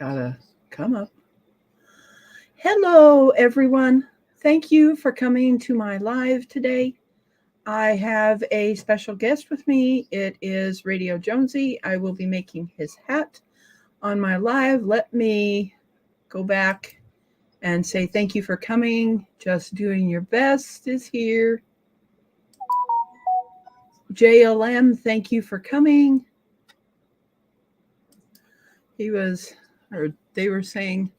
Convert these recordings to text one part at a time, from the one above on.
Gotta come up. Hello, everyone. Thank you for coming to my live today. I have a special guest with me. It is Radio Jonesy. I will be making his hat on my live. Let me go back and say thank you for coming. Just doing your best is here. JLM, thank you for coming. They were saying,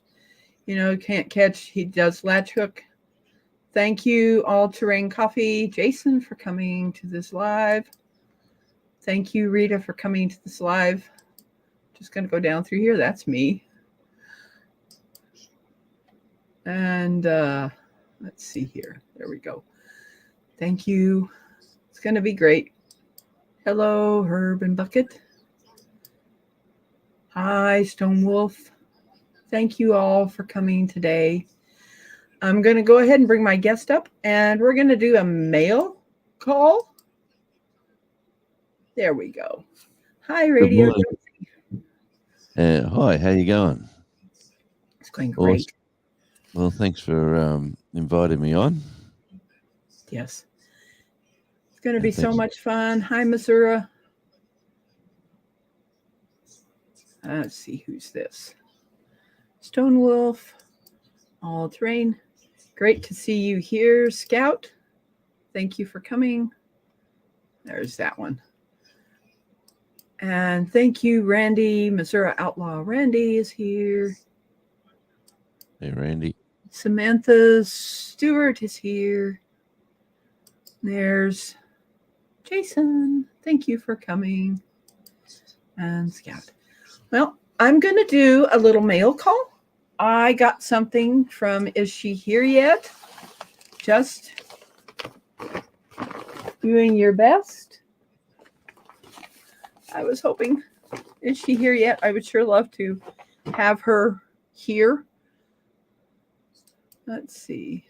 can't catch. He does latch hook. Thank you, All Terrain Coffee, Jason, for coming to this live. Thank you, Rita, for coming to this live. Just going to go down through here. That's me. And let's see here. There we go. Thank you. It's going to be great. Hello, Herb and Bucket. Hi, Stone Wolf. Thank you all for coming today. I'm going to go ahead and bring my guest up, and we're going to do a mail call. There we go. Hi, Radio. Hi, how you going? It's going great. Awesome. Well, thanks for inviting me on. Yes. It's going to be so much fun. Hi, Missouri. Let's see, who's this? Stone Wolf, All Terrain. Great to see you here, Scout. Thank you for coming. There's that one. And thank you, Randy. Missouri Outlaw Randy is here. Hey, Randy. Samantha Stewart is here. There's Jason. Thank you for coming. And Scout. Well, I'm going to do a little mail call. I got something from Is She Here Yet? Just doing your best. I was hoping, Is she here yet? I would sure love to have her here. Let's see.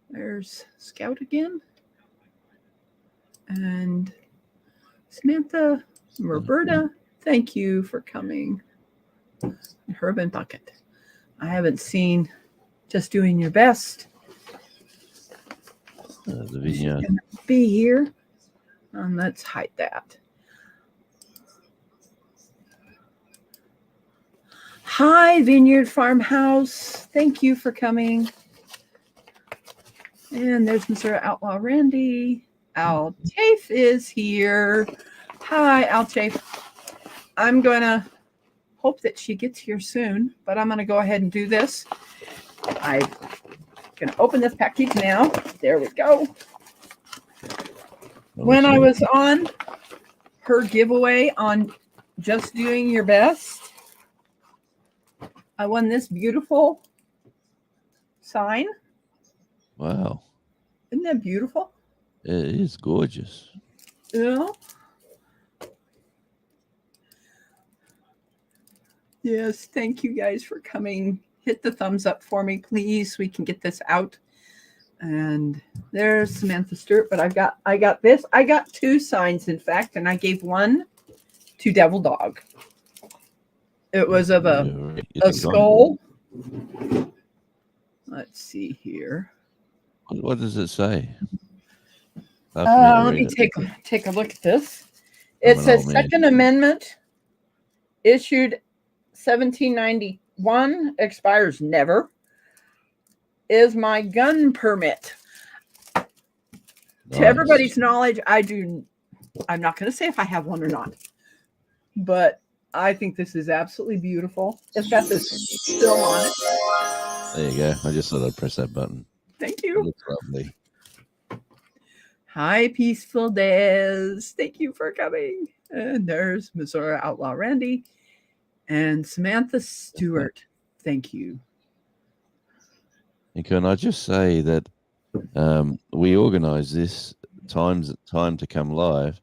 There's Scout again. And Samantha, Roberta, thank you for coming. Herb and Bucket. I haven't seen Just Doing Your Best. The video. Be here. Let's hide that. Hi, Vineyard Farmhouse. Thank you for coming. And there's Mr. Outlaw Randy. Al Chafe is here. Hi, Al Chafe. I'm going to hope that she gets here soon, but I'm going to go ahead and do this. I'm going to open this package now. There we go. When I was on her giveaway on Just Doing Your Best, I won this beautiful sign. Wow. Isn't that beautiful? It is gorgeous. Yeah. Yes, thank you guys for coming. Hit the thumbs up for me, please, so we can get this out. And there's Samantha Stewart, but I got this. I got two signs, in fact, and I gave one to Devil Dog. It was of a skull. Let's see here. What does it say? Let me take a look at this. It says Second Amendment, issued 1791, expires never, is my gun permit. Nice. To everybody's knowledge, I'm not going to say if I have one or not, but I think this is absolutely beautiful. It's got this still on it. There you go. I just thought I'd press that button. Thank you. It looks lovely. Hi, Peaceful Des. Thank you for coming. And there's Missouri Outlaw Randy and Samantha Stewart. Thank you. And can I just say that we organized this time to come live,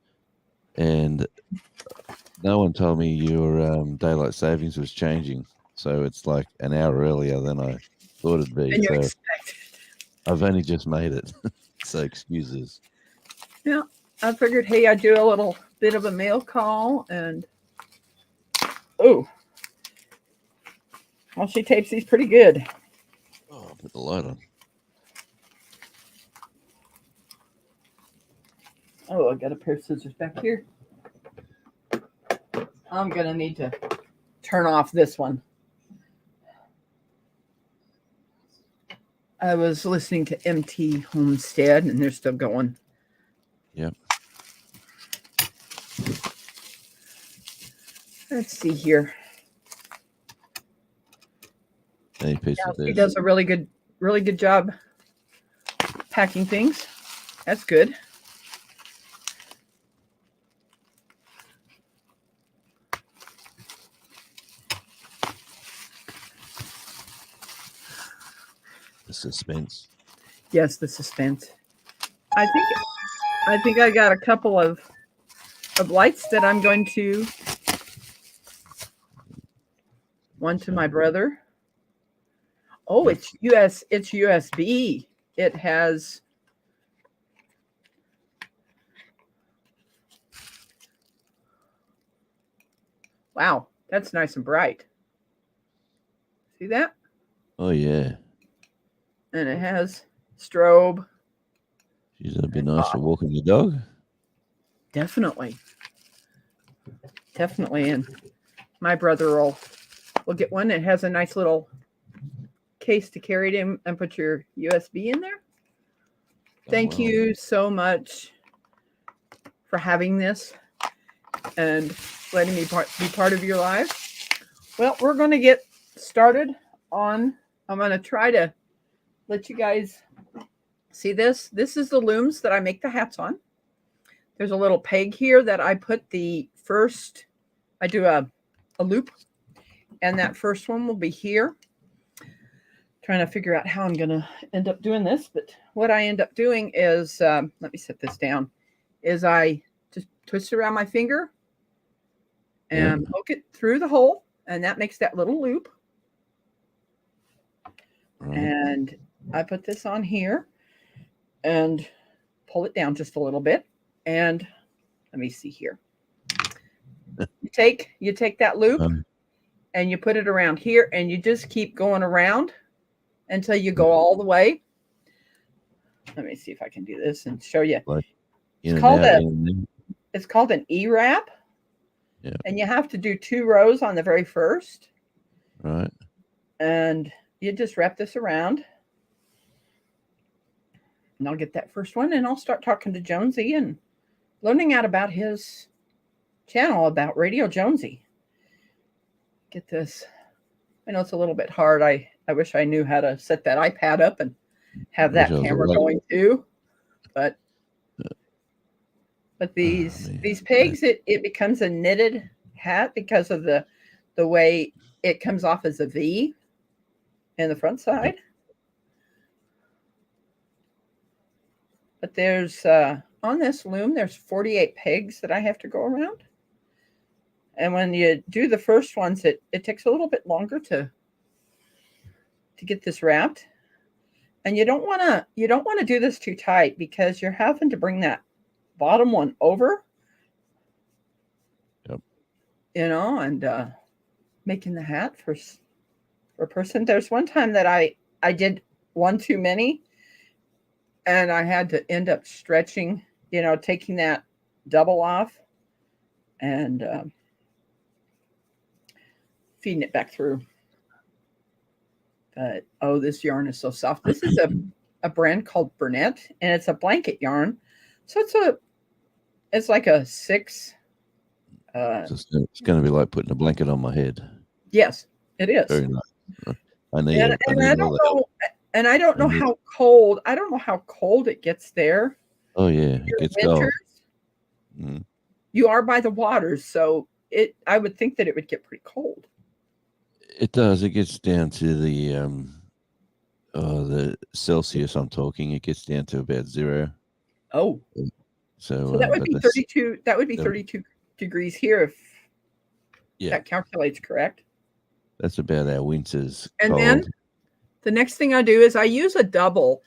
and no one told me your daylight savings was changing, so it's like an hour earlier than I thought it'd be. And you so expected. I've only just made it, so excuses. Yeah, I figured, hey, I'd do a little bit of a mail call, and Well, she tapes these pretty good. Oh, I'll put the light on. Oh, I got a pair of scissors back here. I'm going to need to turn off this one. I was listening to MT Homestead, and they're still going. Yep. Let's see here. Any piece Yeah, of he this. does a really good job packing things. That's good. The suspense. Yes, the suspense. I think I got a couple of lights that I'm going to. One to my brother. Oh, Yep. it's USB. It has wow, that's nice and bright. See that? Oh yeah. And it has strobe. Geez, that'd be nice for walking your dog. Definitely. And my brother will get one. It has a nice little case to carry it in and put your USB in there. Thank you so much for having this and letting me be part of your life. Well, we're going to get started on. I'm going to try to let you guys see this. This is the looms that I make the hats on. There's a little peg here that I put the first. I do a loop, and that first one will be here. Trying to figure out how I'm going to end up doing this, but what I end up doing is, let me set this down, is I just twist it around my finger and poke it through the hole, and that makes that little loop. Right. And I put this on here and pull it down just a little bit. And let me see here. You take that loop and you put it around here, and you just keep going around until you go all the way. Let me see if I can do this and show you. Like it's called an E-wrap. Yeah. And you have to do 2 rows on the very first. Right. And you just wrap this around. And I'll get that first one, and I'll start talking to Jonesy and learning out about his channel about Radio Jonesy. Get this. I know it's a little bit hard. I wish I knew how to set that iPad up and have that camera going too. But these pegs, it becomes a knitted hat because of the way it comes off as a V in the front side. But there's on this loom, there's 48 pegs that I have to go around. And when you do the first ones, it takes a little bit longer to get this wrapped. And you don't want to do this too tight, because you're having to bring that bottom one over. Yep. And making the hat for a person. There's one time that I did one too many, and I had to end up stretching, taking that double off and feeding it back through. But this yarn is so soft. This is a brand called Burnett, and it's a blanket yarn. So it's like a 6. It's going to be like putting a blanket on my head. Yes, it is. Very nice. I don't know how cold. I don't know how cold it gets there. Oh yeah, it gets cold. You are by the water, so I would think that it would get pretty cold. It does. It gets down to the Celsius. I'm talking. It gets down to about 0. Oh, so that would be 32. That would be 32 degrees here if that calculates correct. That's about our winters. And cold. then the next thing I do is I use a double,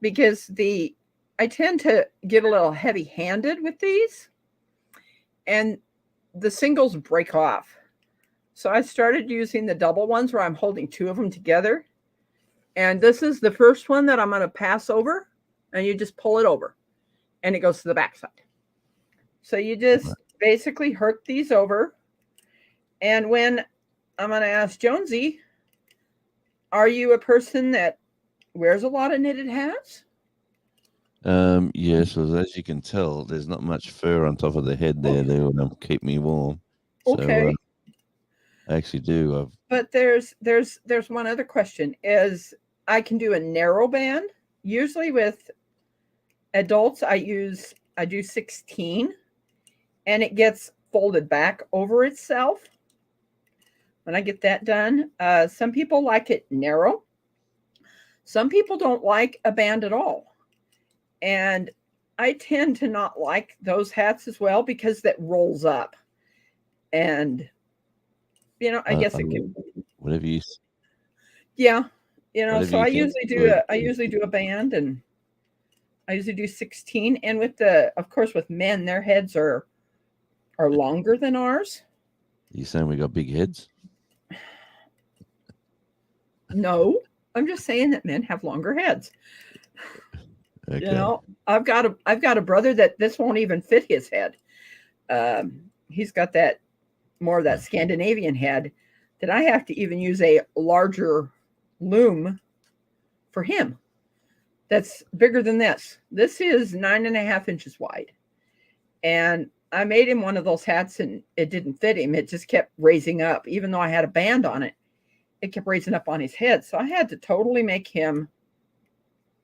because I tend to get a little heavy-handed with these, and the singles break off. So I started using the double ones where I'm holding two of them together. And this is the first one that I'm going to pass over, and you just pull it over and it goes to the backside. So you just basically hurt these over. And when I'm going to ask Jonesy, are you a person that wears a lot of knitted hats? Yes, well, as you can tell, there's not much fur on top of the head there to keep me warm. So Okay. I actually do. But there's one other question is I can do a narrow band. Usually with adults I do 16 and it gets folded back over itself. When I get that done, some people like it narrow. Some people don't like a band at all. And I tend to not like those hats as well because that rolls up. And I guess it can. Whatever you Yeah, whatever so you I think usually do would. I usually do a band, and I usually do 16. And of course, with men, their heads are longer than ours. You saying we got big heads? No, I'm just saying that men have longer heads. Okay. I've got a brother that this won't even fit his head. He's got that more of that Scandinavian head that I have to even use a larger loom for him. That's bigger than this. This is 9.5 inches wide. And I made him one of those hats and it didn't fit him. It just kept raising up. Even though I had a band on it, it kept raising up on his head. So I had to totally make him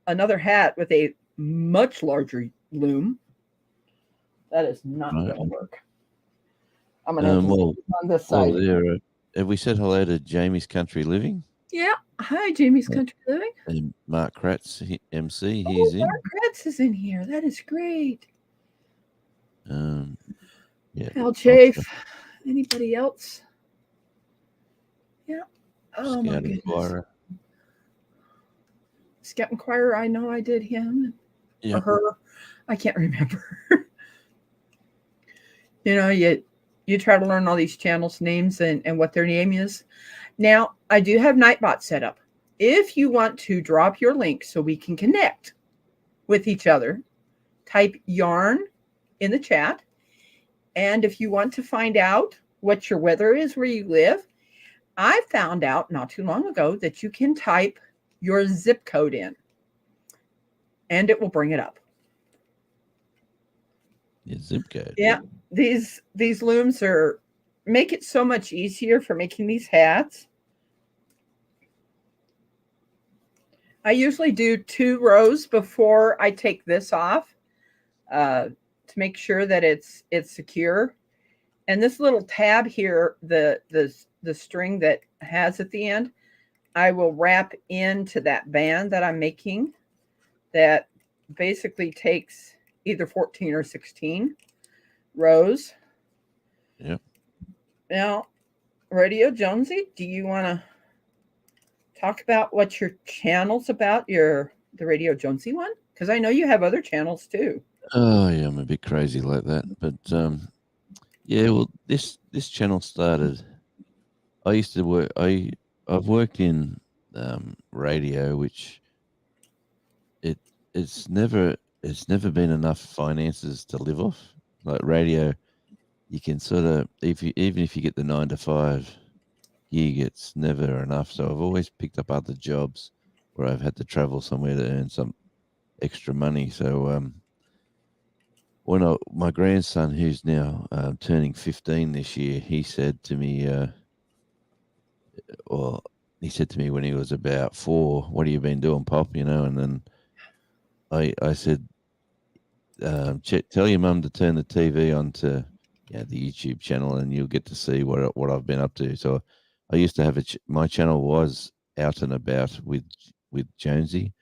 another hat with a much larger loom. That is not going to work. I'm going to have to on this side. Have we said hello to Jamie's Country Living? Yeah. Hi, Jamie's Country Living. And Mark Kratz, MC, he's in. Mark Kratz is in here. That is great. Yeah. Al Chafe. Anybody else? Yeah. Oh, my goodness. Inquirer. Scout Inquirer, I know I did him or her. I can't remember. You try to learn all these channels' names and what their name is. Now, I do have Nightbot set up. If you want to drop your link so we can connect with each other, type yarn in the chat. And if you want to find out what your weather is where you live, I found out not too long ago that you can type your zip code in and it will bring it up. Your zip code. Yeah. These looms make it so much easier for making these hats. I usually do 2 rows before I take this off to make sure that it's secure. And this little tab here, the string that has at the end, I will wrap into that band that I'm making that basically takes either 14 or 16 rows. Yep. Now, Radio Jonesy, do you want to talk about what your channel's about, the Radio Jonesy one? Because I know you have other channels too. Oh yeah, I'm a bit crazy like that. But yeah, well this channel started. I used to work I've worked in radio, which it's never been enough finances to live off. Like radio, you can sort of even if you get the 9 to 5 gig, it's never enough. So I've always picked up other jobs where I've had to travel somewhere to earn some extra money. So when my grandson, who's now turning 15 this year, he said to me, he said to me when he was about 4, "What have you been doing, Pop?" And then I said, Chit, tell your mum to turn the TV on to the YouTube channel, and you'll get to see what I've been up to. So I used to have my channel was Out and About with Jonesy,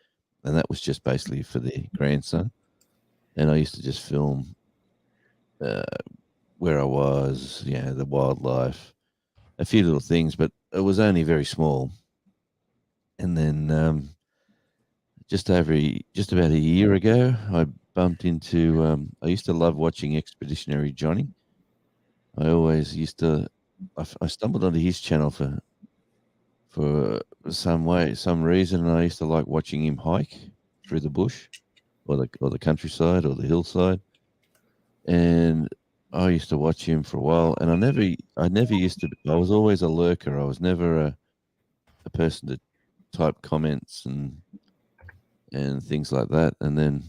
and that was just basically for the grandson. And I used to just film where I was, the wildlife, a few little things, but it was only very small. And then just about a year ago, I bumped into. I used to love watching Expeditionary Johnny. I always used to I stumbled onto his channel for some reason, and I used to like watching him hike through the bush or the countryside or the hillside, and I used to watch him for a while, and I never used to. I was always a lurker. I was never a person to type comments and things like that. And then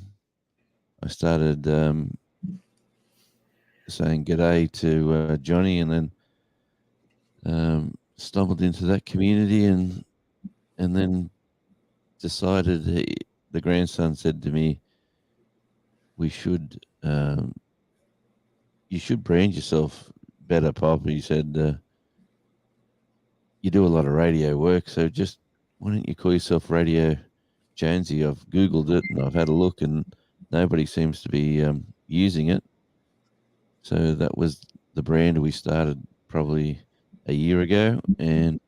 I started saying g'day to Johnny, and then stumbled into that community, and then decided the grandson said to me, "We should you should brand yourself better, Pop." He said, "You do a lot of radio work, so just why don't you call yourself Radio Jonesy?" I've Googled it and I've had a look, and nobody seems to be using it. So that was the brand we started probably a year ago, and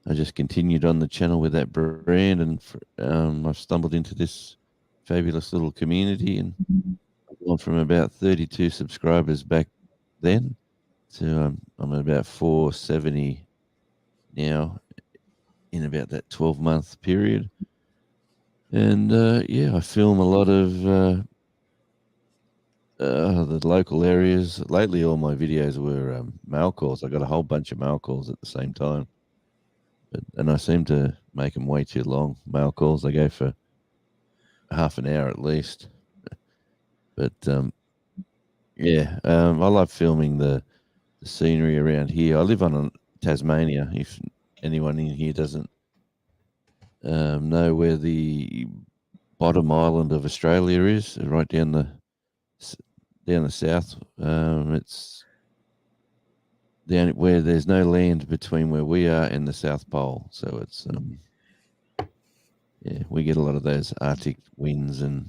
I just continued on the channel with that brand, and I've stumbled into this fabulous little community, and I've gone from about 32 subscribers back then to I'm at about 470 now in about that 12-month period. And yeah, I film a lot of the local areas. Lately, all my videos were mail calls. I got a whole bunch of mail calls at the same time, and I seem to make them way too long. Mail calls, they go for half an hour at least. But yeah, I love filming the scenery around here. I live on Tasmania. If anyone in here doesn't know where the bottom island of Australia is, right down the south. It's the only where there's no land between where we are and the South Pole. So it's yeah, we get a lot of those Arctic winds and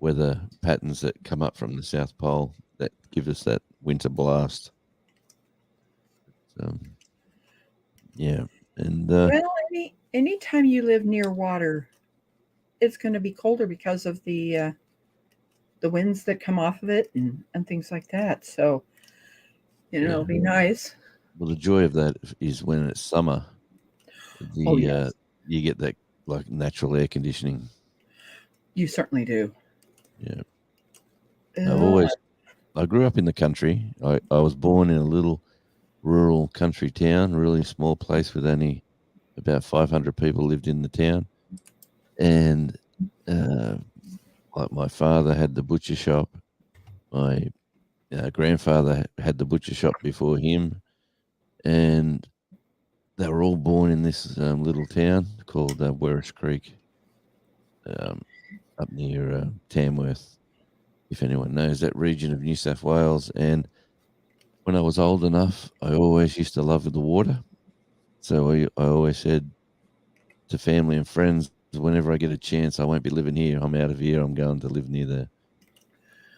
weather patterns that come up from the South Pole that give us that winter blast. Yeah, and Well, anytime you live near water, it's going to be colder because of the winds that come off of it and things like that. So, yeah. it'll be nice. Well, the joy of that is when it's summer. Oh, The yes, you get that like natural air conditioning. you certainly do. Yeah, I've Uh, always I grew up in the country. I was born in a little rural country town, really small place with only about 500 people lived in the town. And uh, like my father had the butcher shop. My grandfather had the butcher shop before him. And they were all born in this little town called Werris Creek, um, up near Tamworth, if anyone knows that region of New South Wales. And when I was old enough, I always used to love the water. So I always said to family and friends, whenever I get a chance, I won't be living here. I'm out of here. I'm going to live near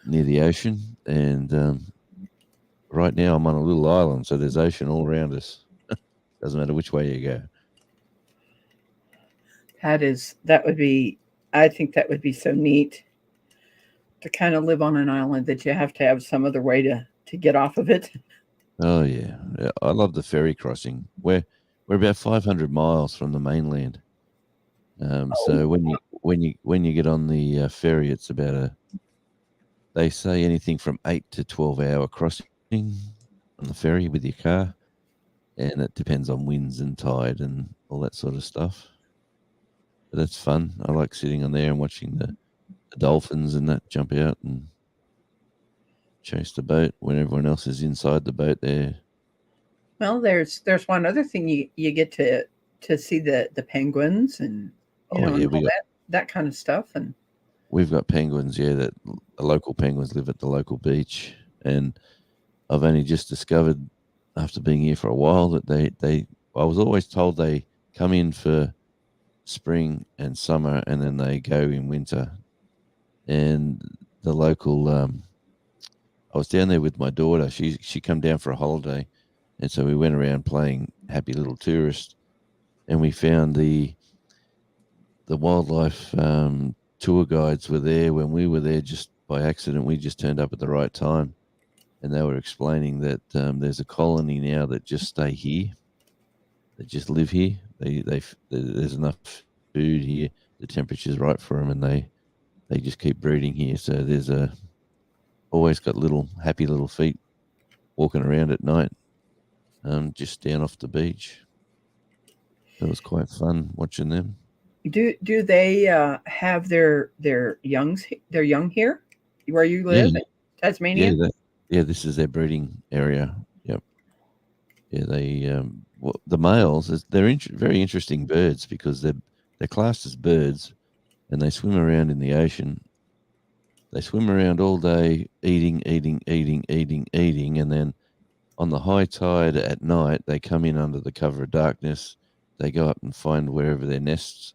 the ocean. And right now, I'm on a little island, so there's ocean all around us. Doesn't matter which way you go. that would be, I think that would be so neat to kind of live on an island that you have to have some other way to get off of it. Oh yeah, yeah, I love the ferry crossing. We're about 500 miles from the mainland. Oh, So when you get on the ferry, it's about they say anything from 8 to 12 hour crossing on the ferry with your car, and it depends on winds and tide and all that sort of stuff. But that's fun. I like sitting on there and watching the dolphins and that jump out and chase the boat when everyone else is inside the boat there. well, there's one other thing you get to see the penguins and Oh and yeah, all that kind of stuff. And we've got penguins. Yeah, that the local penguins live at the local beach, and I've only just discovered after being here for a while that they I was always told they come in for spring and summer and then they go in winter. And the local I was down there with my daughter. She come down for a holiday, and so we went around playing happy little tourist, and we found the wildlife tour guides were there when we were there just by accident. We just turned up at the right time, and they were explaining that there's a colony now that just stay here, that just live here. There's enough food here, the temperature's right for them, and they just keep breeding here. So there's always got little happy little feet walking around at night, just down off the beach. It was quite fun watching them. Do they have their young here where you Yeah, live in yeah, Tasmania? yeah. This is their breeding area. Yep. Yeah, the males. They're very interesting birds because they're classed as birds, and they swim around in the ocean. They swim around all day, eating, eating, eating, eating, eating, and then on the high tide at night, they come in under the cover of darkness. They go up and find wherever their nests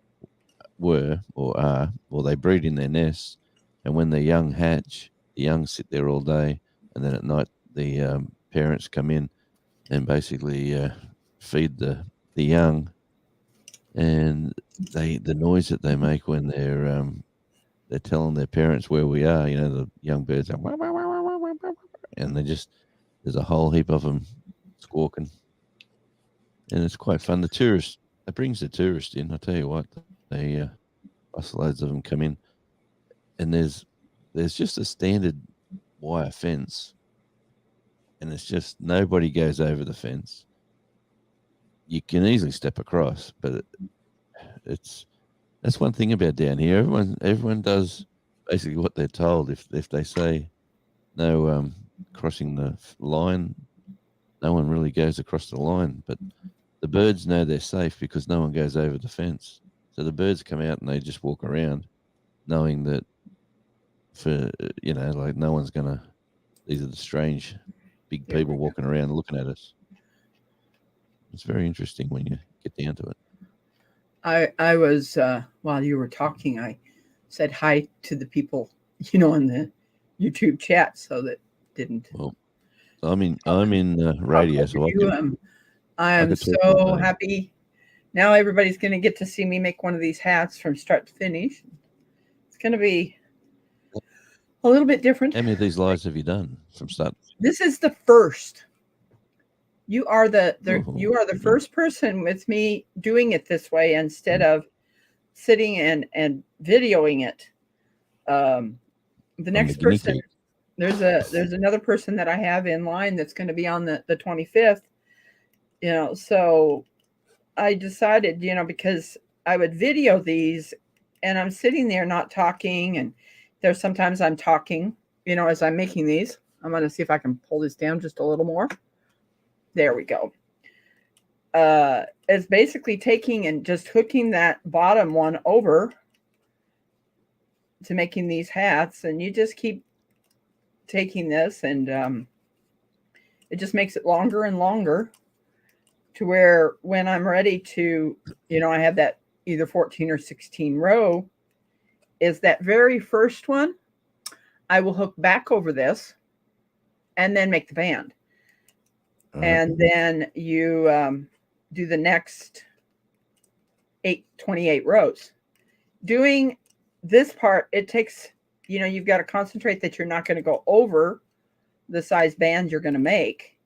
were or are, or they breed in their nests. And when the young hatch, the young sit there all day, and then at night the parents come in and basically feed the young. And the noise that they make when they're telling their parents where we are. You know, the young birds are, "Wah, wah, wah, wah, wah, wah, wah," and there's a whole heap of them squawking, and it's quite fun. It brings the tourist in. I tell you what, they busloads of them come in, and there's just a standard wire fence, and it's just nobody goes over the fence. You can easily step across, but it's that's one thing about down here. Everyone does basically what they're told. If they say no crossing the line, no one really goes across the line. But the birds know they're safe because no one goes over the fence. So the birds come out and they just walk around, knowing that like no one's gonna. These are the strange, big There we people go. walking around looking at us. It's very interesting when you get down to it. I was while you were talking, I said hi to the people, on the YouTube chat, so that didn't Well, I'm in talk radio, over so you. I I am could talk all so day. happy. Now everybody's going to get to see me make one of these hats from start to finish. It's going to be a little bit different. How many of these lives have you done from start? This is the first. You are Oh, you are the good on first person with me doing it this way instead of sitting and videoing it. Um, the I'm the next guinea person, pig. there's another person that I have in line that's going to be on the 25th. So I decided, because I would video these and I'm sitting there not talking, and there's sometimes I'm talking, as I'm making these. I'm going to see if I can pull this down just a little more. There we go. It's basically taking and just hooking that bottom one over to making these hats, and you just keep taking this, and it just makes it longer and longer to where when I'm ready to, I have that either 14 or 16 row, is that very first one, I will hook back over this and then make the band. All right. And then you do the next 28 rows. Doing this part, it takes, you've got to concentrate that you're not going to go over the size band you're going to make.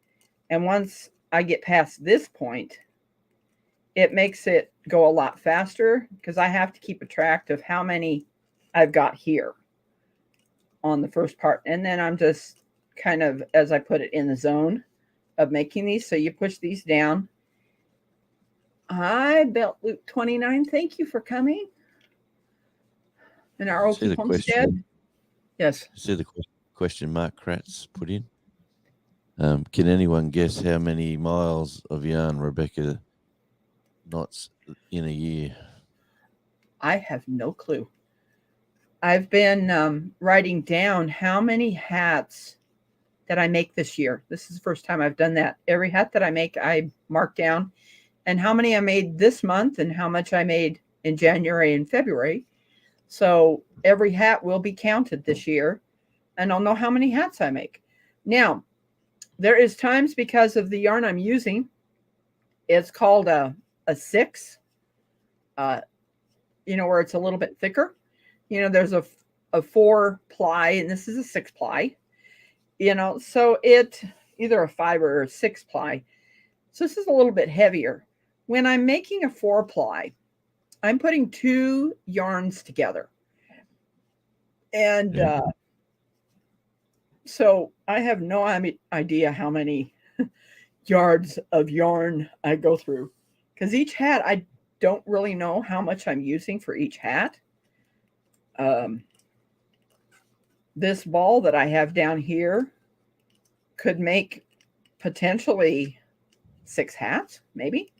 And once I get past this point, it makes it go a lot faster because I have to keep a track of how many I've got here on the first part. And then I'm just kind of, as I put it, in the zone of making these. So you push these down. Hi, Belt Loop 29. Thank you for coming. And our See Okie the Homestead. question. Yes. See the question Mark Kratz put in. Can anyone guess how many miles of yarn Rebecca knots in a year? I have no clue. I've been writing down how many hats that I make this year. This is the first time I've done that. Every hat that I make, I mark down, and how many I made this month and how much I made in January and February. So every hat will be counted this year, and I'll know how many hats I make. Now, there is times because of the yarn I'm using, it's called a 6, where it's a little bit thicker. There's a 4 ply, and this is a 6 ply. So it either a 5 or a 6 ply. So this is a little bit heavier. When I'm making a 4 ply, I'm putting 2 yarns together. And Yeah. so I have no idea how many yards of yarn I go through, because each hat, I don't really know how much I'm using for each hat. Um, this ball that I have down here could make potentially 6 hats, maybe.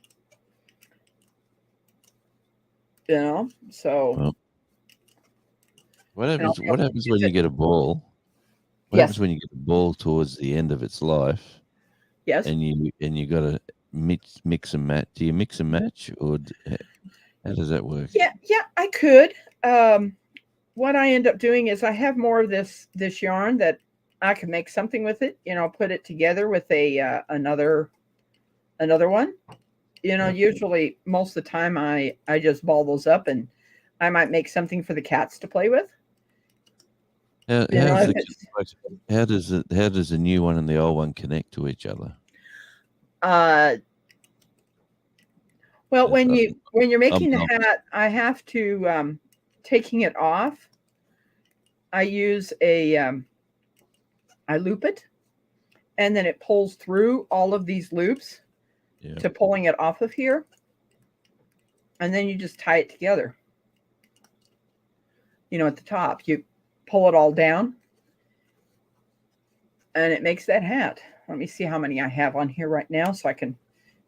So Well, what and I'll happens? be What able to happens use when you it. get a ball? What Yes, happens when you get a ball towards the end of its life, yes. and you got to mix and match? Do you mix and match, or how does that work? Yeah, I could. Um, what I end up doing is I have more of this yarn that I can make something with it. Put it together with a another one. Yeah. Usually most of the time I just ball those up, and I might make something for the cats to play with. How does If the it's how does the new one and the old one connect to each other? uh well, Yes, when you're I'm making the not. hat, I have to taking it off. I use I loop it, and then it pulls through all of these loops Yeah. to pulling it off of here, and then you just tie it together. At the top, you pull it all down, and it makes that hat. Let me see how many I have on here right now, so I can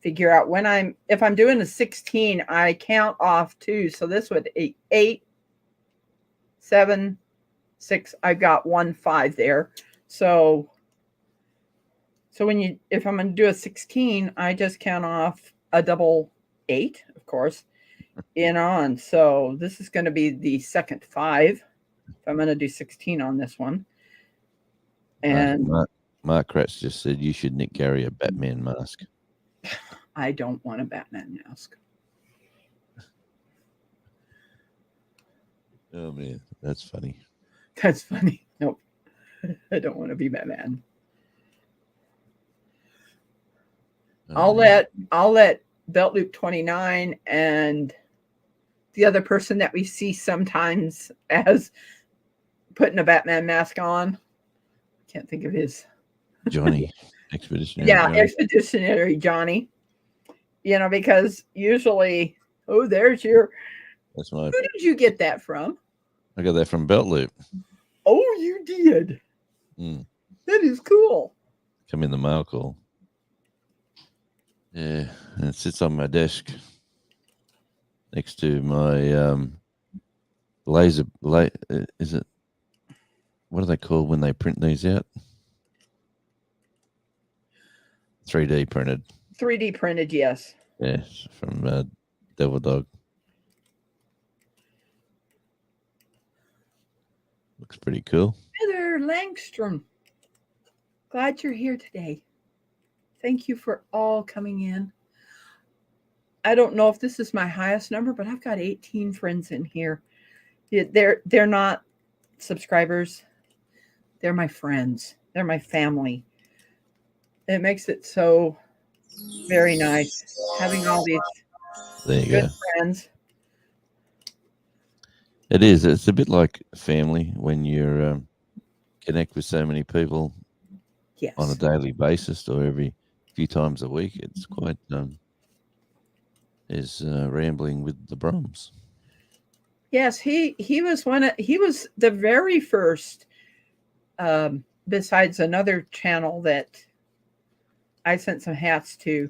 figure out if I'm doing a 16, I count off 2. So this would 8, 7, 6. I've got 1 5 there. So if I'm going to do a 16, I just count off a double 8, of course, and so this is going to be the second 5. If I'm going to do 16 on this one, and Mark Kratz just said you should carry a Batman mask. I don't want a Batman mask. Oh man, that's funny. That's funny. Nope, I don't want to be Batman. Oh, man. I'll let Belt Loop 29 and the other person that we see sometimes as putting a Batman mask on. Can't think of his. Johnny, Expeditionary Yeah, Johnny. Expeditionary Johnny. Because usually, oh, there's your. That's my. Who did you get that from? I got that from Belt Loop. Oh, you did. Mm. That is cool. Come in the mail call. Yeah, and it sits on my desk next to my laser. Is it? What are they called when they print these out? 3D printed. 3D printed, yes. Yes, from Devil Dog. Looks pretty cool. Heather Langstrom, glad you're here today. Thank you for all coming in. I don't know if this is my highest number, but I've got 18 friends in here. They're not subscribers. They're my friends. They're my family. It makes it so very nice having all these There you good go. friends. It is. It's a bit like family when you connect with so many people Yes. on a daily basis or every few times a week. It's quite rambling with the Brahms. Yes, he was he was the very first, besides another channel that I sent some hats to.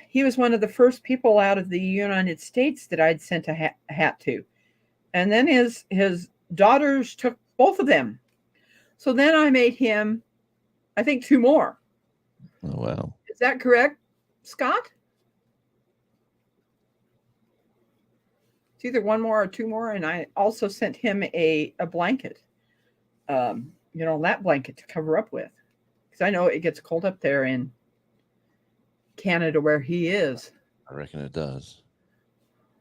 He was one of the first people out of the United States that I'd sent a hat to, and then his daughters took both of them. So then I made him, I think, 2 more. Oh wow! Is that correct, Scott? It's either 1 more or 2 more, and I also sent him a blanket, lap blanket to cover up with, because I know it gets cold up there in Canada where he is. I reckon it does.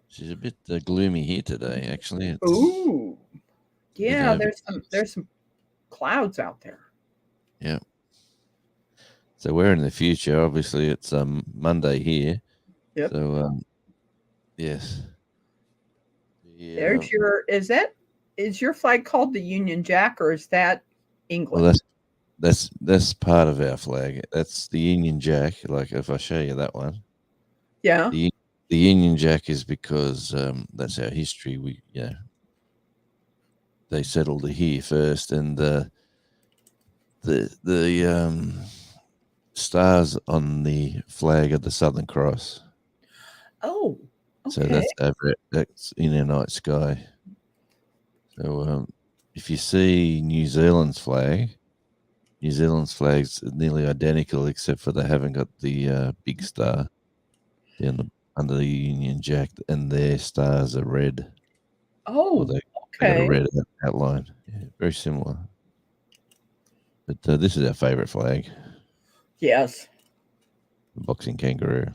She's a bit gloomy here today. Actually, Ooh, yeah. over. There's some clouds out there. Yeah. So we're in the future. Obviously, it's Monday here. Yep. So yes. Yeah. There's your. Is your flag called the Union Jack, or is that Well, England? that's part of our flag. That's the Union Jack. Like if I show you that one, Yeah. the the Union Jack is because that's our history. They settled here first, and the stars on the flag are the Southern Cross. Oh. So Okay. that's in our night sky. So if you see New Zealand's flag's nearly identical, except for they haven't got the big star down under the Union Jack, and their stars are red, or Oh. they got a Okay. red outline. Yeah, very similar. But this is our favourite flag, Yes. the boxing kangaroo.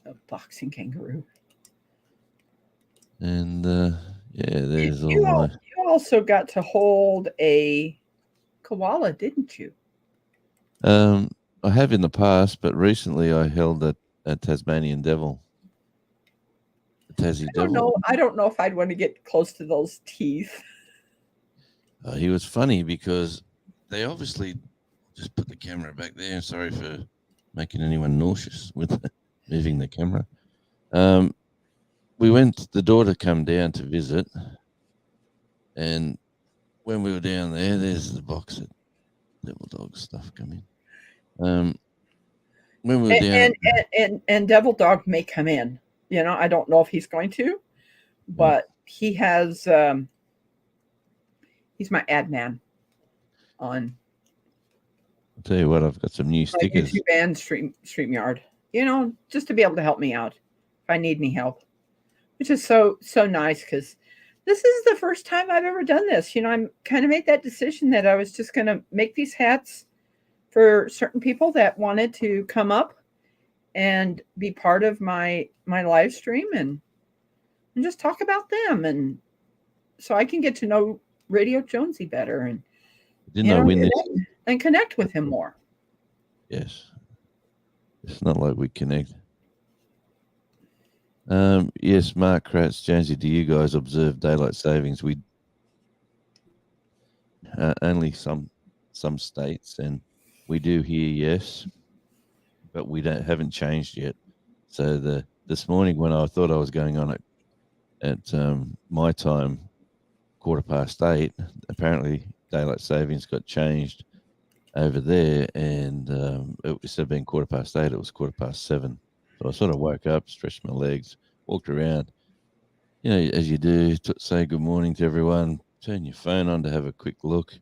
A boxing kangaroo. And yeah, You, there's all you my. all. You also got to hold a koala, didn't you? I have in the past, but recently I held a Tasmanian devil, a Tassie I don't devil. know. I don't know if I'd want to get close to those teeth. He was funny because they obviously just put the camera back there. Sorry for making anyone nauseous with moving the camera. We went. The daughter come down to visit, and when we were down there, there's the box of devil dog stuff coming. When we were down, And Devil Dog may come in. I don't know if he's going to, but he has. He's my ad man on I'll tell you what, I've got some new my stickers. YouTube and StreamYard. Just to be able to help me out if I need any help, which is so nice because this is the first time I've ever done this. I'm kind of made that decision that I was just going to make these hats for certain people that wanted to come up and be part of my live stream and just talk about them, and so I can get to know Radio Jonesy better and Didn't I win this? and connect with him more. Yes. It's not like we connect. Yes, Mark Kratz, Jonesy, do you guys observe daylight savings? We only some states, and we do here, yes, but we haven't changed yet. So this morning when I thought I was going on at my time, 8:15, apparently daylight savings got changed over there, and instead of being 8:15, it was 7:15. So I sort of woke up, stretched my legs, walked around, as you do, say good morning to everyone, turn your phone on to have a quick look,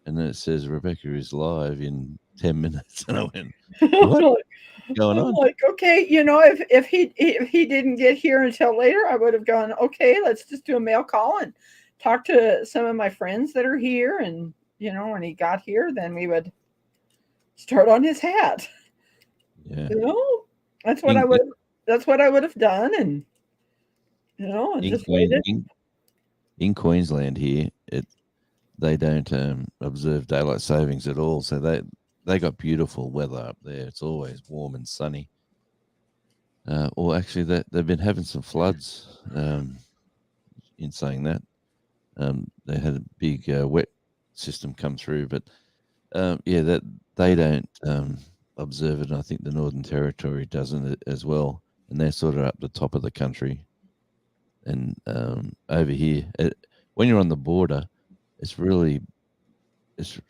and then it says Rebecca is live in 10 minutes. And I went, what? What's going I'm on? like, okay, if he didn't get here until later, I would have gone, okay, let's just do a mail call and talk to some of my friends that are here, and when he got here, then we would start on his hat. Yeah. That's what I would have done, and and just waited. In Queensland here, they don't observe daylight savings at all. So they got beautiful weather up there. It's always warm and sunny. Or actually, they've been having some floods. In saying that, they had a big wet system come through, but yeah, that they don't observe it. And I think the Northern Territory doesn't as well, and they're sort of up the top of the country. And over here, when you're on the border, it's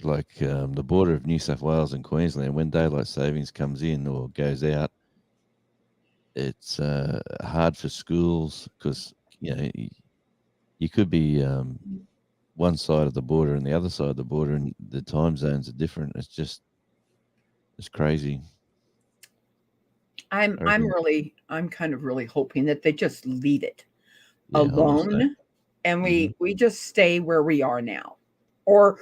like the border of New South Wales and Queensland. When daylight savings comes in or goes out, it's hard for schools because you could be one side of the border and the other side of the border, and the time zones are different. It's crazy. I'm kind of really hoping that they just leave it alone, and we just stay where we are now, or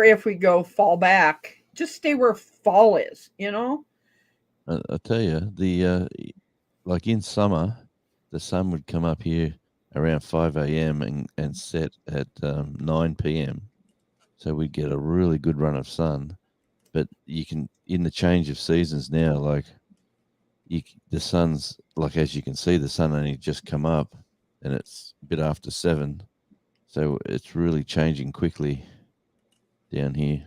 if we go fall back, just stay where fall is. I tell you, like in summer, the sun would come up here around 5 a.m. and set at 9 p.m. so we'd get a really good run of sun. But you can, in the change of seasons now, like the sun's like, as you can see, the sun only just come up, and it's a bit after 7, so it's really changing quickly down here.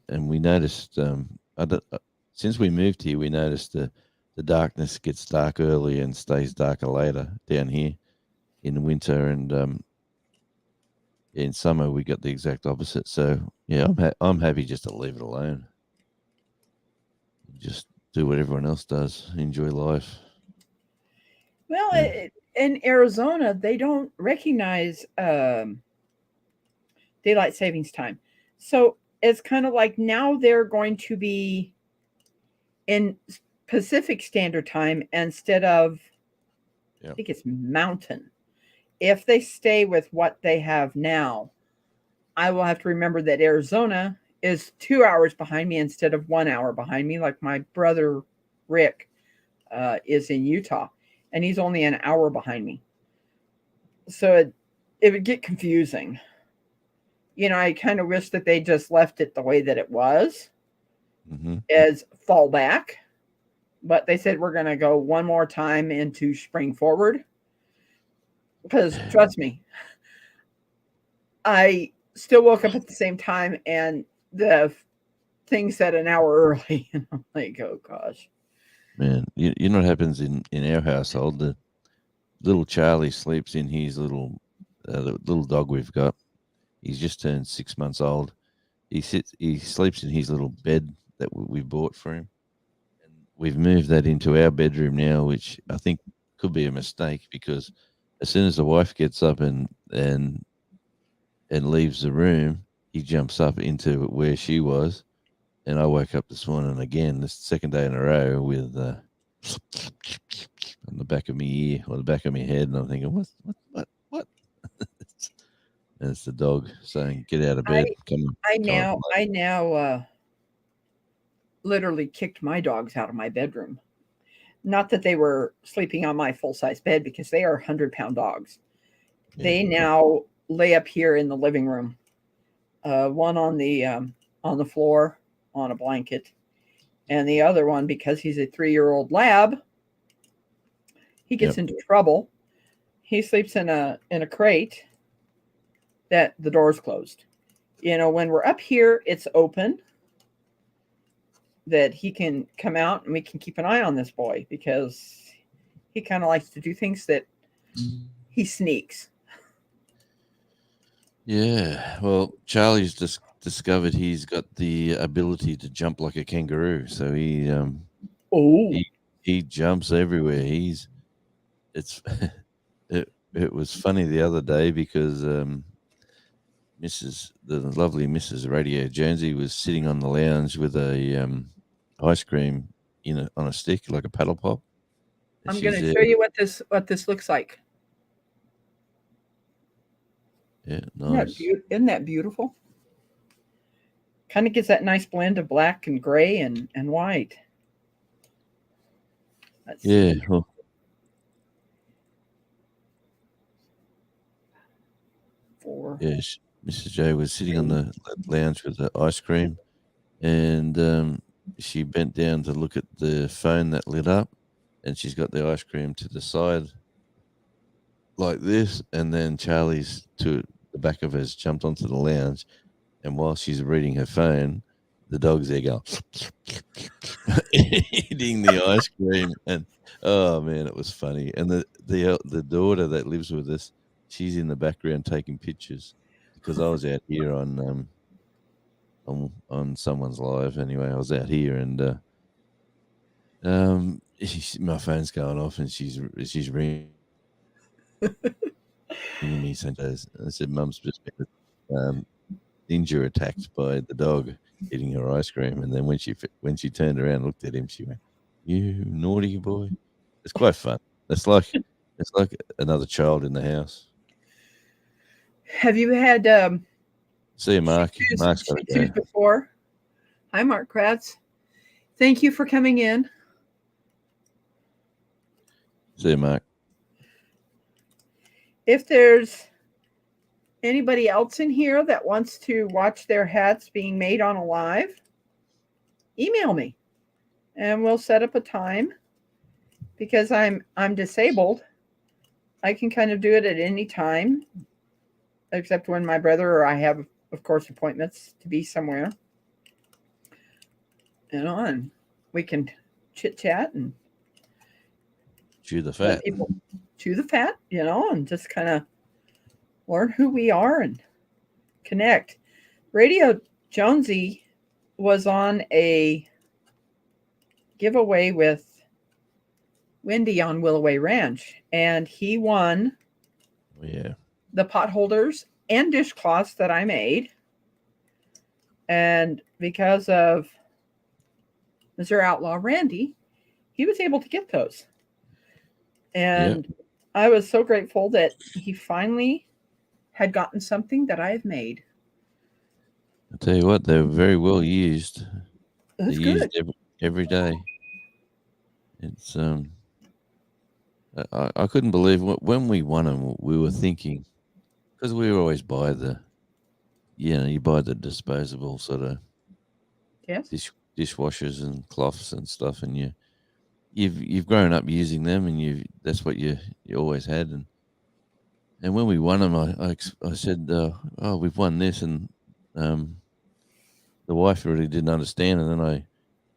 And we noticed, since we moved here, we noticed the darkness gets dark early and stays darker later down here in winter, and in summer we got the exact opposite. So yeah, I'm happy just to leave it alone. Just do what everyone else does. Enjoy life. Well, Yeah. in Arizona, they don't recognize daylight savings time. So it's kind of like now they're going to be in Pacific Standard Time instead of, I think it's Mountain. If they stay with what they have now, I will have to remember that Arizona is 2 hours behind me instead of 1 hour behind me, like my brother Rick is in Utah, and he's only an hour behind me. So it would get confusing. I kind of wish that they just left it the way that it was as fallback. But they said we're going to go one more time into spring forward. Because trust me, I still woke up at the same time and the thing said an hour early. And I'm like, oh gosh. Man, you know what happens in our household? The little Charlie sleeps in his the little dog we've got. He's just turned 6 months old. He sleeps in his little bed that we bought for him. And we've moved that into our bedroom now, which I think could be a mistake, because as soon as the wife gets up and leaves the room, he jumps up into where she was. And I woke up this morning again, this second day in a row, with on the back of my ear or the back of my head, and I'm thinking, what? And it's the dog saying, "Get out of I bed, come on, I come now on." I now literally kicked my dogs out of my bedroom. Not that they were sleeping on my full size bed, because they are 100-pound dogs. Yeah. They now lay up here in the living room. One on the floor on a blanket, and the other one, because he's a 3-year-old lab, he gets into trouble. He sleeps in a crate that the door's closed. When we're up here, it's open, that he can come out and we can keep an eye on this boy, because he kind of likes to do things that he sneaks. Yeah, well, Charlie's just discovered he's got the ability to jump like a kangaroo. So Oh, he jumps everywhere. It's it was funny the other day, because the lovely Mrs. Radio Jonesy was sitting on the lounge with a ice cream on a stick, like a paddle pop. And I'm going she's to there. show you what this looks like. Yeah, nice. Isn't that beautiful? Kind of gets that nice blend of black and gray and white. Let's Yeah, see. well, Four, yes. Mrs. J was sitting on 3. the lounge with the ice cream, and she bent down to look at the phone that lit up, and she's got the ice cream to the side like this, and then Charlie's to the back of us jumped onto the lounge, and while she's reading her phone, the dog's there going eating the ice cream, and oh man, it was funny. And the daughter that lives with us, she's in the background taking pictures, because I was out here on someone's live. Anyway, I was out here, and my phone's going off, and she's ringing me saying, I said, "Mum's just been ninja attacked by the dog eating her ice cream." And then when she turned around and looked at him, she went, "You naughty boy." It's quite fun. It's like another child in the house. Have you had See you, Mark. Mark's got Shih to Tzus go. before? Hi, Mark Kratz. Thank you for coming in. See you, Mark. If there's Anybody else in here that wants to watch their hats being made on a live, email me and we'll set up a time. Because I'm disabled, I can kind of do it at any time, except when my brother or I have, of course, appointments to be somewhere. And we can chit chat and Chew the let fat. people chew the fat, and just kind of learn who we are and connect. Radio Jonesy was on a giveaway with Wendy on Willoway Ranch, and he won the pot holders and dishcloths that I made. And because of Mr. Outlaw Randy, he was able to get those. And I was so grateful that he finally had gotten something that I have made. I tell you what, they're very well used. That's they're good. used every day. It's I couldn't believe when we won them. We were thinking, because we always buy you buy the disposable sort of dishwashers and cloths and stuff, and you've grown up using them, and that's what you always had. And when we won them, I said, "Oh, we've won this," and the wife really didn't understand, and then I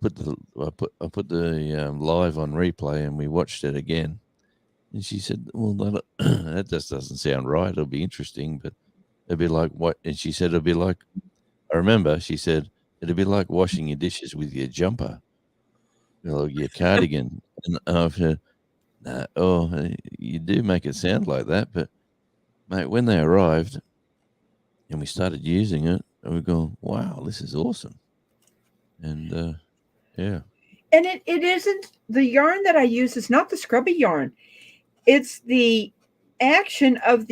put the live on replay, and we watched it again. And she said, "Well, that just doesn't sound right. It'll be interesting, but it'll be like what?" And she said, "It'll be like." I remember she said, "It'll be like washing your dishes with your jumper, your cardigan." And I said, "Nah, you do make it sound like that, but mate, when they arrived and we started using it, and we go, wow, this is awesome." And yeah. And it isn't the yarn that I use is not the scrubby yarn. It's the action of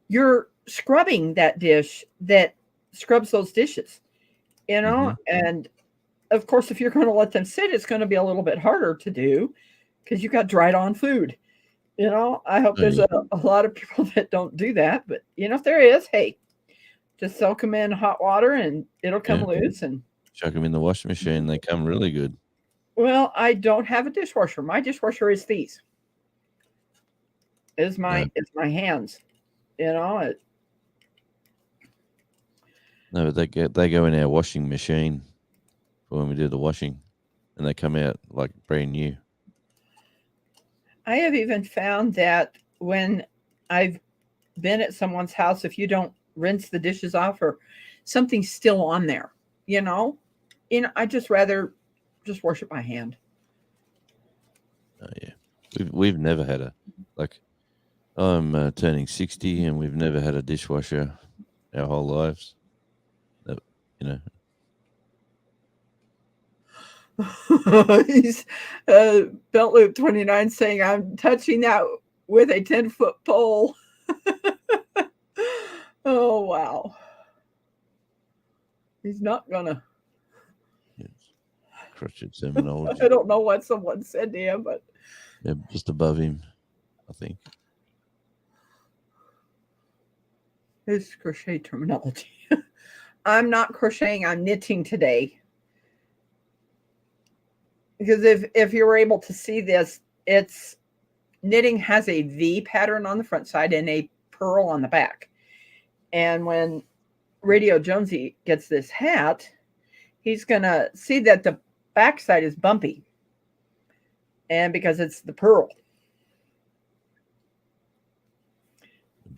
you're scrubbing that dish that scrubs those dishes, and of course, if you're going to let them sit, it's going to be a little bit harder to do because you've got dried on food. I hope there's a lot of people that don't do that, but if there is, hey, just soak them in hot water and it'll come loose and chuck them in the washing machine. They come really good. Well, I don't have a dishwasher. My dishwasher is these. It's my hands. No, but they go in our washing machine for when we do the washing, and they come out like brand new. I have even found that when I've been at someone's house, if you don't rinse the dishes off or something's still on there, I just rather just wash it by hand. Oh yeah, we've never had I'm turning 60, and we've never had a dishwasher our whole lives. He's Belt Loop 29 saying, "I'm touching that with a 10-foot pole." Oh wow! He's not gonna. Crotchet terminology. I don't know what someone said to him, but just above him, I think. His crochet terminology. I'm not crocheting, I'm knitting today. Because if you were able to see this, it's knitting has a V pattern on the front side and a purl on the back. And when Radio Jonesy gets this hat, he's going to see that the back side is bumpy. And because it's the purl.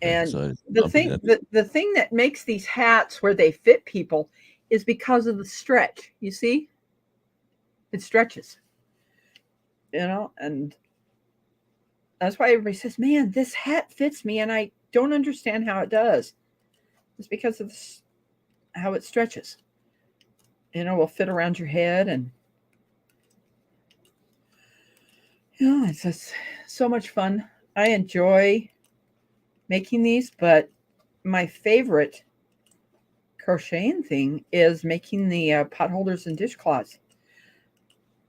And the thing that makes these hats where they fit people is because of the stretch. You see? It stretches. And that's why everybody says, "Man, this hat fits me," and I don't understand how it does. It's because of how it stretches. Will fit around your head, and it's just so much fun. I enjoy making these, but my favorite crocheting thing is making the pot holders and dishcloths.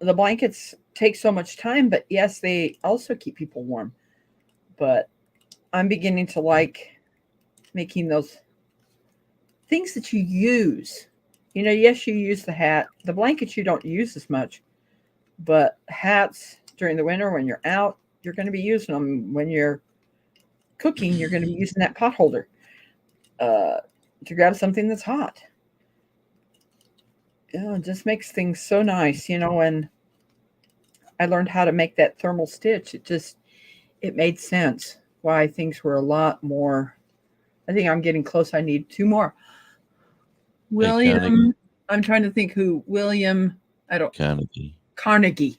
The blankets take so much time, but yes, they also keep people warm. But I'm beginning to like making those things that you use. Yes, you use the hat. The blankets you don't use as much, but hats during the winter when you're out, you're going to be using them. When you're cooking, you're going to be using that pot holder to grab something that's hot. It just makes things so nice, when I learned how to make that thermal stitch, it made sense why things were a lot more. I think I'm getting close. I need two more. William, I'm trying to think who. William, I don't. Carnegie.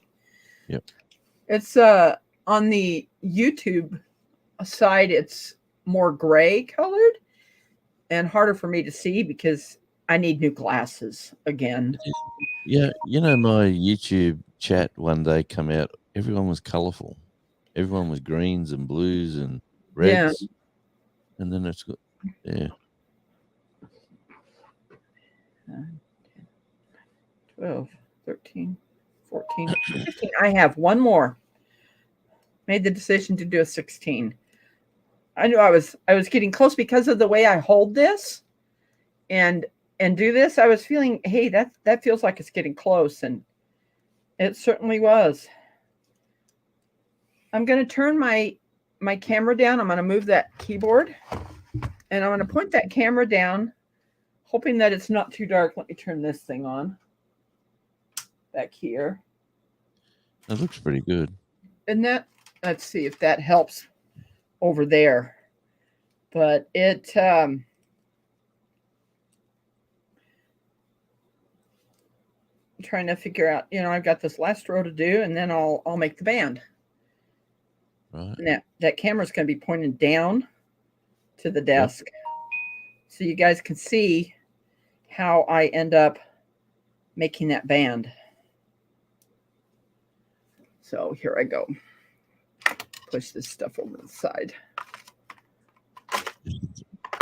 Yep. It's on the YouTube side, it's more gray colored and harder for me to see because I need new glasses again. Yeah, my YouTube chat one day come out. Everyone was colorful. Everyone was greens and blues and reds. Yeah. And then it's good. Yeah. 12, 13, 14, 15. I have one more. Made the decision to do a 16. I knew I was getting close because of the way I hold this and do this. I was feeling, hey, that feels like it's getting close, and it certainly was. I'm going to turn my camera down. I'm going to move that keyboard, and I'm going to point that camera down, hoping that it's not too dark. Let me turn this thing on back here. That looks pretty good. And let's see if that helps over there. But it I'm trying to figure out, I've got this last row to do, and then I'll make the band. Right. And that camera's going to be pointing down to the desk. Yep. So you guys can see how I end up making that band. So here I go. Push this stuff over to the side.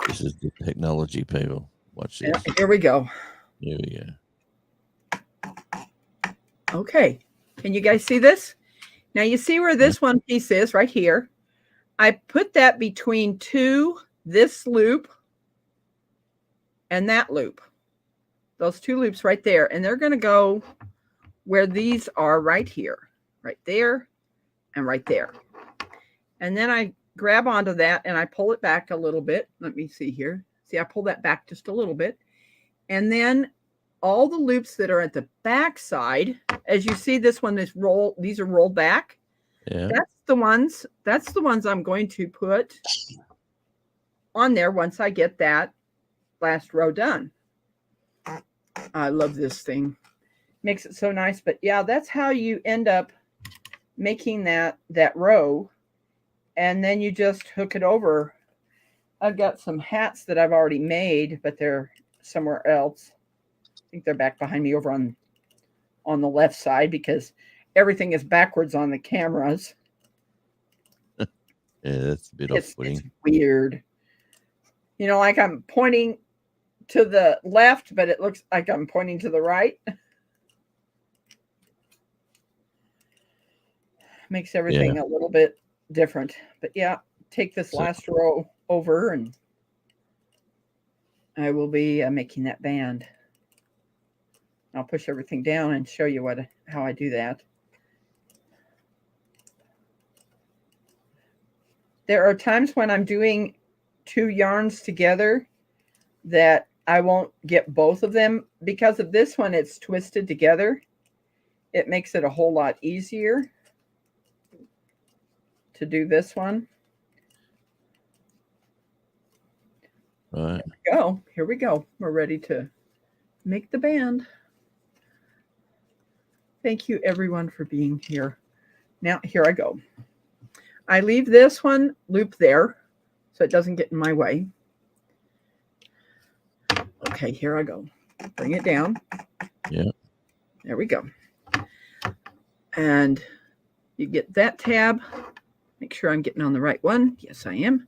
This is the technology, people. Watch this. Here we go. Here we go. Okay. Can you guys see this? Now you see where this one piece is right here. I put that between this loop and that loop. Those two loops right there. And they're going to go where these are right here. Right there and right there. And then I grab onto that and I pull it back a little bit. Let me see here. See, I pull that back just a little bit. And then all the loops that are at the back side, as you see, this one is these are rolled back. Yeah. That's the ones I'm going to put on there once I get that last row done. I love this thing. Makes it so nice. But yeah, that's how you end up making that row. And then you just hook it over. I've got some hats that I've already made, but they're somewhere else. I think they're back behind me over on the left side because everything is backwards on the cameras. Yeah, that's a bit off-putting. It's weird. Like I'm pointing to the left, but it looks like I'm pointing to the right. Makes everything a little bit different. But yeah, take this last row over and I will be making that band. I'll push everything down and show you how I do that. There are times when I'm doing two yarns together that I won't get both of them. Because of this one, it's twisted together. It makes it a whole lot easier to do this one. Right. Here we go. We're ready to make the band. Thank you, everyone, for being here. Now, here I go. I leave this one loop there so it doesn't get in my way. Okay, here I go. Bring it down. Yeah. There we go. And you get that tab. Make sure I'm getting on the right one. Yes, I am.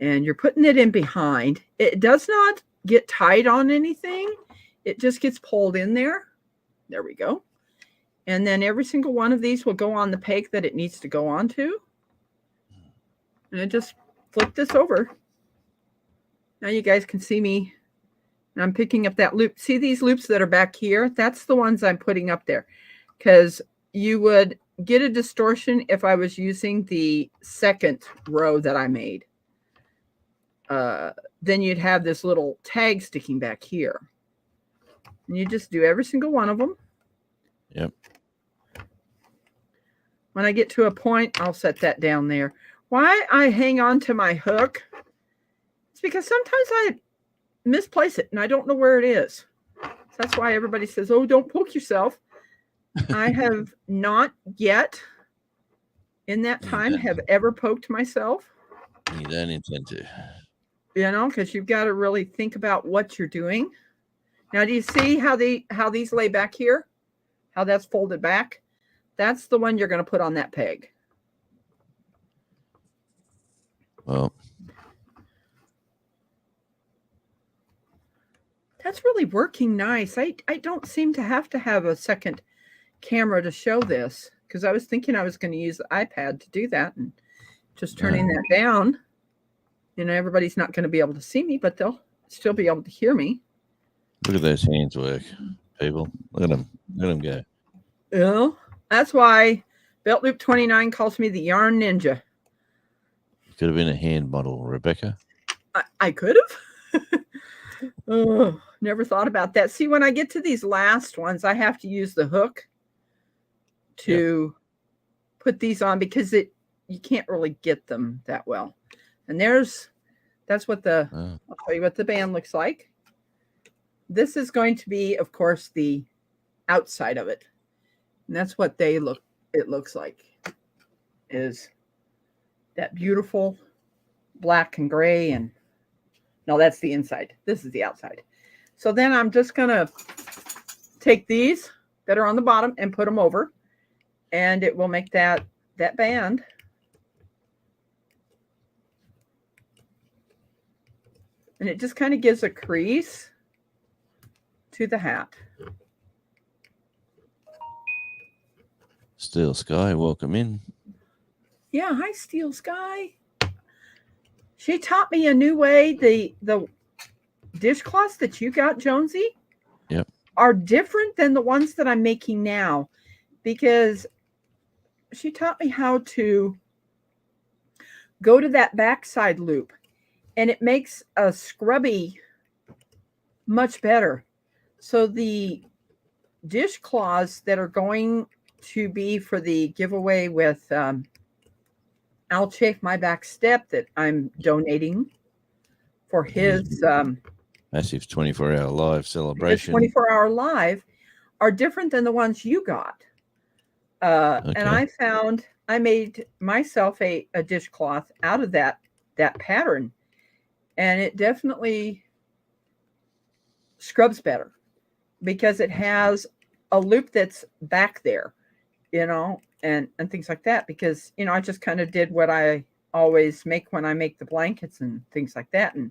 And you're putting it in behind. It does not get tied on anything. It just gets pulled in there. There we go. And then every single one of these will go on the peg that it needs to go onto. And it just flip this over. Now you guys can see me. And I'm picking up that loop. See these loops that are back here? That's the ones I'm putting up there. Because you would get a distortion if I was using the second row that I made. Then you'd have this little tag sticking back here. And you just do every single one of them. Yep. When I get to a point, I'll set that down there. Why I hang on to my hook, it's because sometimes I misplace it and I don't know where it is. So that's why everybody says, oh, don't poke yourself. I have not yet in that time have ever poked myself. You don't intend to. You know, because you've got to really think about what you're doing. Now, do you see how these lay back here? How that's folded back? That's the one you're going to put on that peg. Well, that's really working nice. I don't seem to have a second camera to show this because I was thinking I was going to use the iPad to do that and just turning that down. You know, everybody's not going to be able to see me, but they'll still be able to hear me. Look at those hands work, people. Look at them. Let them go. Yeah, that's why Belt Loop 29 calls me the yarn ninja. Could have been a hand model, Rebecca. I could have. Oh, never thought about that. See, when I get to these last ones, I have to use the hook to put these on because you can't really get them that well. And that's what I'll show you what the band looks like. This is going to be, of course, the outside of it. And that's what it looks like, is that beautiful black and gray. And no, that's the inside. This is the outside. So then I'm just going to take these that are on the bottom and put them over, and it will make that band. And it just kind of gives a crease to the hat. Steel Sky, welcome in. Yeah, hi, Steel Sky. She taught me a new way. The dishcloths that you got, Jonesy, are different than the ones that I'm making now, because she taught me how to go to that backside loop, and it makes a scrubby much better. So the dishcloths that are going to be for the giveaway with I'll Chafe My Back Step that I'm donating for his massive 24-hour live celebration. 24-hour live are different than the ones you got. And I made myself a dishcloth out of that pattern, and it definitely scrubs better because it has a loop that's back there, you know, and things like that, because, you know, I just kind of did what I always make when I make the blankets and things like that. And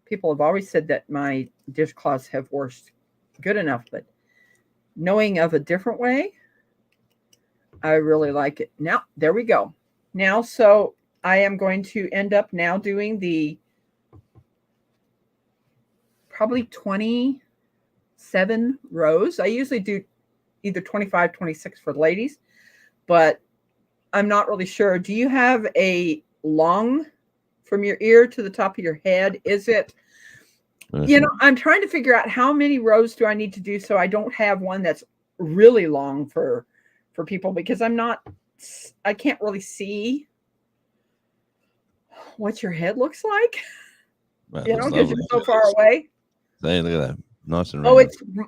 people have always said that my dishcloths have worked good enough, but knowing of a different way, I really like it. Now, there we go. Now, so I am going to end up now doing the probably 27 rows. I usually do either 25, 26 for the ladies, but I'm not really sure. Do you have a long from your ear to the top of your head? Is it, you know, I'm trying to figure out how many rows do I need to do so I don't have one that's really long for people, because I can't really see what your head looks like, Well, you know, because you're so far away. Hey, look at that. Nice and round. Oh,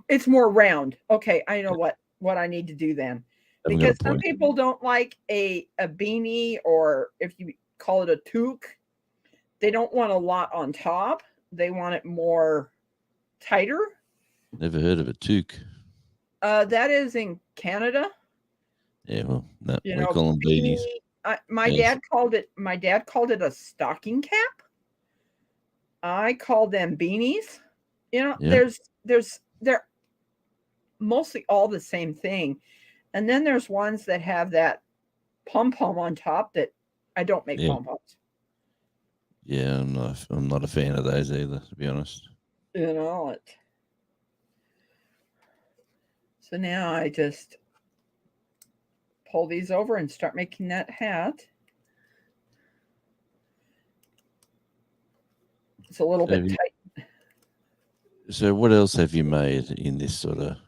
it's more round. Okay, I know what I need to do then. Because some people don't like a beanie, or if you call it a toque, they don't want a lot on top. They want it more tighter. Never heard of a toque. That is in Canada. Yeah, well, no, we call them beanies. My dad called it a stocking cap. I call them beanies. You know, they're mostly all the same thing. And then there's ones that have that pom-pom on top that I don't make pom-poms. Yeah, I'm not a fan of those either, to be honest. You know it. So now I just pull these over and start making that hat. It's a little So, bit tight. so what else have you made in this sort of?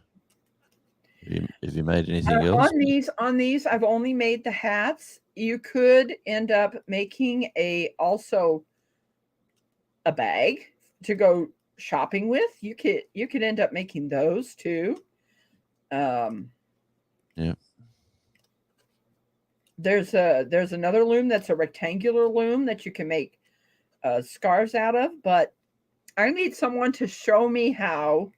Have you made anything else? On these, I've only made the hats. You could end up making also a bag to go shopping with. You could end up making those too. Um, Yeah. there's another loom that's a rectangular loom that you can make scarves out of, but I need someone to show me how.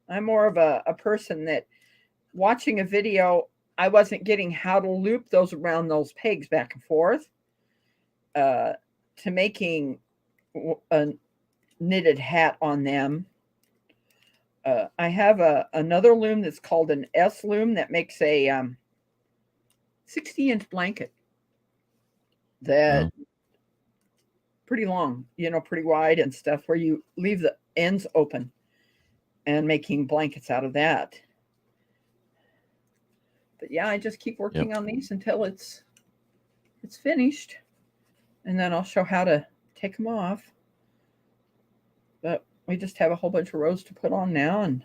I'm more of a person that watching a video, I wasn't getting how to loop those around those pegs back and forth uh, to making a knitted hat on them. I have another loom that's called an S loom that makes a 60-inch blanket that Well, pretty long, pretty wide and stuff, where you leave the ends open and making blankets out of that. But yeah, I just keep yep. working on these until it's finished, and then I'll show how to take them off. But we just have a whole bunch of rows to put on now, and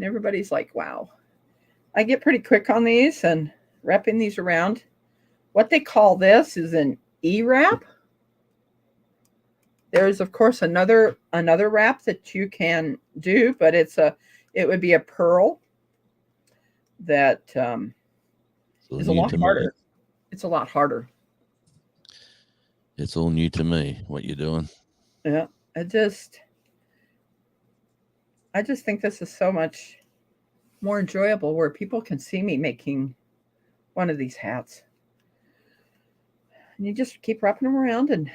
everybody's like, wow. I get pretty quick on these and wrapping these around. What they call this is an E-wrap. There's of course another wrap that you can do, but it would be a pearl that is a New lot to me. harder. It's a lot harder. It's all new to me what you're doing. Yeah, I just think this is so much more enjoyable where people can see me making one of these hats. And you just keep wrapping them around and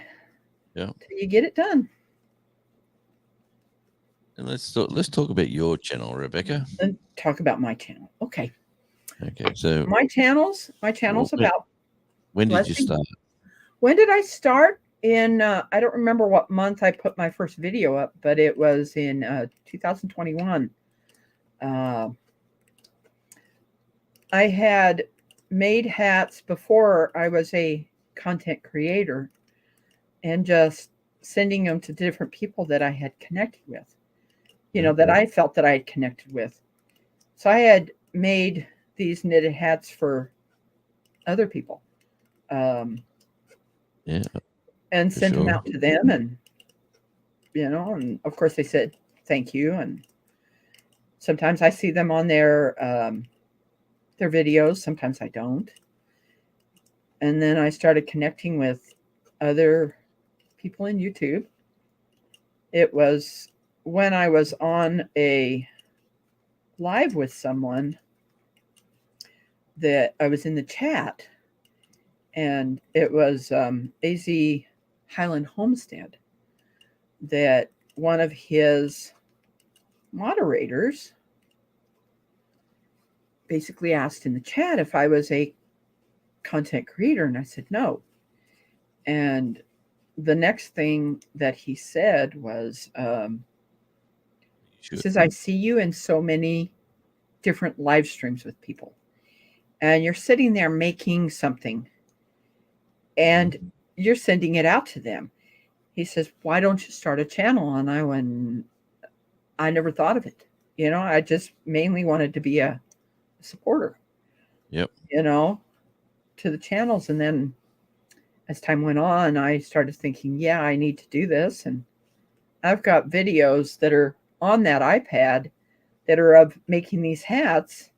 Yeah. until you get it done. And let's talk about your channel, Rebecca. And talk about my channel. Okay. Okay. So My channel's about when did you start? When did I start? In I don't remember what month I put my first video up, but it was in 2021. I had made hats before I was a content creator and just sending them to different people that I had connected with, that I felt that I had connected with. So I had made these knitted hats for other people. Yeah. And sent them out to them, and and of course they said thank you, and sometimes I see them on their videos, sometimes I don't. And then I started connecting with other people in YouTube. It was when I was on a live with someone that I was in the chat, and it was AZ Highland Homestead, that one of his moderators basically asked in the chat if I was a content creator, and I said no. And the next thing that he said was, he says, I see you in so many different live streams with people, and you're sitting there making something, and you're sending it out to them. He says, why don't you start a channel? And I went, I never thought of it. I just mainly wanted to be a supporter. Yep. To the channels. And then as time went on, I started thinking, yeah, I need to do this. And I've got videos that are on that iPad that are of making these hats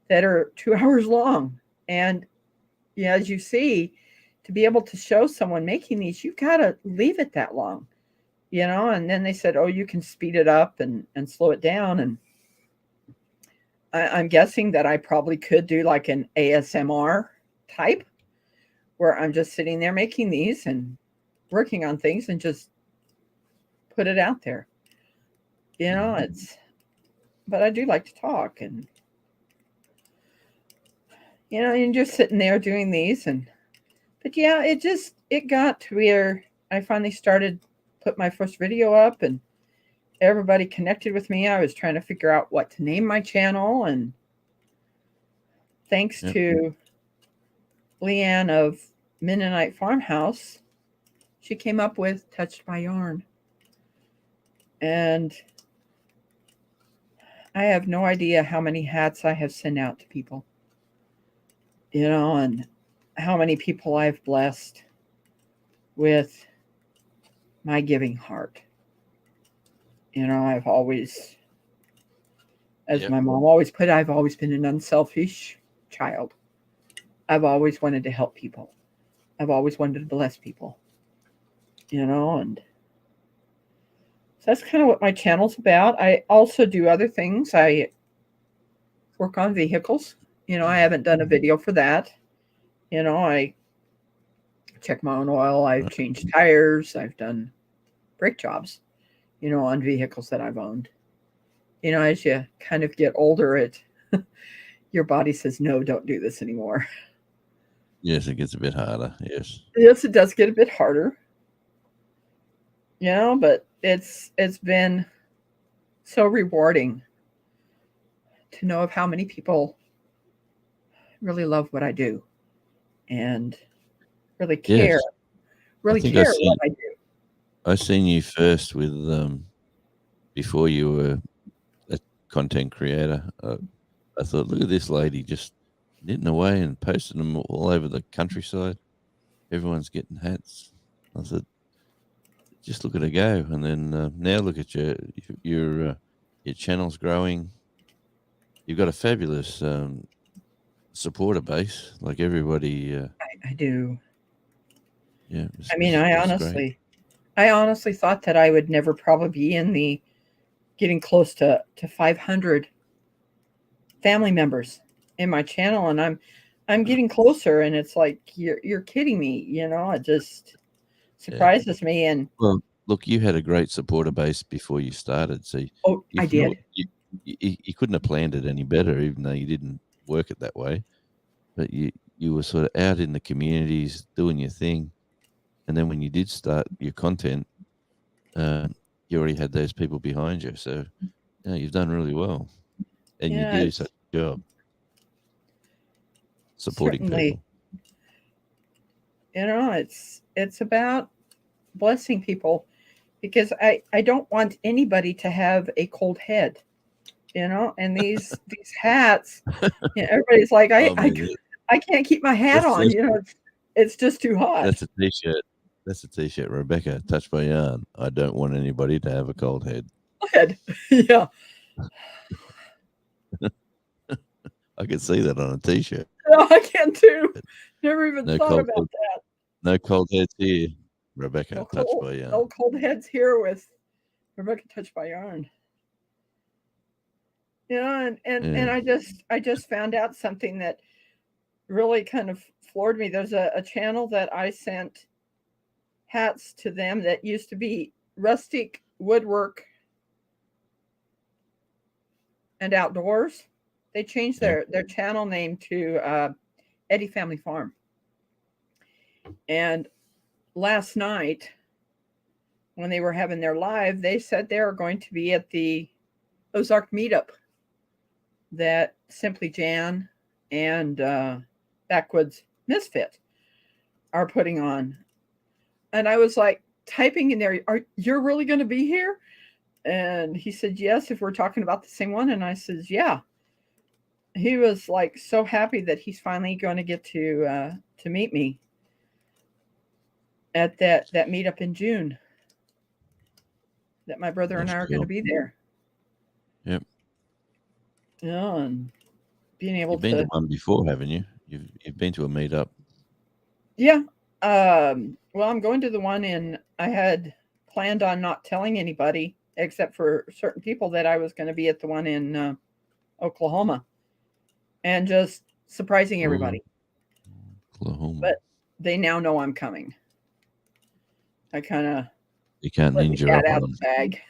that are 2 hours long. And as you see, to be able to show someone making these, you've got to leave it that long, and then they said, oh, you can speed it up and slow it down. And I'm guessing that I probably could do like an ASMR type where I'm just sitting there making these and working on things and just put it out there. But I do like to talk, and and just sitting there doing these. And But yeah, it got to where I finally started put my first video up, and everybody connected with me. I was trying to figure out what to name my channel, and thanks Yep. to Leanne of Mennonite Farmhouse, she came up with Touched by Yarn. And I have no idea how many hats I have sent out to people, and how many people I've blessed with my giving heart. I've always, as Yep. my mom always put, I've always been an unselfish child. I've always wanted to help people. I've always wanted to bless people, and so that's kind of what my channel's about. I also do other things. I work on vehicles. I haven't done a video for that. I check my own oil. I've Right. changed tires. I've done brake jobs, on vehicles that I've owned. As you kind of get older, your body says, no, don't do this anymore. Yes, it gets a bit harder. Yes. Yes, it does get a bit harder, but it's been so rewarding to know of how many people really love what I do and really care, Yes. I think what I do. I seen you first with before you were a content creator. I thought, look at this lady just knitting away and posting them all over the countryside. Everyone's getting hats. I said, just look at her go. And then now look at your channel's growing. You've got a fabulous supporter base. Like everybody, I do. yeah, I mean, it's great. I honestly thought that I would never probably be in the getting close to 500 family members in my channel, and I'm getting closer, and it's like you're kidding me. It just Yeah. surprises me. And Well, look, you had a great supporter base before you started, so oh, I did. you couldn't have planned it any better, even though you didn't work it that way. But you were sort of out in the communities doing your thing, and then when you did start your content, you already had those people behind you. So you've done really well, and you Yeah, do it's such a job supporting certainly, people. it's about blessing people, because I don't want anybody to have a cold head. And these hats, everybody's like, Oh man, I can't keep my hat that's on. that's, It's just too hot. that's a t-shirt. That's a t-shirt, Rebecca. Touched by yarn. I don't want anybody to have a cold head. Head. Yeah. I could see that on a t-shirt. No, I can too. Never even No thought cold, about that. no cold heads here, Rebecca. Touched by yarn. No cold heads here with Rebecca Touched by Yarn. And Yeah. I just found out something that really kind of floored me. There's a channel that I sent hats to them that used to be Rustic Woodwork and Outdoors. They changed Yeah. their channel name to Eddie Family Farm. And last night, when they were having their live, they said they were going to be at the Ozark meetup that Simply Jan and Backwoods Misfit are putting on. And I was like typing in there, you're really going to be here? And he said, yes, if we're talking about the same one. And I said, yeah. He was like so happy that he's finally going to get to meet me at that meetup in June, that my brother and That's I are going to cool. be there. Yep. And being able You've been to to, one before, haven't you? You've been to a meetup. yeah. Well, I'm going to the one I had planned on not telling anybody except for certain people that I was going to be at the one in Oklahoma, and just surprising Oh, everybody. Oklahoma. But they now know I'm coming. I kind of You can't let the ninja cat up out on of them. the bag.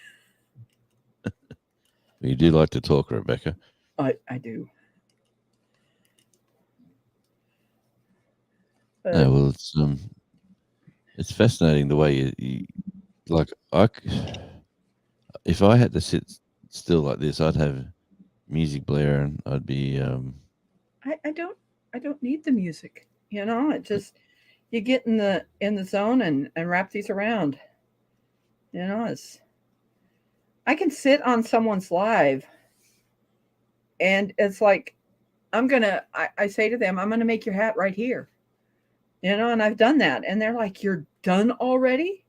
You do like to talk, Rebecca. I do. But No, well, it's fascinating the way you like. If I had to sit still like this, I'd have music blaring. I'd be I don't need the music. It just you get in the zone and wrap these around. It's I can sit on someone's live and it's like I say to them, I'm gonna make your hat right here. And I've done that. And they're like, you're done already?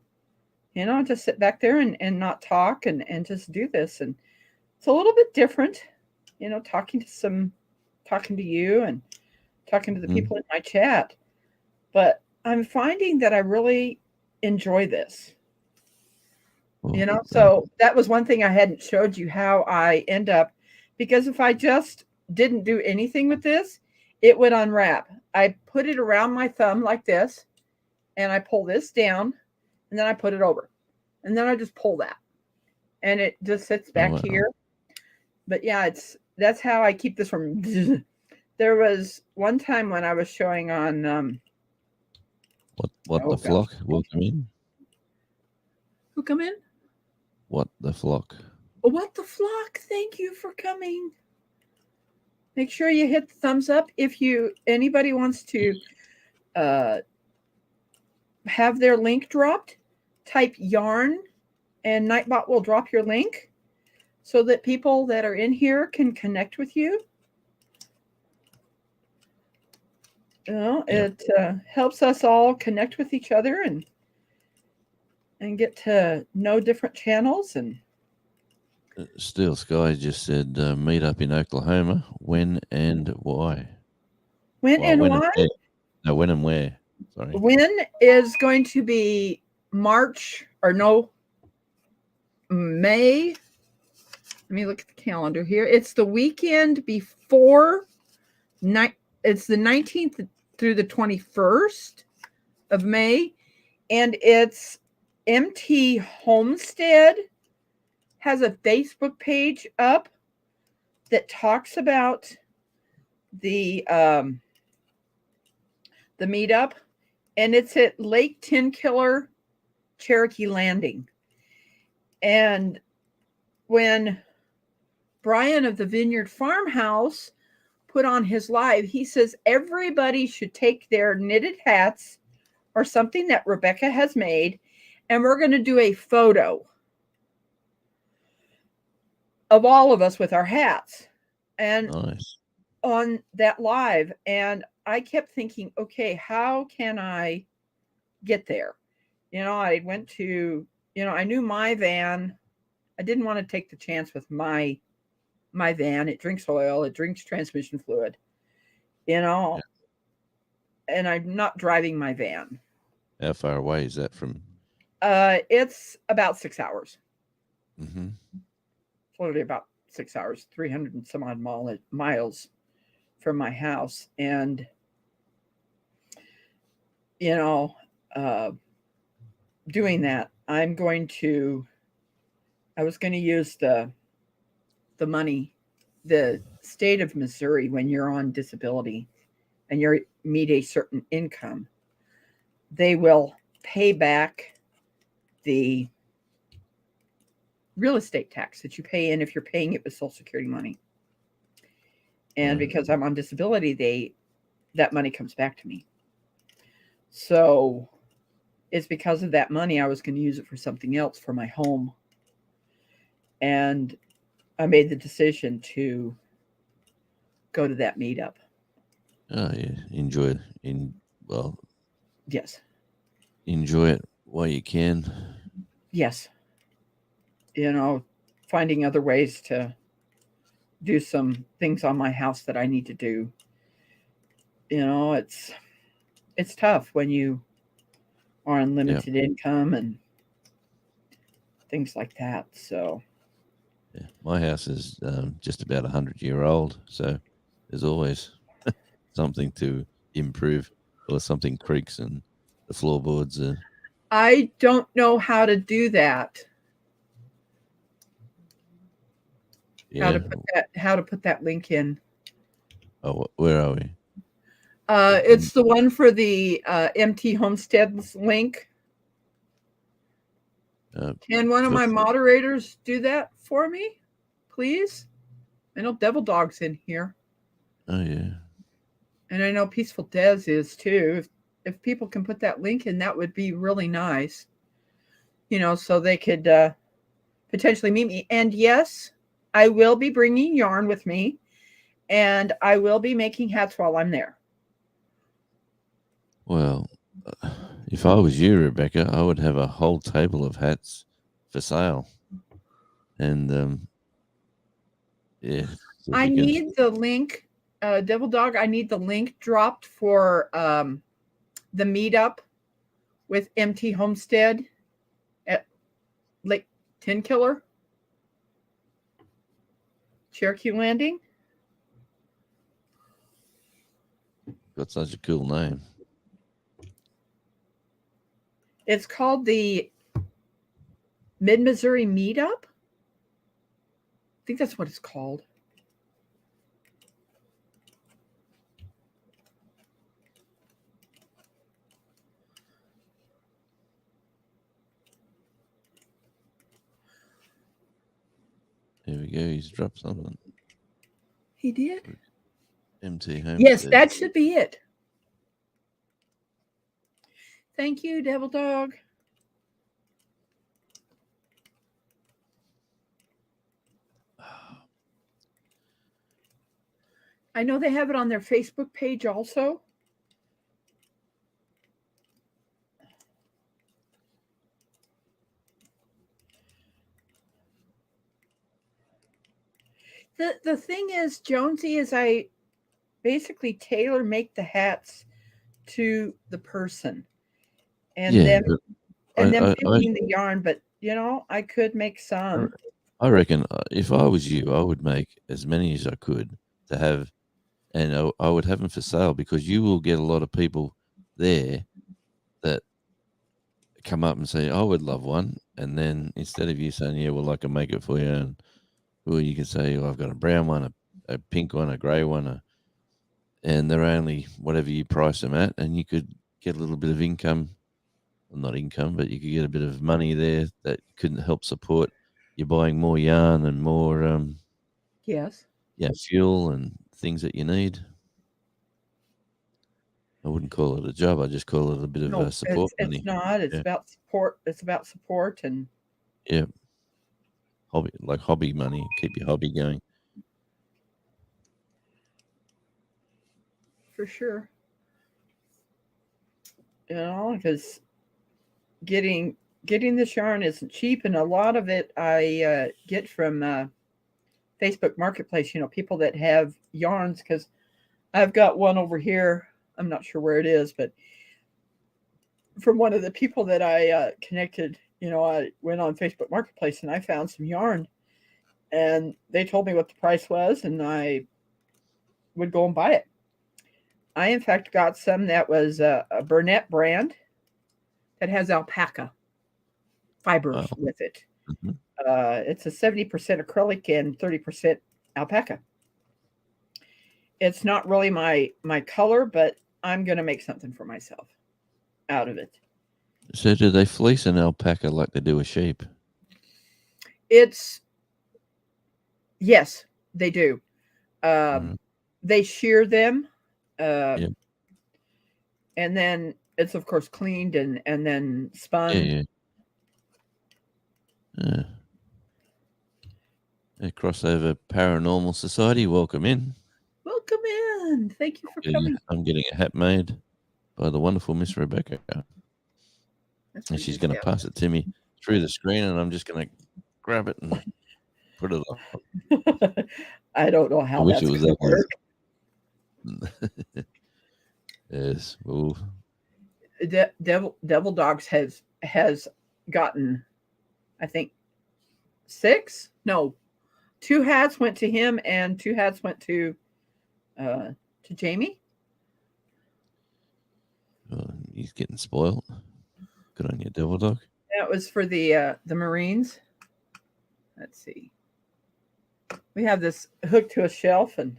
Just sit back there and not talk and just do this. And it's a little bit different, talking to you and talking to the mm, people in my chat. But I'm finding that I really enjoy this. well, So that was one thing I hadn't showed you how I end up, because if I just didn't do anything with this, it would unwrap. I put it around my thumb like this, and I pull this down, and then I put it over, and then I just pull that, and it just sits oh, back wow. here. But yeah, that's how I keep this from. There was one time when I was showing on. What Oh the gosh, flock will come in? who come in? What the flock? What the flock? Thank you for coming. Make sure you hit the thumbs up if anybody wants to uh, have their link dropped. Type yarn, and Nightbot will drop your link so that people that are in here can connect with you. It helps us all connect with each other and get to know different channels. And Steel Sky just said meet up in Oklahoma. When and why? when Well, and when and why? where? No, when and where? Sorry. When is going to be March or no, May? Let me look at the calendar here. It's the weekend before it's the 19th through the 21st of May, and it's MT Homestead has a Facebook page up that talks about the meetup, and it's at Lake Tenkiller, Cherokee Landing. And when Brian of the Vineyard Farmhouse put on his live, he says everybody should take their knitted hats or something that Rebecca has made, and we're going to do a photo of all of us with our hats and Nice. on that live. And I kept thinking, okay, how can I get there? I went to, I knew my van. I didn't want to take the chance with my van. It drinks oil, it drinks transmission fluid, Yeah. and I'm not driving my van. How far away is that from? It's about 6 hours. Mm-hmm. It's literally about 6 hours, 300 and some odd miles from my house. And, doing that, I was going to use the money, the state of Missouri, when you're on disability and you meet a certain income, they will pay back the real estate tax that you pay in if you're paying it with Social Security money. And because I'm on disability, that money comes back to me. So it's because of that money I was going to use it for something else for my home. And I made the decision to go to that meetup. Oh yeah, enjoy it. Yes. Enjoy it while you can. Yes. Finding other ways to do some things on my house that I need to do. It's tough when you are on limited income and things like that. So yeah, my house is just about 100-year-old, so there's always something to improve, or something creaks and the floorboards are. I don't know how to do that. Yeah. How to put that link in. Oh, where are we? It's the one for the MT Homesteads link. Can one of my moderators do that for me, please? I know Devil Dog's in here. Oh, yeah. And I know Peaceful Des is too. If people can put that link in, that would be really nice. So they could potentially meet me. And yes, I will be bringing yarn with me, and I will be making hats while I'm there. Well, if I was you, Rebecca, I would have a whole table of hats for sale. And yeah. I need the link, Devil Dog. I need the link dropped for the meetup with MT Homestead at Lake Tin Killer, Cherokee Landing. Got such a cool name. It's called the Mid-Missouri Meetup. I think that's what it's called. Here we go. He's dropped something. He did? MT Homestead. Yes, that should be it. Thank you, Devil Dog. I know they have it on their Facebook page also. The thing is, Jonesy, is I basically tailor make the hats to the person, and then picking the yarn. But I could make some. I reckon if I was you, I would make as many as I could to have, and I would have them for sale, because you will get a lot of people there that come up and say, "I would love one," and then instead of you saying, "Yeah, well, I can make it for you," and well, you can say, "I've got a brown one, a pink one, a grey one," and they're only whatever you price them at, and you could get a little bit of income. Well, not income, but you could get a bit of money there that could help support you buying more yarn and more Yes. Yeah, fuel and things that you need. I wouldn't call it a job. I just call it a bit of support money. It's not. It's about support. It's about support and hobby money. Keep your hobby going. For sure. Because getting this yarn isn't cheap, and a lot of it I get from Facebook Marketplace. People that have yarns, because I've got one over here. I'm not sure where it is, but from one of the people that I connected, I went on Facebook Marketplace and I found some yarn, and they told me what the price was, and I would go and buy it. I, in fact, got some that was a Burnett brand that has alpaca fibers with it. Mm-hmm. It's a 70% acrylic and 30% alpaca. It's not really my color, but I'm going to make something for myself out of it. So do they fleece an alpaca like they do a sheep? Yes, they do. They shear them. And then it's, of course, cleaned and then spun. Yeah. Crossover Paranormal Society, welcome in. Welcome in. Thank you for coming. I'm getting a hat made by the wonderful Miss Rebecca. And she's going to pass it to me through the screen, and I'm just going to grab it and put it on. I don't know how that's going to work. Yes. Ooh. Devil Dogs has gotten, I think, 6? No, 2 hats went to him, and 2 hats went to Jamie. Oh, he's getting spoiled. Good on you, Devil Dog. That was for the Marines. Let's see. We have this hooked to a shelf, and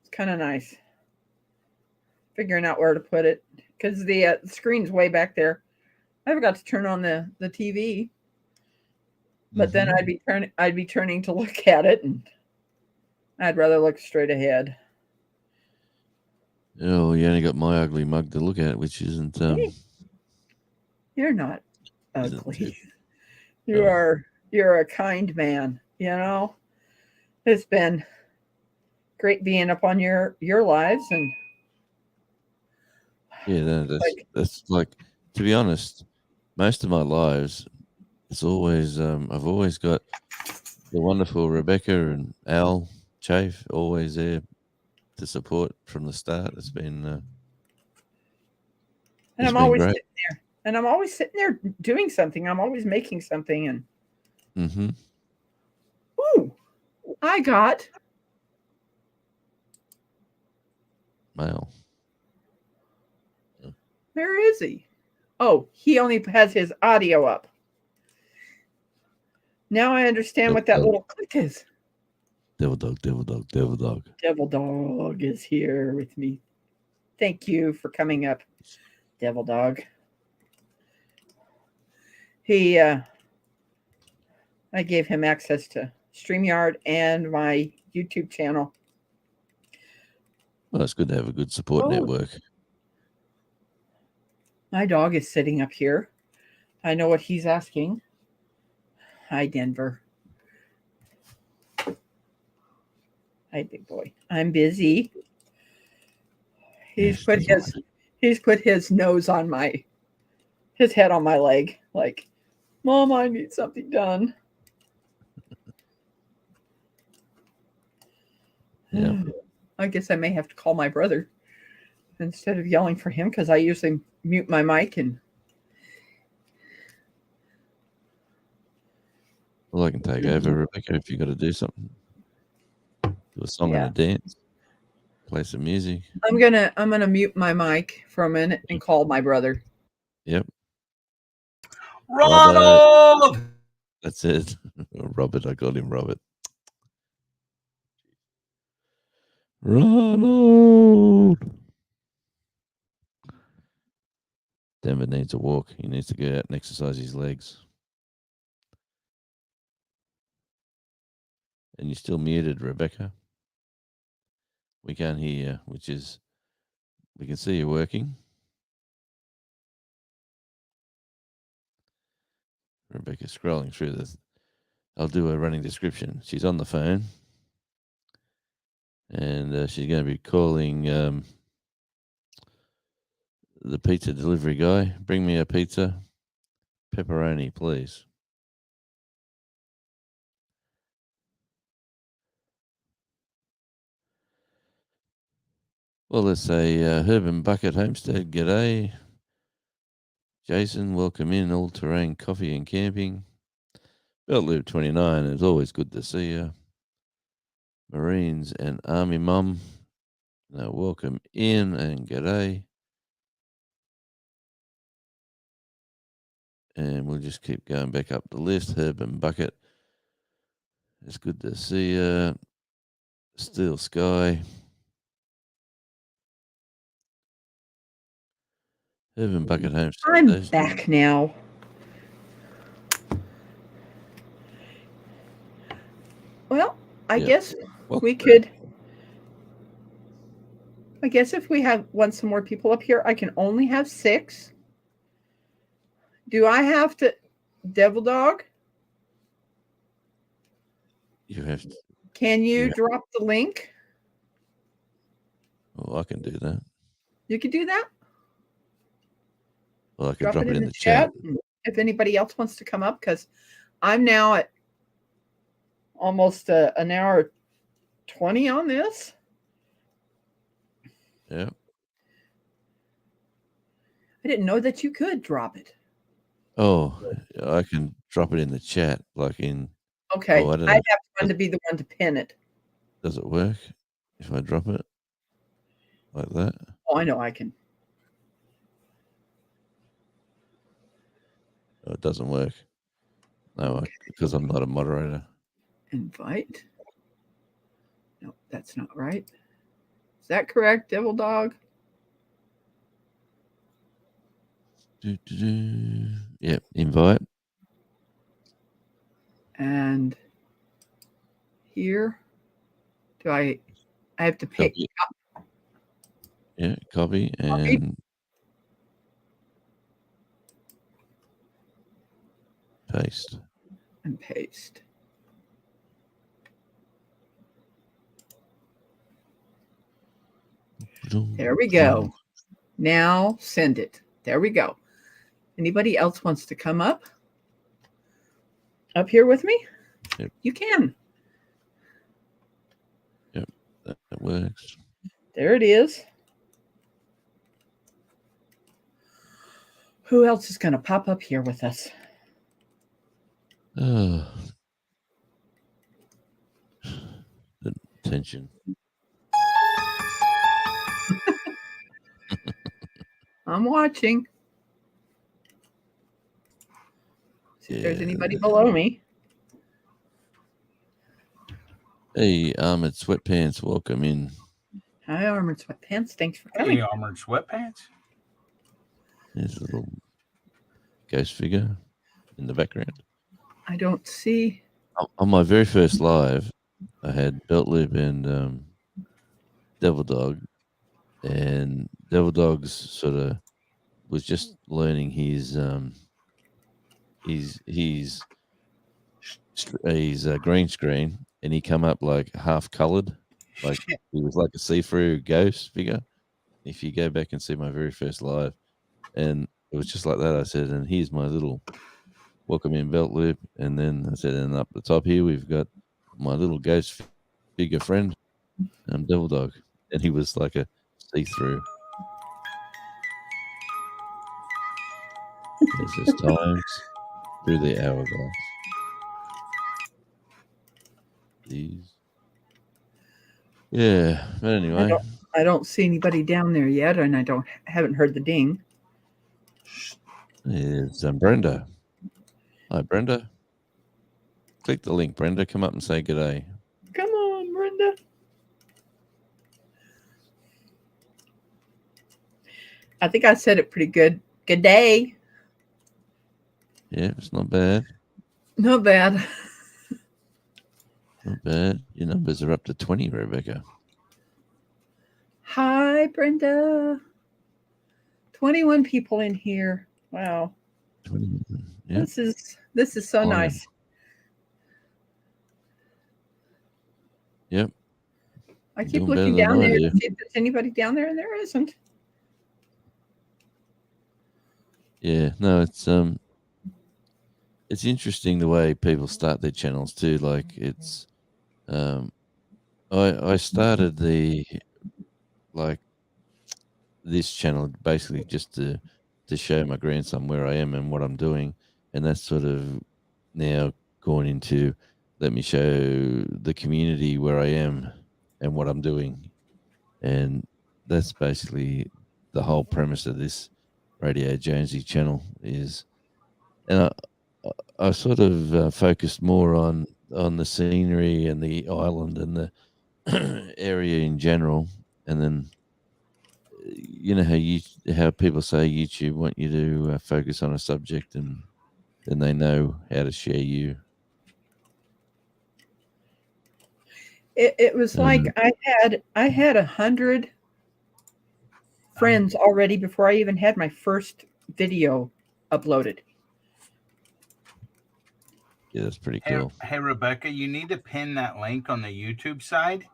it's kind of nice. figuring out where to put it because the screen's way back there. I forgot to turn on the TV, but then I'd be turning to look at it, and I'd rather look straight ahead. Oh, you only got my ugly mug to look at, which isn't Hey, you're not isn't too. ugly. You're a kind man. You know, it's been great being up on your lives and Yeah, no, like that's like, to be honest, most of my lives, it's always I've always got the wonderful Rebecca and Al Chafe always there to support from the start. and It's I'm been always great. sitting there and I'm always sitting there doing something. I'm always making something and Mm-hmm. ooh, I got Mail. where is he? Oh, he only has his audio up. Now I understand Devil what that dog, little click is. devil dog, devil dog, devil dog. Devil Dog is here with me. Thank you for coming up, Devil Dog. He I gave him access to StreamYard and my YouTube channel. Well, it's good to have a good support Oh, network. my dog is sitting up here. I know what he's asking. Hi, Denver. Hi, big boy. I'm busy. He's Yes, put doesn't his nose on his head on my leg, like, Mom, I need something done. yeah. I guess I may have to call my brother instead of yelling for him because I usually mute my mic and Well, I can take over, Rebecca, if you got to do something. Do a song and yeah. a dance. Play some music. I'm gonna mute my mic for a minute and call my brother. Yep. Robert. Ronald! That's it. Robert. I called him Robert. Ronald. Denver needs a walk. He needs to go out and exercise his legs. And you're still muted, Rebecca. We can't hear you, which is, we can see you working. Rebecca's scrolling through this. I'll do a running description. She's on the phone. And she's going to be calling the pizza delivery guy. Bring me a pizza. Pepperoni, please. Well, let's say Herb and Bucket Homestead, g'day. Jason, welcome in, all-terrain coffee and camping. Belt Loop 29, it's always good to see you. Marines and Army Mum, welcome in and g'day. And we'll just keep going back up the list. Herb and Bucket, it's good to see you. Steel Sky. Herb and Bucket Homestead. I'm back now. Well, I guess we could. I guess if we want some more people up here, I can only have 6. Do I have to, Devil Dog? You have to. Can you drop the link? Oh, I can do that. You could do that? Well, I can drop it in the chat. If anybody else wants to come up, because I'm now at almost an hour 20 on this. Yeah. I didn't know that you could drop it. Oh, I can drop it in the chat, like in. Okay. Oh, I don't I'd know. have to be the one to pin it. Does it work if I drop it like that? Oh, I know I can. Oh, it doesn't work. No, because I'm not a moderator. Invite. No, that's not right. Is that correct, Devil Dog? Yep, invite. And here, do I have to pick Copy. Yeah, copy copy and paste. and paste. There we go. Now send it. There we go. Anybody else wants to come up here with me? Yep. You can. Yep, that works. There it is. Who else is going to pop up here with us? The tension. I'm watching. See if there's anybody below me. Hey, Armored Sweatpants, welcome in. Hi, Armored Sweatpants. Thanks for coming. Hey, Armored Sweatpants. There's a little ghost figure in the background. I don't see. On my very first live, I had Belt Loop and Devil Dog, and Devil Dog's sort of was just learning his green screen, and he come up like half colored, like he was like a see-through ghost figure. If you go back and see my very first live, and it was just like that. I said, and here's my little welcome in Belt Loop, and then I said, and up the top here we've got my little ghost figure friend, Devil Dog, and he was like a see-through. There's just times through the hourglass. These. Yeah, but anyway. I don't see anybody down there yet, and I haven't heard the ding. It's Brenda. Hi, Brenda. Click the link, Brenda. Come up and say good day. Come on, Brenda. I think I said it pretty good. Good day. Yeah, it's not bad. Not bad. Not bad. Your numbers are up to 20, Rebecca. Hi, Brenda. 21 people in here. Wow. 20. Yep. This is so nice. Yep. I keep looking down there to see if there's anybody down there, and there isn't. Yeah, no, it's interesting the way people start their channels too. Like it's I started this channel basically just to show my grandson where I am and what I'm doing, and that's sort of now gone into let me show the community where I am and what I'm doing, and that's basically the whole premise of this Radio Jonesy channel is, and I sort of focused more on the scenery and the island and the area in general, and then you know how people say YouTube want you to focus on a subject, and then they know how to share you. It was like I had 100 friends already before I even had my first video uploaded. Yeah, that's pretty cool. Hey, Rebecca, you need to pin that link on the YouTube side.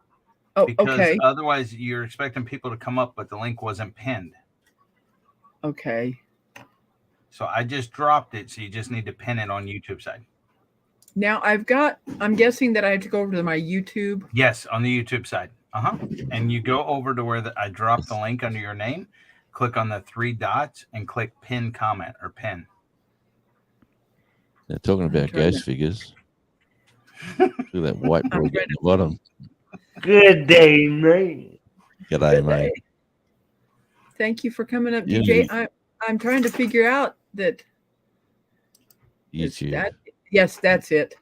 Oh, because okay. Otherwise, you're expecting people to come up, but the link wasn't pinned. Okay. So I just dropped it, so you just need to pin it on YouTube side. Now I'm guessing that I have to go over to my YouTube. Yes, on the YouTube side. And you go over to where I dropped the link under your name, click on the 3 dots, and click pin comment or pin. Now, talking about ghost figures, look at that white boy at the bottom. Good day, mate. Good day, mate. Thank you for coming up, DJ. I'm trying to figure out that YouTube. Yes, that's it.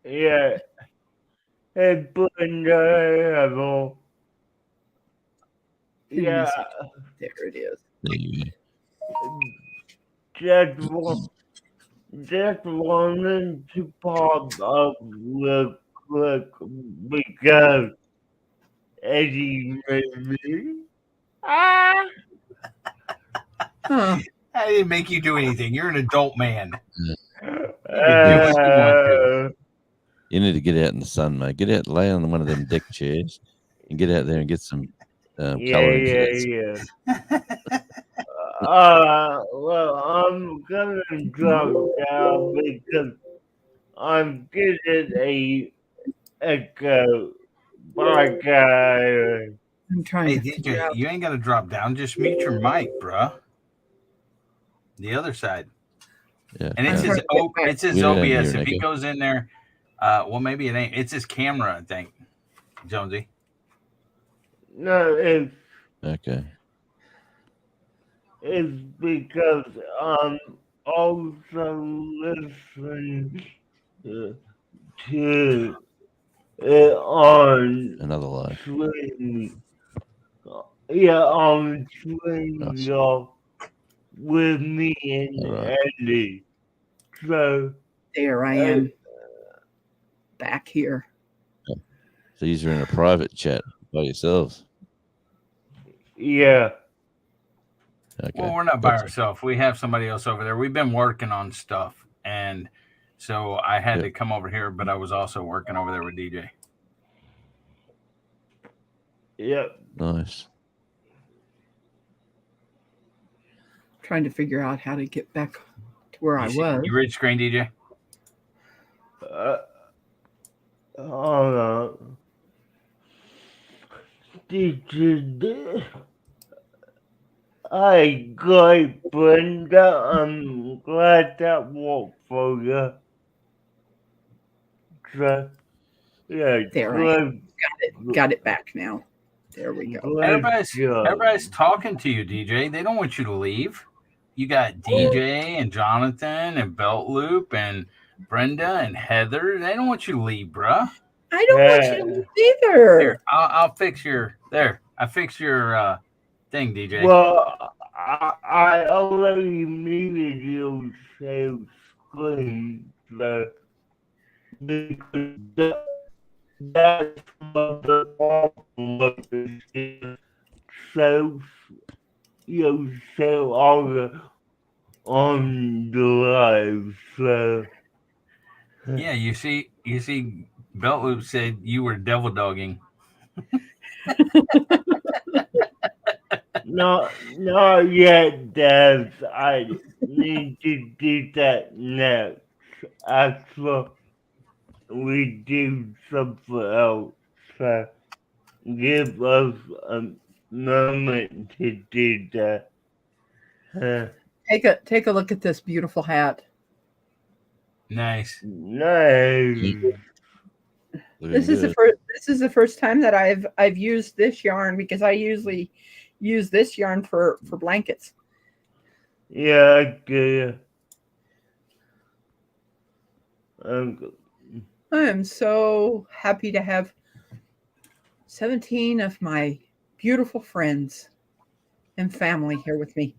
Yeah. Hey, Brenda. Yeah. There it is. There you go. just wanted to pop up real quick because Eddie made me. Ah! Huh. I didn't make you do anything. You're an adult man. Yeah. You can do what you want to. You need to get out in the sun, mate. Get out, lay on one of them deck chairs, and get out there and get some coloring for that. Well, I'm gonna drop down because I'm getting a echo. Bye, guys. I'm trying Hey, to figure DJ, out. you ain't got to drop down. Just mute your mic, bruh. The other side. Yeah, And it's I'm his, trying to get back. it's his We don't hear OBS. an If he echo. goes in there, well, maybe it ain't. It's his camera, I think, Jonesy. No, Okay. it's because I'm also listening to it on Another live. Swing. Yeah, on Swing, Nice. y'all, with me and All right. Andy. So, There I am. Back here. So you're in a private chat by yourselves. yeah. Okay. Well, we're not by Gotcha. ourselves. We have somebody else over there. We've been working on stuff. And so I had to come over here, but I was also working over there with DJ. Yep. Nice. Trying to figure out how to get back to where I was. You read screen, DJ? Hold on. Hi, good, Brenda. I'm glad that worked for you. So, yeah, There I am. Got it back now. There we go. Everybody's talking to you, DJ. They don't want you to leave. You got DJ and Jonathan and Belt Loop and Brenda and Heather. They don't want you to leave, bruh. I don't want you to leave either. Here, I'll fix your there. I fixed your thing, DJ. Well, I already muted you to screen, so because that's what the problem was. So you show all the on the live, so Yeah, you see, Belt Loop said you were devil dogging. not yet, Dad. I need to do that next. After we do something else, so give us a moment to do that. Take a look at this beautiful hat. Nice. Nice. This is the first time that I've used this yarn because I usually use this yarn for blankets. Yeah, okay. I am so happy to have 17 of my beautiful friends and family here with me.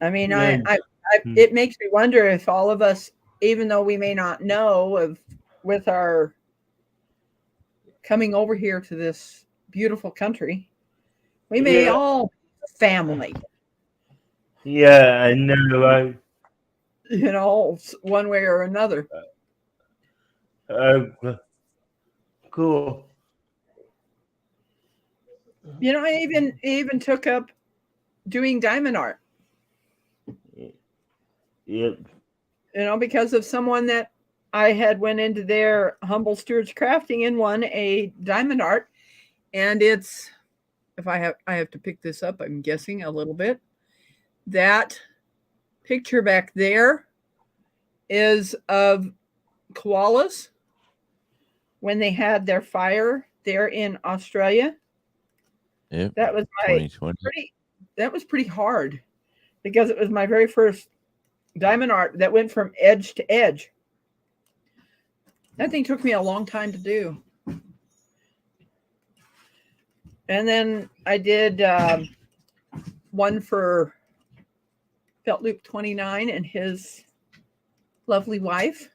I mean, it makes me wonder if all of us, even though we may not know with our coming over here to this beautiful country, we may all be family. Yeah, I know, right? You know, one way or another. Cool. You know, I even took up doing diamond art. Yep. You know, because of someone that I had went into their Humble Stewards Crafting and won a diamond art, and it's I have to pick this up. I'm guessing a little bit. That picture back there is of koalas when they had their fire there in Australia. Yep. That was pretty hard because it was my very first diamond art that went from edge to edge. That thing took me a long time to do. And then I did one for Belt Loop 29 and his lovely wife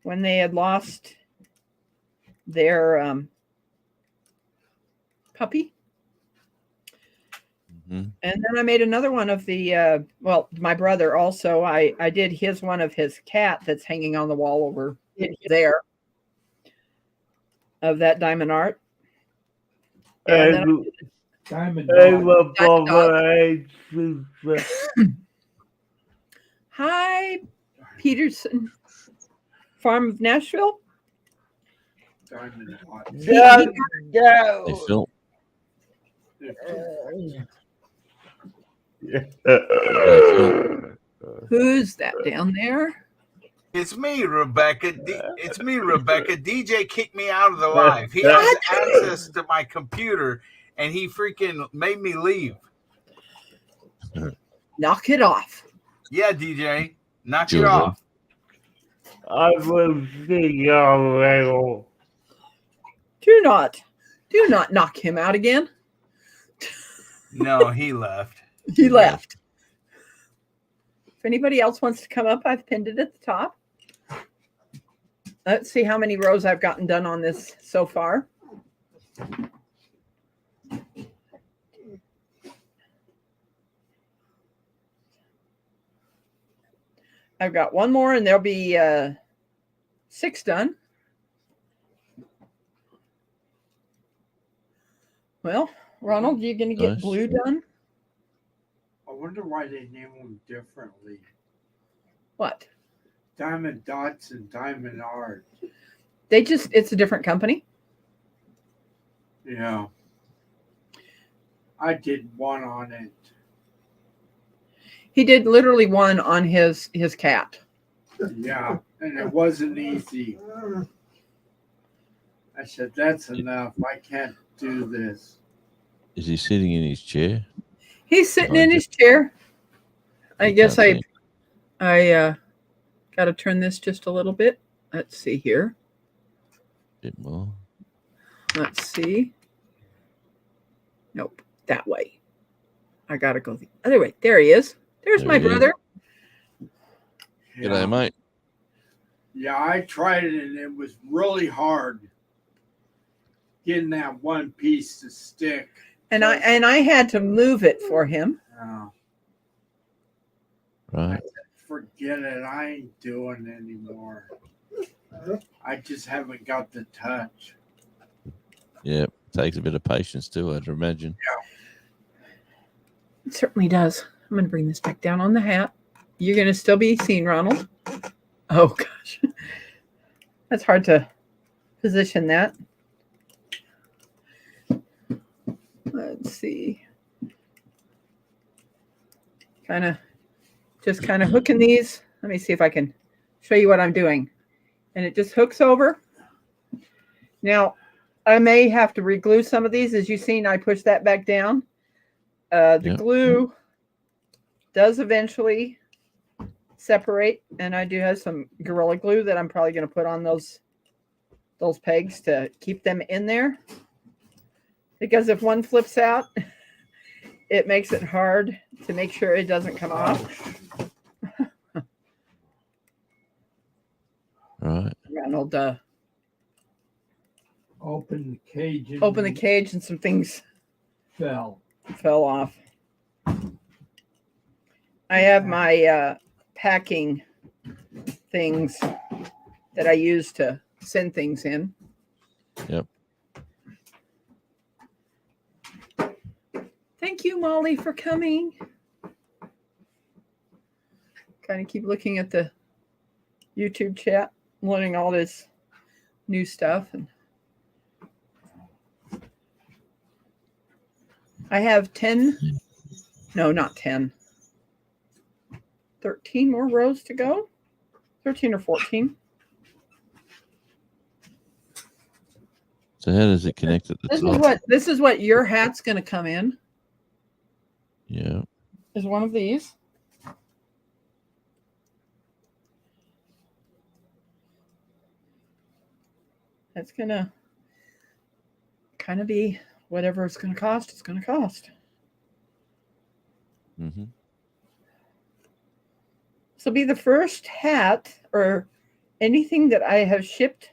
when they had lost their puppy. Mm-hmm. And then I made another one of the, my brother also, I did one of his cat that's hanging on the wall over there of that diamond art. And then Diamond Hi, Peterson Farm of Nashville. Diamond Hey, Phil. Who's that down there? It's me, Rebecca. It's me, Rebecca. DJ kicked me out of the live. He has access to my computer, and he freaking made me leave. Knock it off. Yeah, DJ, knock Julie. it off. I will see you later. Do not knock him out again. No, he left. He left. If anybody else wants to come up, I've pinned it at the top. Let's see how many rows I've gotten done on this so far. I've got one more and there'll be 6 done. Well, Ronald, you're going to get blue done? I wonder why they name them differently. What? Diamond Dots and Diamond Art. It's a different company. Yeah. I did one on it. He did literally one on his cat. Yeah, and it wasn't easy. I said, that's enough. I can't do this. Is he sitting in his chair? He's sitting in his chair. I guess I got to turn this just a little bit. Let's see here. A bit more. Let's see. Nope, that way. I got to go the other way. There he is. There's my brother. G'day, mate. Yeah, I tried it and it was really hard getting that one piece to stick. And I had to move it for him. Right. Forget it. I ain't doing it anymore. I just haven't got the touch. Yeah, takes a bit of patience too, I'd imagine. Yeah. It certainly does. I'm going to bring this back down on the hat. You're going to still be seen, Ronald. Oh, gosh. That's hard to position that. Let's see. Kind of hooking these. Let me see if I can show you what I'm doing. And it just hooks over. Now, I may have to re-glue some of these. As you've seen, I push that back down. The glue does eventually separate, and I do have some Gorilla Glue that I'm probably going to put on those pegs to keep them in there. Because if one flips out, it makes it hard to make sure it doesn't come off. Right. Ronald, Open the cage. Open the cage, and some things fell off. I have my packing things that I use to send things in. Yep. Thank you, Molly, for coming. Kind of keep looking at the YouTube chat, learning all this new stuff. And I have 13 more rows to go. 13 or 14. So how does it connect at the top? This is what your hat's going to come in. Yeah. Is one of these. That's going to kind of be whatever it's going to cost, it's going to cost. Mm-hmm. This will be the first hat or anything that I have shipped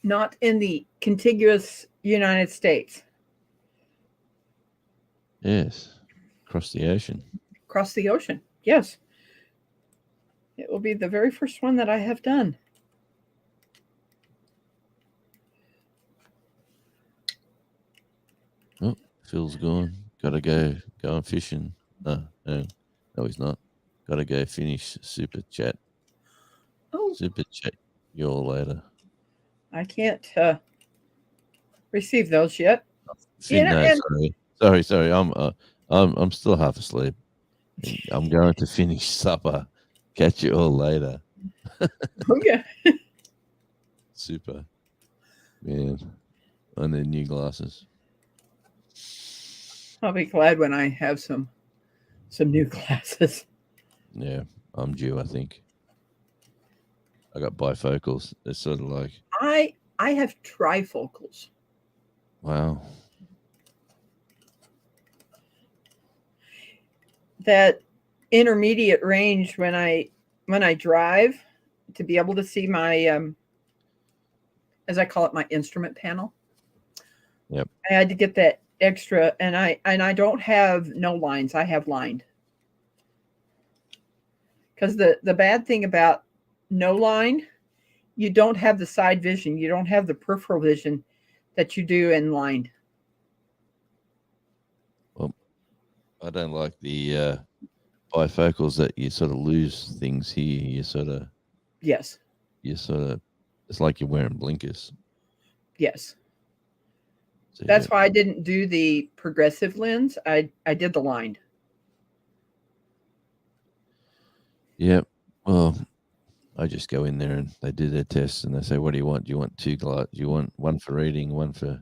not in the contiguous United States. Yes. Across the ocean. Across the ocean. Yes. It will be the very first one that I have done. Oh, Phil's gone. Gotta go going fishing. No, he's not. Gotta go finish super chat. Oh, Super chat you all later. I can't receive those yet. No, And sorry. I'm still half asleep. I'm going to finish supper. Catch you all later. okay. Super. Man, I need new glasses. I'll be glad when I have some new glasses. Yeah, I'm due, I think. I got bifocals. They're sort of like, I have trifocals. wow. That intermediate range when I drive, to be able to see my as I call it, my instrument panel. Yep. I had to get that extra, and I don't have no lines. I have lined. Because the bad thing about no line, you don't have the side vision. You don't have the peripheral vision that you do in lined. Well, I don't like the bifocals that you sort of lose things here. Yes. It's like you're wearing blinkers. Yes. So That's why I didn't do the progressive lens. I did the lined. Yep. Well, I just go in there and they do their tests and they say, "What do you want? Do you want two glass? Do you want one for reading, one for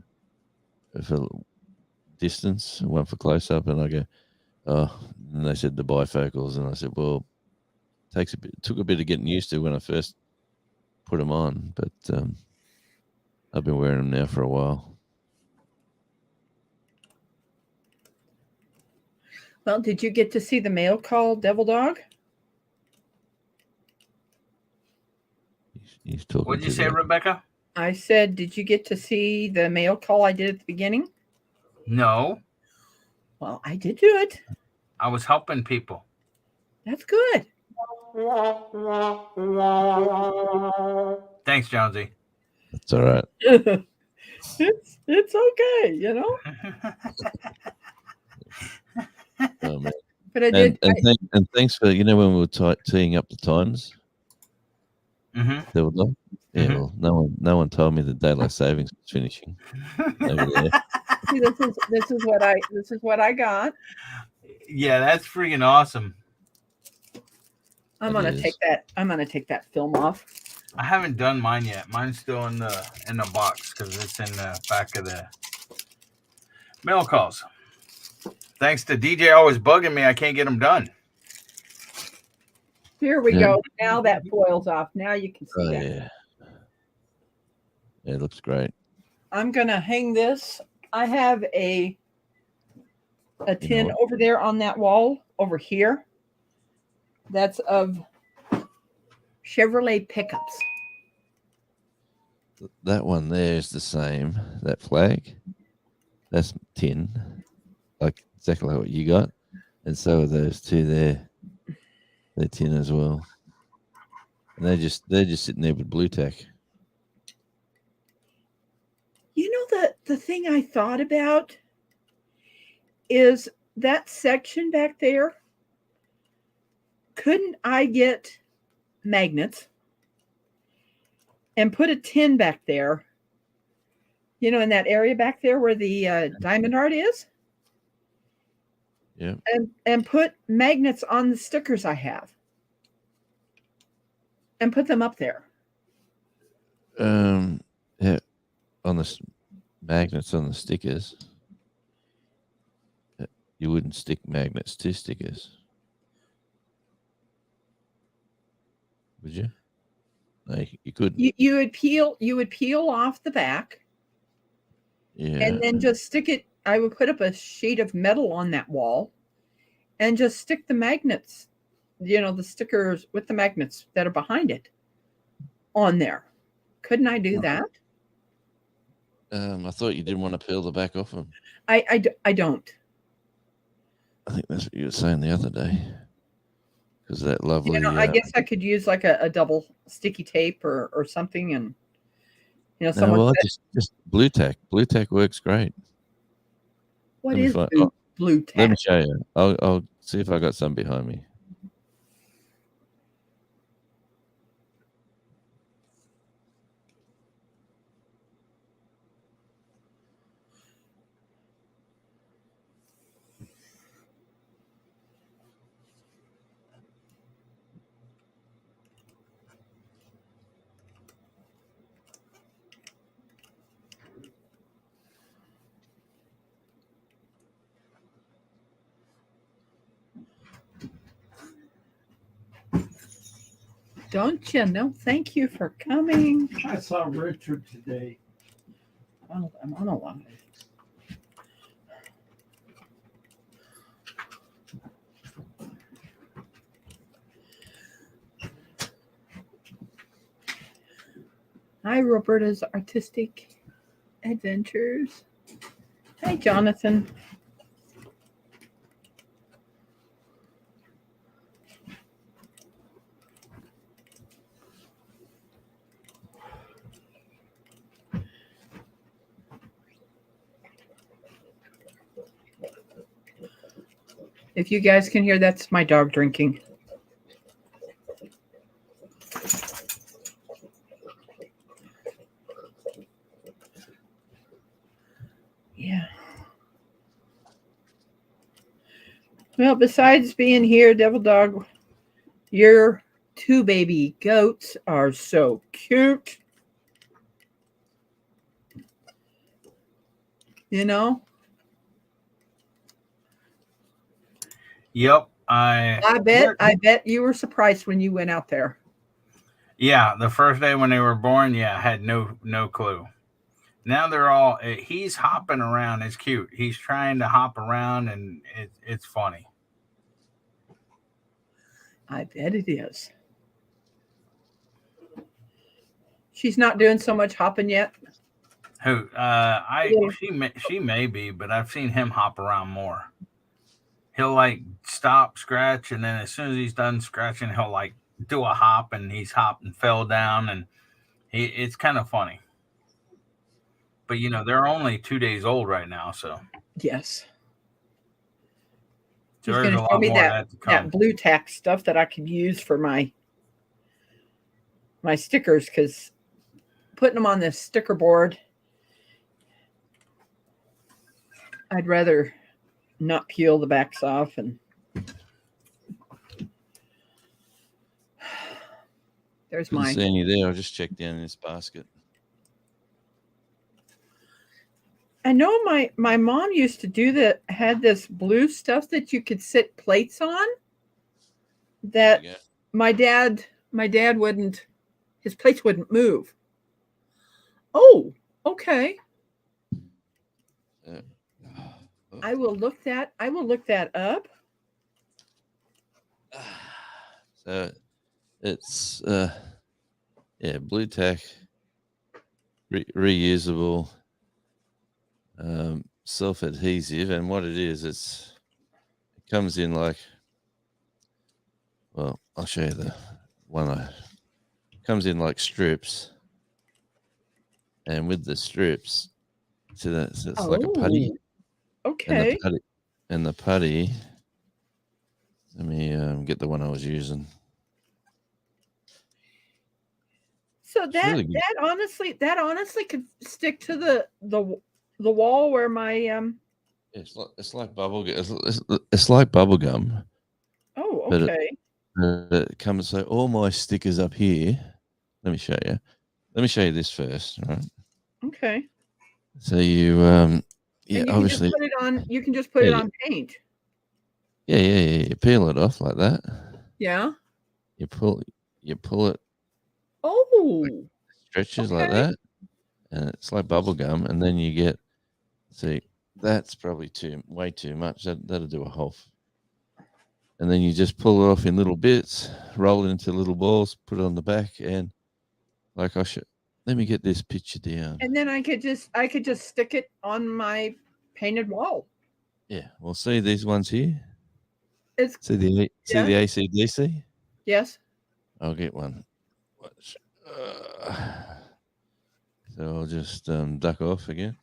distance, one for close up?" And I go, "Oh," and they said the bifocals, and I said, "Well, it took a bit of getting used to when I first put them on, but I've been wearing them now for a while." Well, did you get to see the mail call Devil Dog? He's talking. What'd you say, Rebecca? I said, did you get to see the mail call I did at the beginning? No, Well, I did do it. I was helping people. That's good. Thanks, Jonesy. That's all right. it's okay, you know. Oh, man. But I did. And thanks for when we were teeing up the times. Mm-hmm. There was yeah. Mhm. Well, no one told me that daylight savings was finishing over there. See, this is what I got. Yeah, that's freaking awesome. I'm It gonna is. take that film off. I haven't done mine yet. Mine's still in the box because it's in the back of the mail calls. Thanks to DJ always bugging me, I can't get them done. Here we Yeah. go. Now that foil's off. Now you can see Oh that. yeah. It looks great. I'm gonna hang this. I have a tin what? over there on that wall over here. That's of Chevrolet pickups. That one there is the same. That flag, that's tin, like exactly what you got, and so are those two there. They're tin as well, and they're just sitting there with blue tack. You know, the thing I thought about is that section back there. Couldn't I get magnets and put a tin back there? You know, in that area back there where the diamond art is? Yeah. And put magnets on the stickers I have. And put them up there. Yeah, on the magnets on the stickers. You wouldn't stick magnets to stickers, would you? No, you couldn't. You would peel off the back. Yeah. And then just stick it. I would put up a sheet of metal on that wall and just stick the magnets the stickers with the magnets that are behind it on there. Couldn't I do that? I thought you didn't want to peel the back off them. I don't. I think that's what you were saying the other day. Because that lovely. I guess I could use like a double sticky tape or something, and No, someone well, said, just blue tack. Blue tack works great. what let me is find- blue Let me tack? show you. I'll see if I got some behind me. Don't you know? Thank you for coming. I saw Richard today. I'm on a live. Hi, Roberta's Artistic Adventures. Hi, Jonathan. If you guys can hear, that's my dog drinking. Yeah. Well, besides being here, Devil Dog, your 2 baby goats are so cute. Yep. I bet you were surprised when you went out there. Yeah, the first day when they were born, I had no clue. Now they're all. He's hopping around. It's cute. He's trying to hop around, and it's funny. I bet it is. She's not doing so much hopping yet. Who? She may be, but I've seen him hop around more. He'll like stop, scratch, and then as soon as he's done scratching, he'll like do a hop, and he's hopped and fell down, and it's kind of funny. But they're only 2 days old right now, so Yes. He's there's going a to show lot me more of that to come. that blue tack stuff that I could use for my stickers, because putting them on this sticker board, I'd rather not peel the backs off. And there's Couldn't my. see any there. I just checked down in this basket. I know my mom used to do that. Had this blue stuff that you could sit plates on. That my dad wouldn't. His plates wouldn't move. Oh, okay. I will look that up. So it's blue tack, reusable, self-adhesive, and what it is, it comes in like, well, I'll show you the one. It comes in like strips, and with the strips, so it's like a putty. Okay. And the putty. Let me get the one I was using. So that honestly could stick to the wall where my It's like bubble gum. It's like bubble gum. Oh, okay. It comes, so all my stickers up here. Let me show you. Let me show you this first, right? Okay. So you obviously you can just put it on paint. Yeah. You peel it off like that. Yeah. You pull it. Oh. Stretches like that, and it's like bubble gum. And then you get, see, that's probably way too much. That'll do a whole. and then you just pull it off in little bits, roll it into little balls, put it on the back, and like let me get this picture down. And then I could just stick it on my painted wall. Yeah, well, see these ones here. It's See the AC/DC. yes. I'll get one. So I'll just duck off again.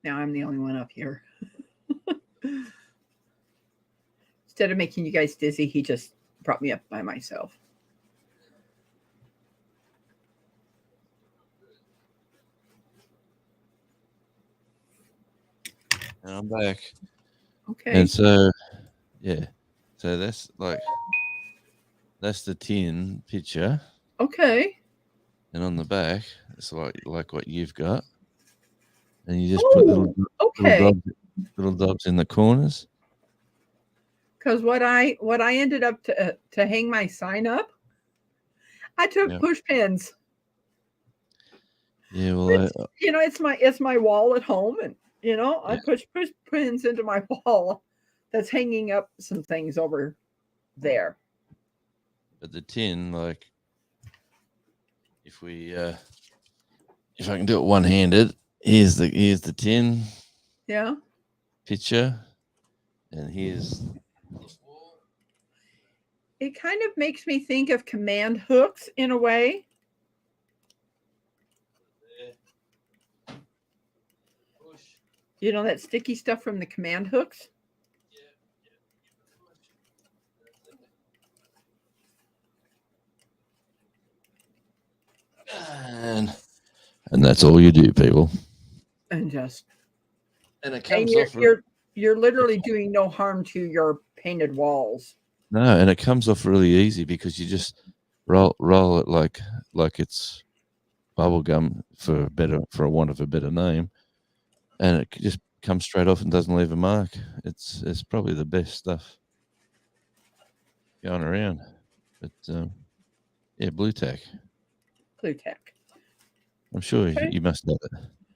Now I'm the only one up here. Instead of making you guys dizzy, he just brought me up by myself. And I'm back. Okay. And so, yeah. So that's the tin picture. Okay. And on the back, it's like what you've got. And you just put little dots in the corners. Because what I ended up to hang my sign up, I took push pins. Yeah, well, it's my wall at home, and I push pins into my wall that's hanging up some things over there. But the tin, like, if I can do it one-handed, here's the tin. Yeah. Picture, and here's. It kind of makes me think of command hooks in a way. That sticky stuff from the command hooks. And that's all you do, people. And it comes off. You're literally doing no harm to your painted walls. No, and it comes off really easy because you just roll it like it's bubble gum for want of a better name, and it just comes straight off and doesn't leave a mark. It's probably the best stuff going around. But Blue Tack. Blue Tack. I'm sure you must have it.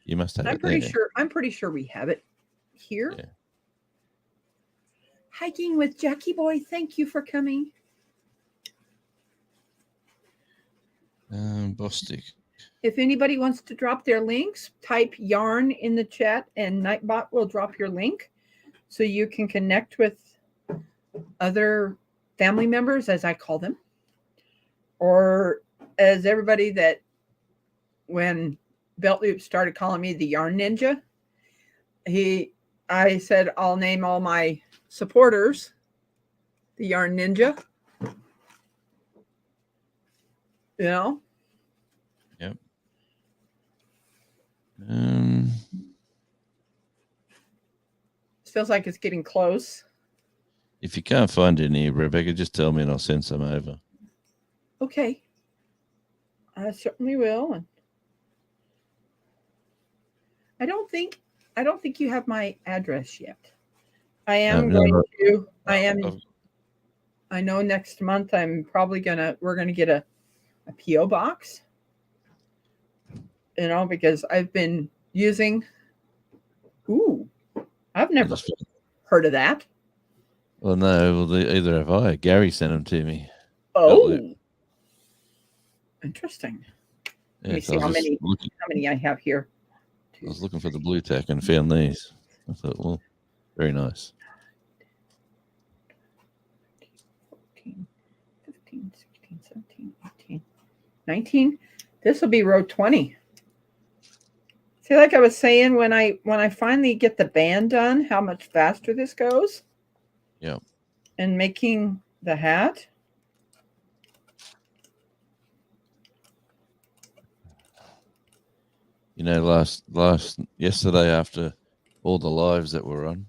You must have it. I'm pretty sure we have it here. Yeah. Hiking with Jackie Boy. Thank you for coming. Bostic. If anybody wants to drop their links, type yarn in the chat and Nightbot will drop your link so you can connect with other family members, as I call them, or as everybody that when Belt Loop started calling me the Yarn Ninja, I said, I'll name all my supporters the Yarn Ninja. Yep. Feels like it's getting close. If you can't find any, Rebecca, just tell me and I'll send some over. Okay. I certainly will. And I don't think you have my address yet. I am going to. I know next month we're gonna get a PO box. Because I've been using. Ooh, I've never heard of that. Well, no, either have I. Gary sent them to me. Oh, interesting. Yeah, Let me see how many I have here. I was looking for the Blue Tack and found these. I thought, well, very nice. 14, 15, 16, 17, 18, 19. This will be row 20. See, like I was saying, when I finally get the band done, how much faster this goes. Yeah. And making the hat. Yesterday after all the lives that were on,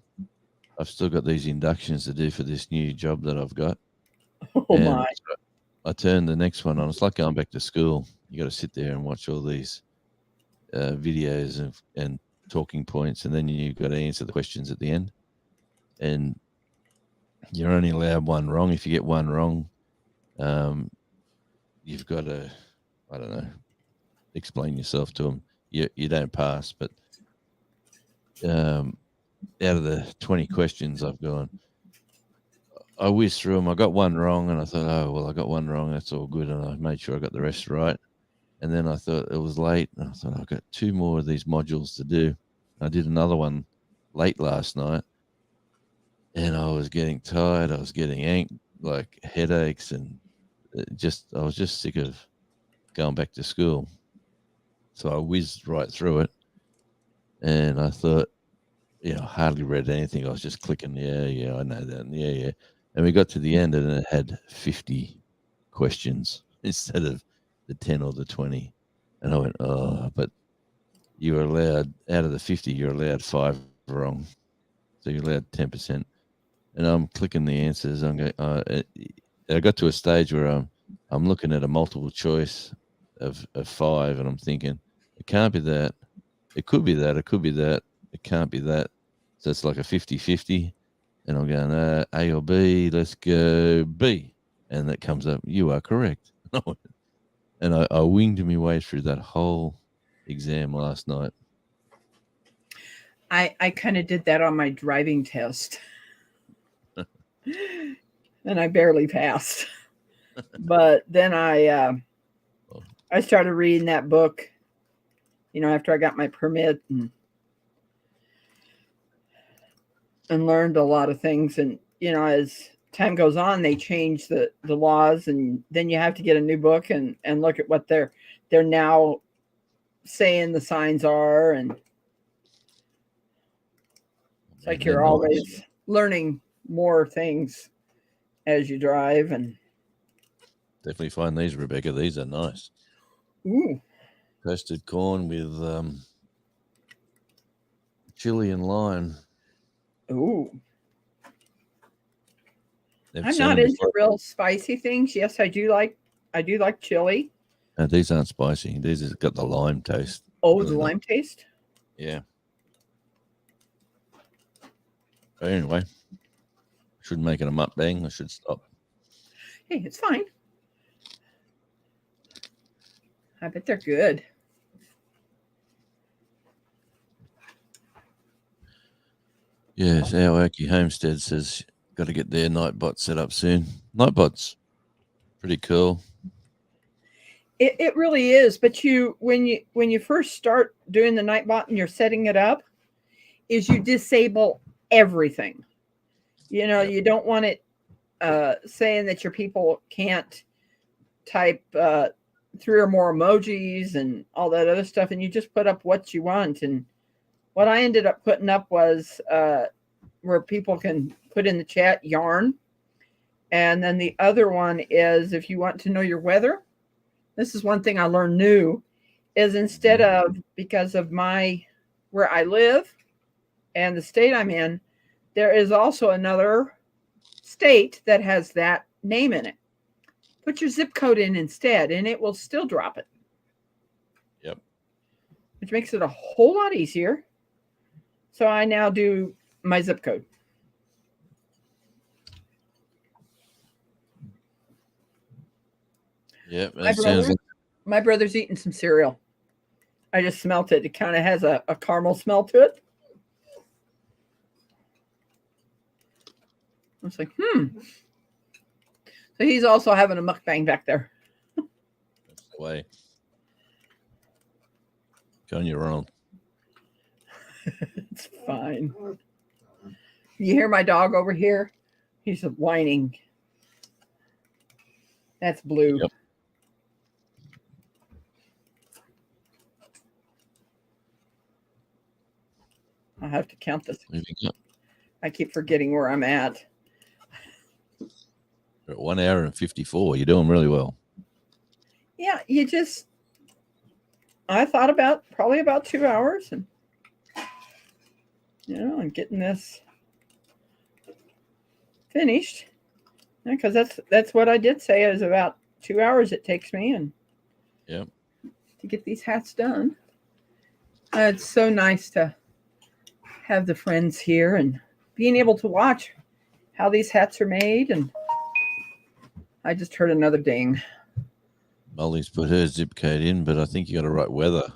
I've still got these inductions to do for this new job that I've got. Oh my! So I turned the next one on. It's like going back to school. You got to sit there and watch all these videos and talking points, and then you've got to answer the questions at the end. And you're only allowed one wrong. If you get one wrong, you've got to, I don't know, explain yourself to them. You don't pass, but out of the 20 questions I've gone, I whizzed through them. I got one wrong, and I thought, oh, well, I got one wrong. That's all good. And I made sure I got the rest right. And then I thought it was late, and I thought, I've got 2 more of these modules to do. I did another one late last night, and I was getting tired. I was getting headaches, and I was just sick of going back to school. So I whizzed right through it, and I thought, I hardly read anything. I was just clicking, yeah, I know that, yeah. And we got to the end, and it had 50 questions instead of the 10 or the 20. And I went, oh, but you were allowed, out of the 50, you're allowed 5 wrong. So you're allowed 10%. And I'm clicking the answers. I'm going, I got to a stage where I'm looking at a multiple choice of 5, and I'm thinking, it can't be that. It could be that. It could be that. It can't be that. So it's like a 50-50. And I'm going, A or B, let's go B. And that comes up, you are correct. And I winged my way through that whole exam last night. I kind of did that on my driving test. And I barely passed. But then I started reading that book, after I got my permit and learned a lot of things. And, as time goes on, they change the laws, and then you have to get a new book and look at what they're now saying the signs are. And it's like you're always learning more things as you drive. And definitely find these, Rebecca. These are nice. Ooh. Toasted corn with chili and lime. Ooh. Never I'm seen not them into before. real spicy things. Yes, I do like chili. These aren't spicy. These have got the lime taste. Oh, Really the nice. lime taste? Yeah. But anyway, shouldn't make it a mukbang. I should stop. Hey, it's fine. I bet they're good. Yes, our Okie Homestead says got to get their Nightbot set up soon. Nightbot's pretty cool. It really is. But when you first start doing the Nightbot and you're setting it up, is you disable everything. Yep. You don't want it saying that your people can't type 3 or more emojis and all that other stuff, and you just put up what you want. And what I ended up putting up was where people can put in the chat yarn. And then the other one is if you want to know your weather. This is one thing I learned new, is instead of, because of where I live and the state I'm in, there is also another state that has that name in it. Put your zip code in instead, and it will still drop it. Yep. Which makes it a whole lot easier. So I now do my zip code. Yep. That sounds like My brother's eating some cereal. I just smelt it. It kind of has a caramel smell to it. I was like, So he's also having a mukbang back there. that's the way. Go on your own. It's fine. You hear my dog over here? He's whining. That's Blue. Yep. I'll have to count this. Moving up. I keep forgetting where I'm at. We're at 1 hour and 54. You're doing really well. Yeah, I thought probably about 2 hours, and I'm getting this finished. Because that's what I did say is about 2 hours it takes me, and Yep. to get these hats done. It's so nice to have the friends here and being able to watch how these hats are made. And I just heard another ding. Molly's put her zip code in, but I think you got to write weather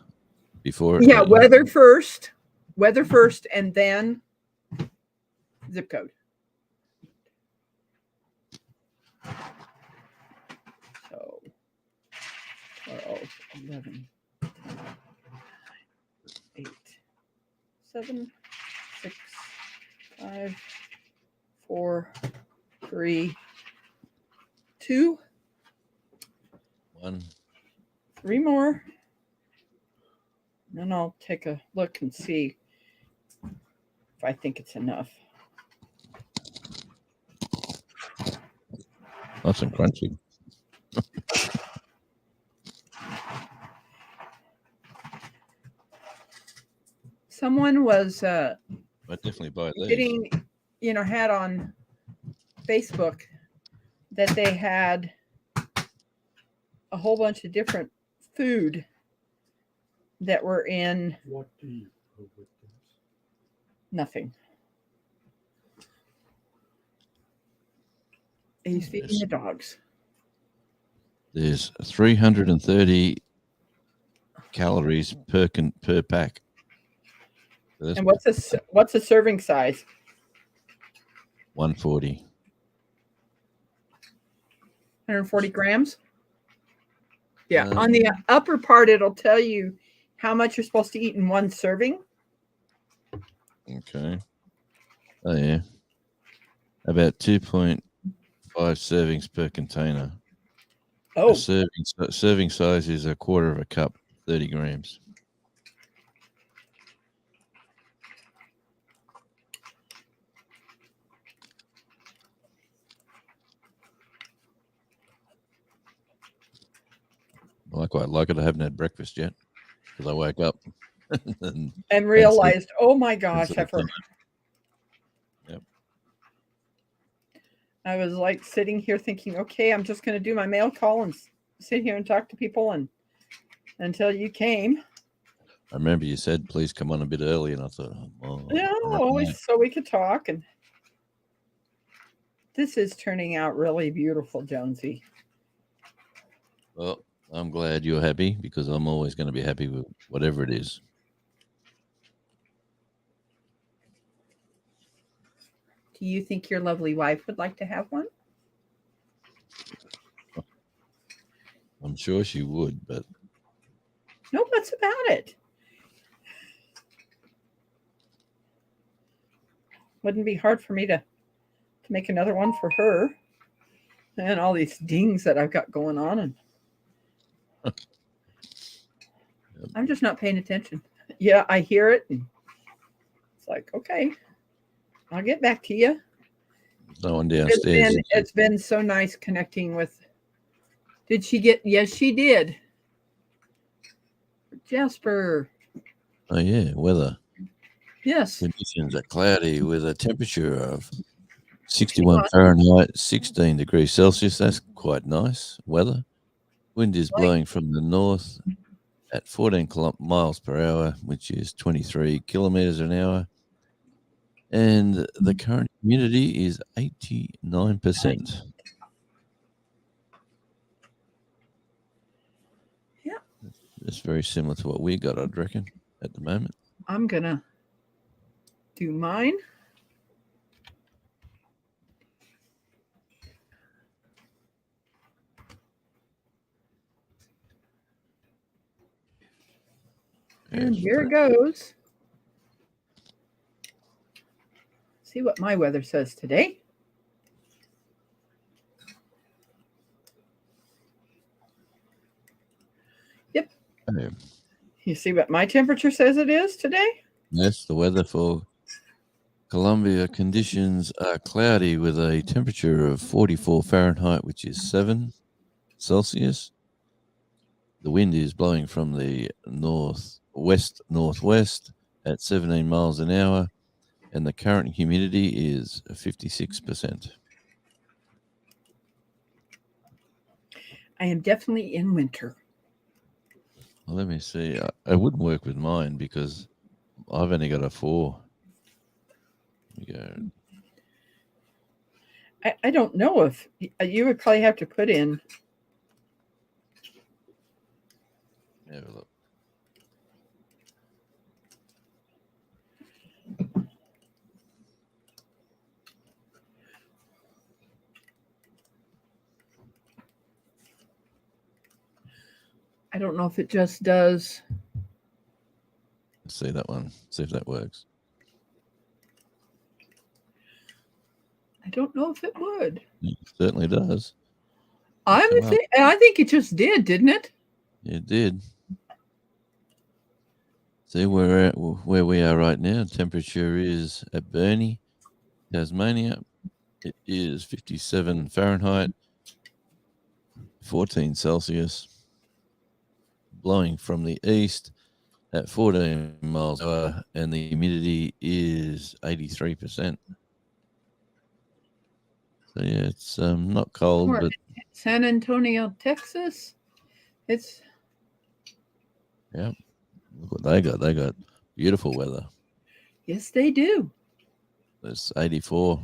before. Yeah, weather first, and then zip code. So 12, 11, 8, 7, 6, 5, 4, 3, 2, 1. 3 more. Then I'll take a look and see if I think it's enough. Nice and crunchy. Someone was I definitely buy these. getting, had on Facebook that they had a whole bunch of different food that were in What do you put with this? nothing. He's feeding Yes. the dogs. There's 330 calories per pack. So that's And what's a serving size? 140. 140 grams? Yeah. Um, On the upper part, it'll tell you how much you're supposed to eat in one serving. Okay. Oh, yeah. About 2.5 servings per container. Oh, A serving size is a quarter of a cup, 30 grams. Well, I quite like it. I haven't had breakfast yet because I woke up and realized, oh my gosh, Yep. I was like sitting here thinking, okay, I'm just going to do my mail call and sit here and talk to people, and until you came. I remember you said, please come on a bit early, and I thought, Yeah, always so we could talk. And this is turning out really beautiful, Jonesy. Well, I'm glad you're happy because I'm always going to be happy with whatever it is. Do you think your lovely wife would like to have one? I'm sure she would, but No, what's about it? Wouldn't be hard for me to make another one for her. And all these dings that I've got going on, and I'm just not paying attention. Yeah, I hear it, and it's like, okay, I'll get back to you. no one downstairs. It's been so nice connecting with. Did she get? Yes, she did. Jasper. Oh, yeah, weather. Yes. Conditions are cloudy with a temperature of 61 Fahrenheit, 16 degrees Celsius. That's quite nice weather. Wind is blowing from the north at 14 miles per hour, which is 23 kilometers an hour. And the current humidity is 89%. Yeah. It's very similar to what we got, I'd reckon, at the moment. I'm going to do mine. And here it goes. See what my weather says today. Yep. Okay. You see what my temperature says it is today? Yes, the weather for Colombia conditions are cloudy with a temperature of 44 Fahrenheit, which is 7 Celsius. The wind is blowing from the northwest at 17 miles an hour, and the current humidity is 56%. I am definitely in winter. Well, let me see. I wouldn't work with mine because I've only got a 4. Let me go. I don't know if you would probably have to put in. Have a look. I don't know if it just does. Let's see that one. See if that works. I don't know if it would. It certainly does. I think it just did, didn't it? It did. See where we are right now. Temperature is at Burnie, Tasmania. It is 57 Fahrenheit, 14 Celsius. Blowing from the east at 14 miles an hour, and the humidity is 83%. So yeah, it's not cold, Or but San Antonio, Texas. It's yeah, look what they got. They got beautiful weather. yes, they do. It's 84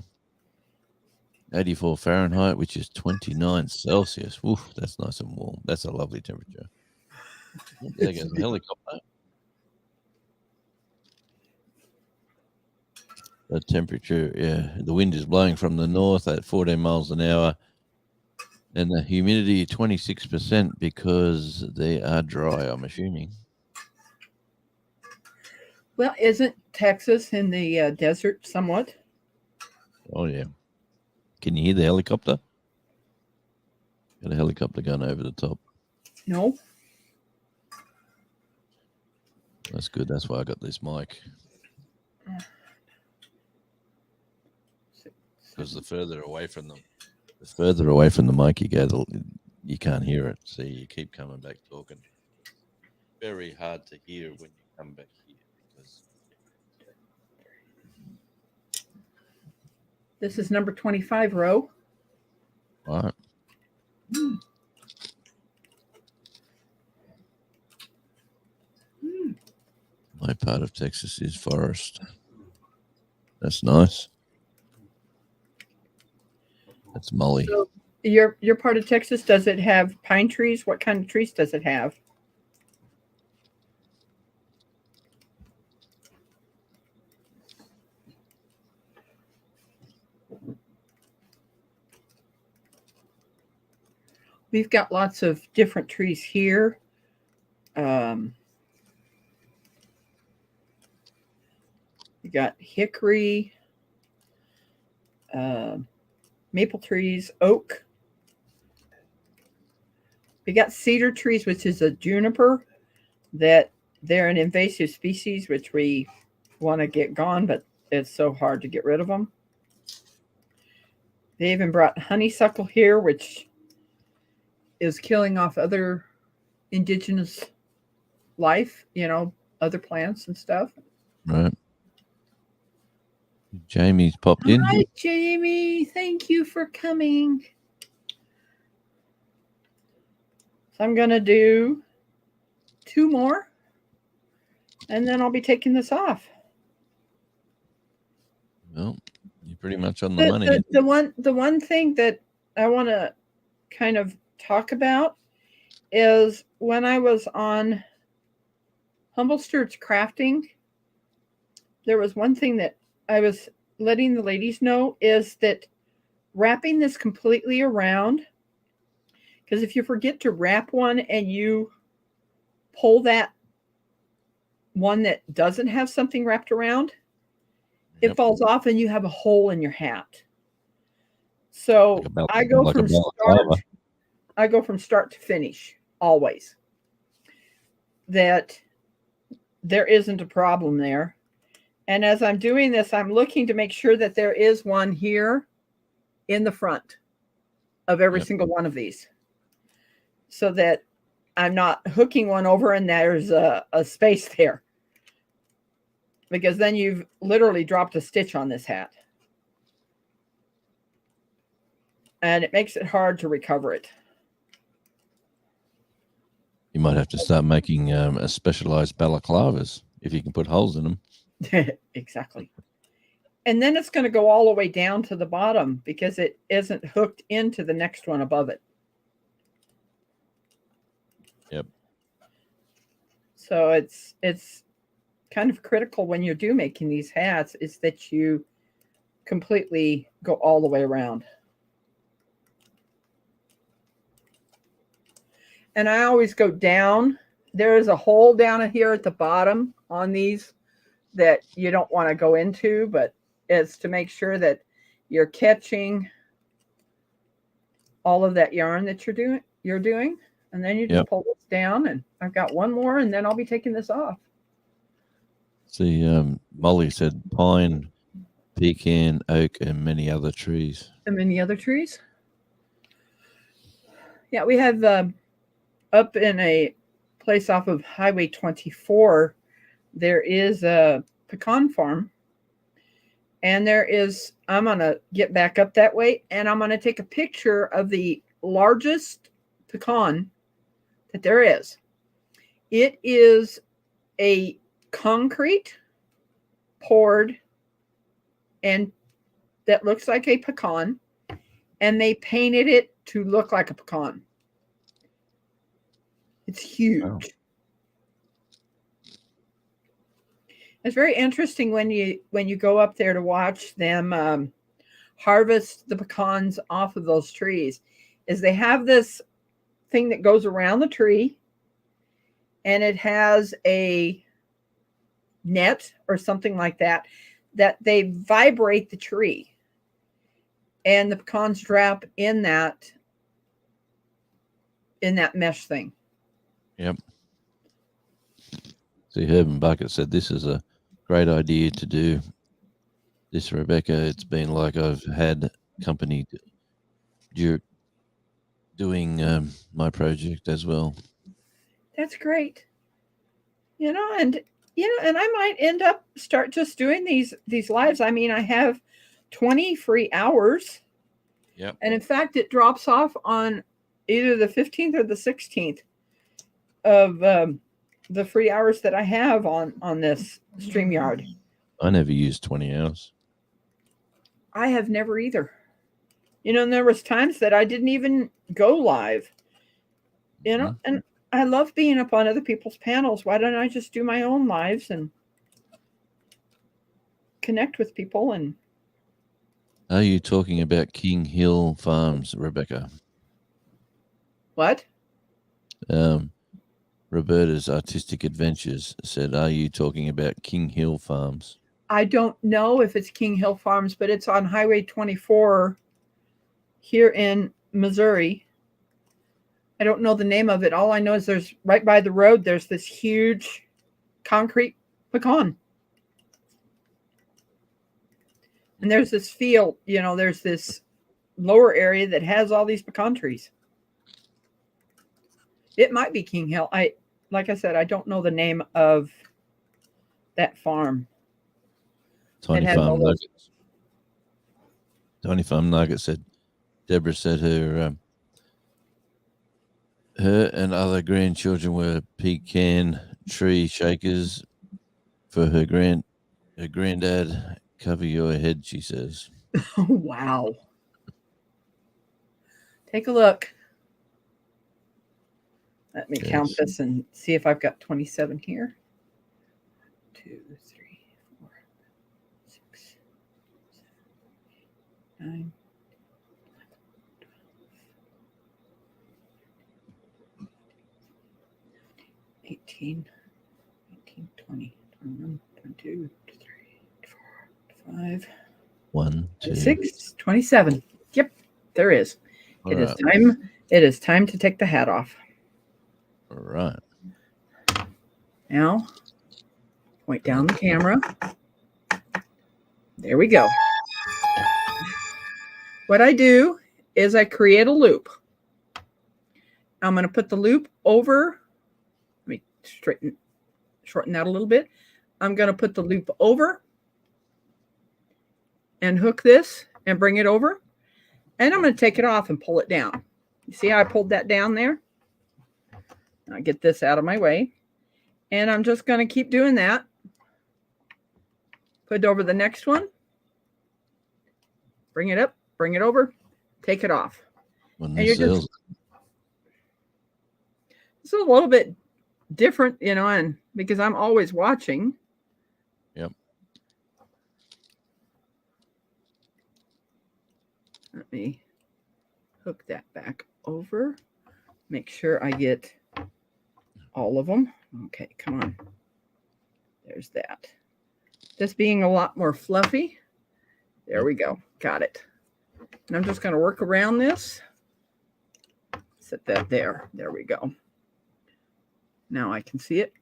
Fahrenheit, which is 29 Celsius. Oof, that's nice and warm. That's a lovely temperature. There goes the helicopter. The temperature, yeah, the wind is blowing from the north at 14 miles an hour, and the humidity 26% because they are dry, I'm assuming. Well, isn't Texas in the desert somewhat? Oh, yeah. Can you hear the helicopter? Got a helicopter going over the top. No. That's good. That's why I got this mic. Because the further away from the mic you get, you can't hear it. So you keep coming back talking. Very hard to hear when you come back here. This is number 25 row. All right. My part of Texas is forest. That's nice. That's Molly. So your part of Texas, does it have pine trees? What kind of trees does it have? We've got lots of different trees here. You got hickory, maple trees, oak. We got cedar trees, which is a juniper, that they're an invasive species, which we want to get gone, but it's so hard to get rid of them. They even brought honeysuckle here, which is killing off other indigenous life, other plants and stuff. Right. Jamie's popped in. Hi, Jamie. Thank you for coming. So I'm going to do 2 more, and then I'll be taking this off. Well, you're pretty much on the money. The one thing that I want to kind of talk about is when I was on Humble Stewards Crafting, there was one thing that I was letting the ladies know is that wrapping this completely around, because if you forget to wrap one and you pull that one that doesn't have something wrapped around, it falls off and you have a hole in your hat. So I go from start to finish always. That there isn't a problem there. And as I'm doing this, I'm looking to make sure that there is one here in the front of every single one of these, so that I'm not hooking one over and there's a space there, because then you've literally dropped a stitch on this hat. And it makes it hard to recover it. You might have to start making a specialized balaclavas if you can put holes in them. Exactly. And then it's going to go all the way down to the bottom because it isn't hooked into the next one above it. Yep. So it's kind of critical when you're making these hats is that you completely go all the way around. and I always go down. There is a hole down here at the bottom on these that you don't want to go into, but it's to make sure that you're catching all of that yarn that you're doing. And then you just pull this down, and I've got one more, and then I'll be taking this off. See, Molly said pine, pecan, oak, and many other trees. And many other trees. Yeah, we have up in a place off of Highway 24, there is a pecan farm. And I'm going to get back up that way, and I'm going to take a picture of the largest pecan that there is. It is a concrete poured, and that looks like a pecan, and they painted it to look like a pecan. It's huge. Wow. It's very interesting when you go up there to watch them harvest the pecans off of those trees. Is they have this thing that goes around the tree, and it has a net or something like that they vibrate the tree, and the pecans drop in that mesh thing. Yep. See, Herb and Bucket said this is a great idea to do this, Rebecca. It's been like I've had company doing my project as well. That's great. And I might end up start just doing these lives. I mean, I have 20 free hours. Yep. And in fact, it drops off on either the 15th or the 16th of the free hours that I have on this StreamYard. I never used 20 hours. I have never either. And there was times that I didn't even go live. And I love being up on other people's panels. Why don't I just do my own lives and connect with people? And are you talking about King Hill Farms, Rebecca? What? Roberta's Artistic Adventures said, are you talking about King Hill Farms? I don't know if it's King Hill Farms, but it's on Highway 24 here in Missouri. I don't know the name of it. All I know is there's right by the road, there's this huge concrete pecan. And there's this field, there's this lower area that has all these pecan trees. It might be King Hill. Like I said, I don't know the name of that farm. Tiny Farm Nuggets. Tiny Farm Nuggets said, Deborah said her and other grandchildren were pecan tree shakers for her granddad. Cover your head, she says. Oh, wow. Take a look. Let me count this and see if I've got 27 here. 2, 3, 4, 6, 7, 9, 18, 20, 21, 22, 23, 24, 25. 1, 2, 6, 27. Yep, there is. It is time. It is time to take the hat off. All right. Now, point down the camera. There we go. What I do is I create a loop. I'm going to put the loop over. Let me shorten that a little bit. I'm going to put the loop over and hook this and bring it over. And I'm going to take it off and pull it down. You see how I pulled that down there? I'll get this out of my way. And I'm just going to keep doing that. Put it over the next one. Bring it up, bring it over, take it off. And you're just, it's a little bit different, and because I'm always watching. Yep. Let me hook that back over. Make sure I get all of them. Okay, come on. There's that. This being a lot more fluffy. There we go. Got it. And I'm just going to work around this. Set that there. There we go. Now I can see it.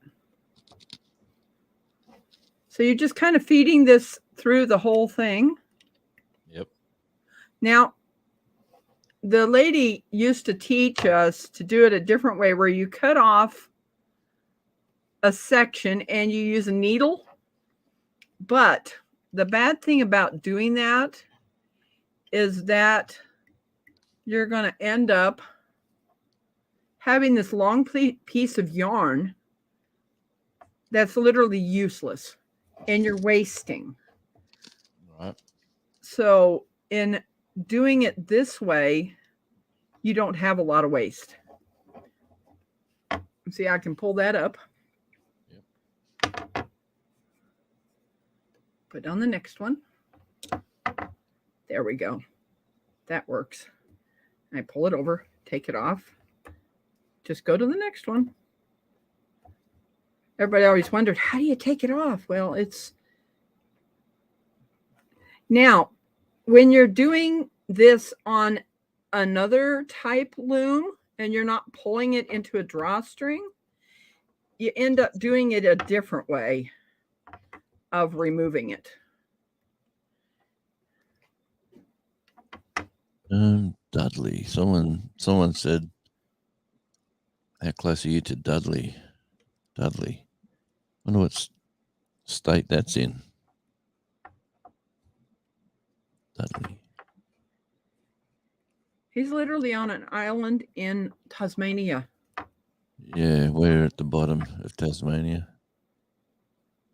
So you're just kind of feeding this through the whole thing. Yep. Now, the lady used to teach us to do it a different way where you cut off a section and you use a needle. But the bad thing about doing that is that you're going to end up having this long piece of yarn that's literally useless and you're wasting. Right. So in doing it this way, you don't have a lot of waste. See, I can pull that up. Yep. Put on the next one. There we go. That works. I pull it over, take it off. Just go to the next one. Everybody always wondered, how do you take it off? Well, it's now when you're doing this on another type loom and you're not pulling it into a drawstring, you end up doing it a different way of removing it. Dudley. Someone said, how close are you to Dudley? Dudley. Wonder what state that's in. Dudley. He's literally on an island in Tasmania. Yeah, we're at the bottom of Tasmania.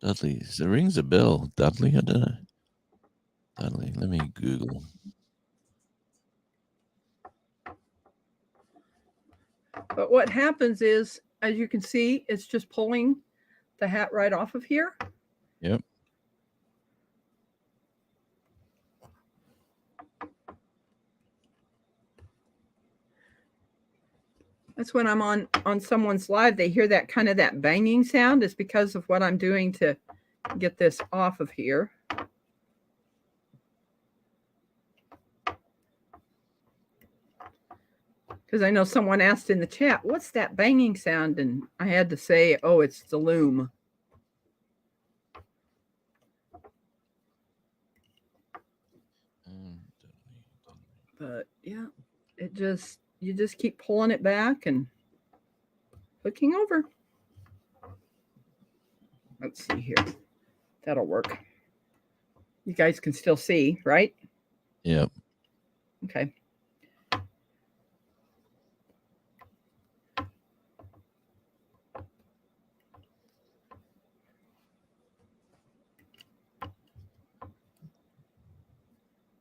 Dudley. So it rings a bell. Dudley, I don't know. Dudley. Let me Google. But what happens is, as you can see, it's just pulling the hat right off of here. Yep. That's when I'm on someone's live, they hear that kind of that banging sound. It's because of what I'm doing to get this off of here. Because I know someone asked in the chat, what's that banging sound? And I had to say, oh, it's the loom. But yeah, you just keep pulling it back and hooking over. Let's see here. That'll work. You guys can still see, right? Yep. Okay.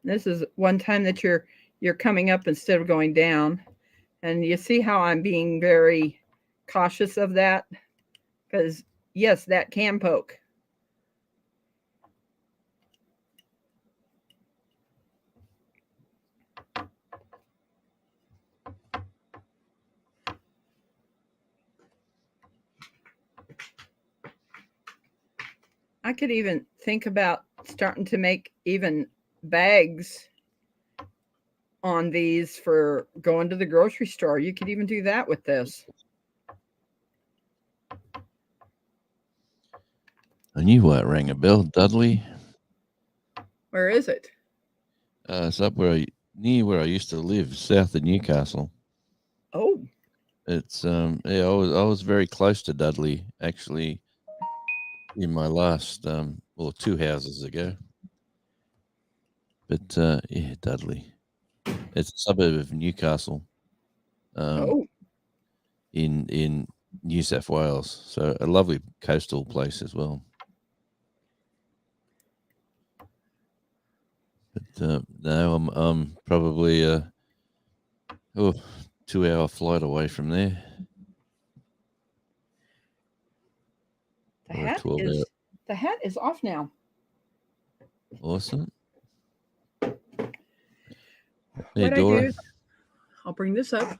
This is one time that you're coming up instead of going down. And you see how I'm being very cautious of that? Because, yes, that can poke. I could even think about starting to make even bags on these for going to the grocery store. You could even do that with this. I knew why it rang a bell. Dudley. Where is it? It's up near where I used to live, south of Newcastle. Oh. It's yeah, I was very close to Dudley actually in my last well, 2 houses ago. But yeah, Dudley. It's a suburb of Newcastle. In New South Wales. So a lovely coastal place as well. But no, I'm probably 2-hour flight away from there. The hat is off now. Awesome. What I do is I'll bring this up.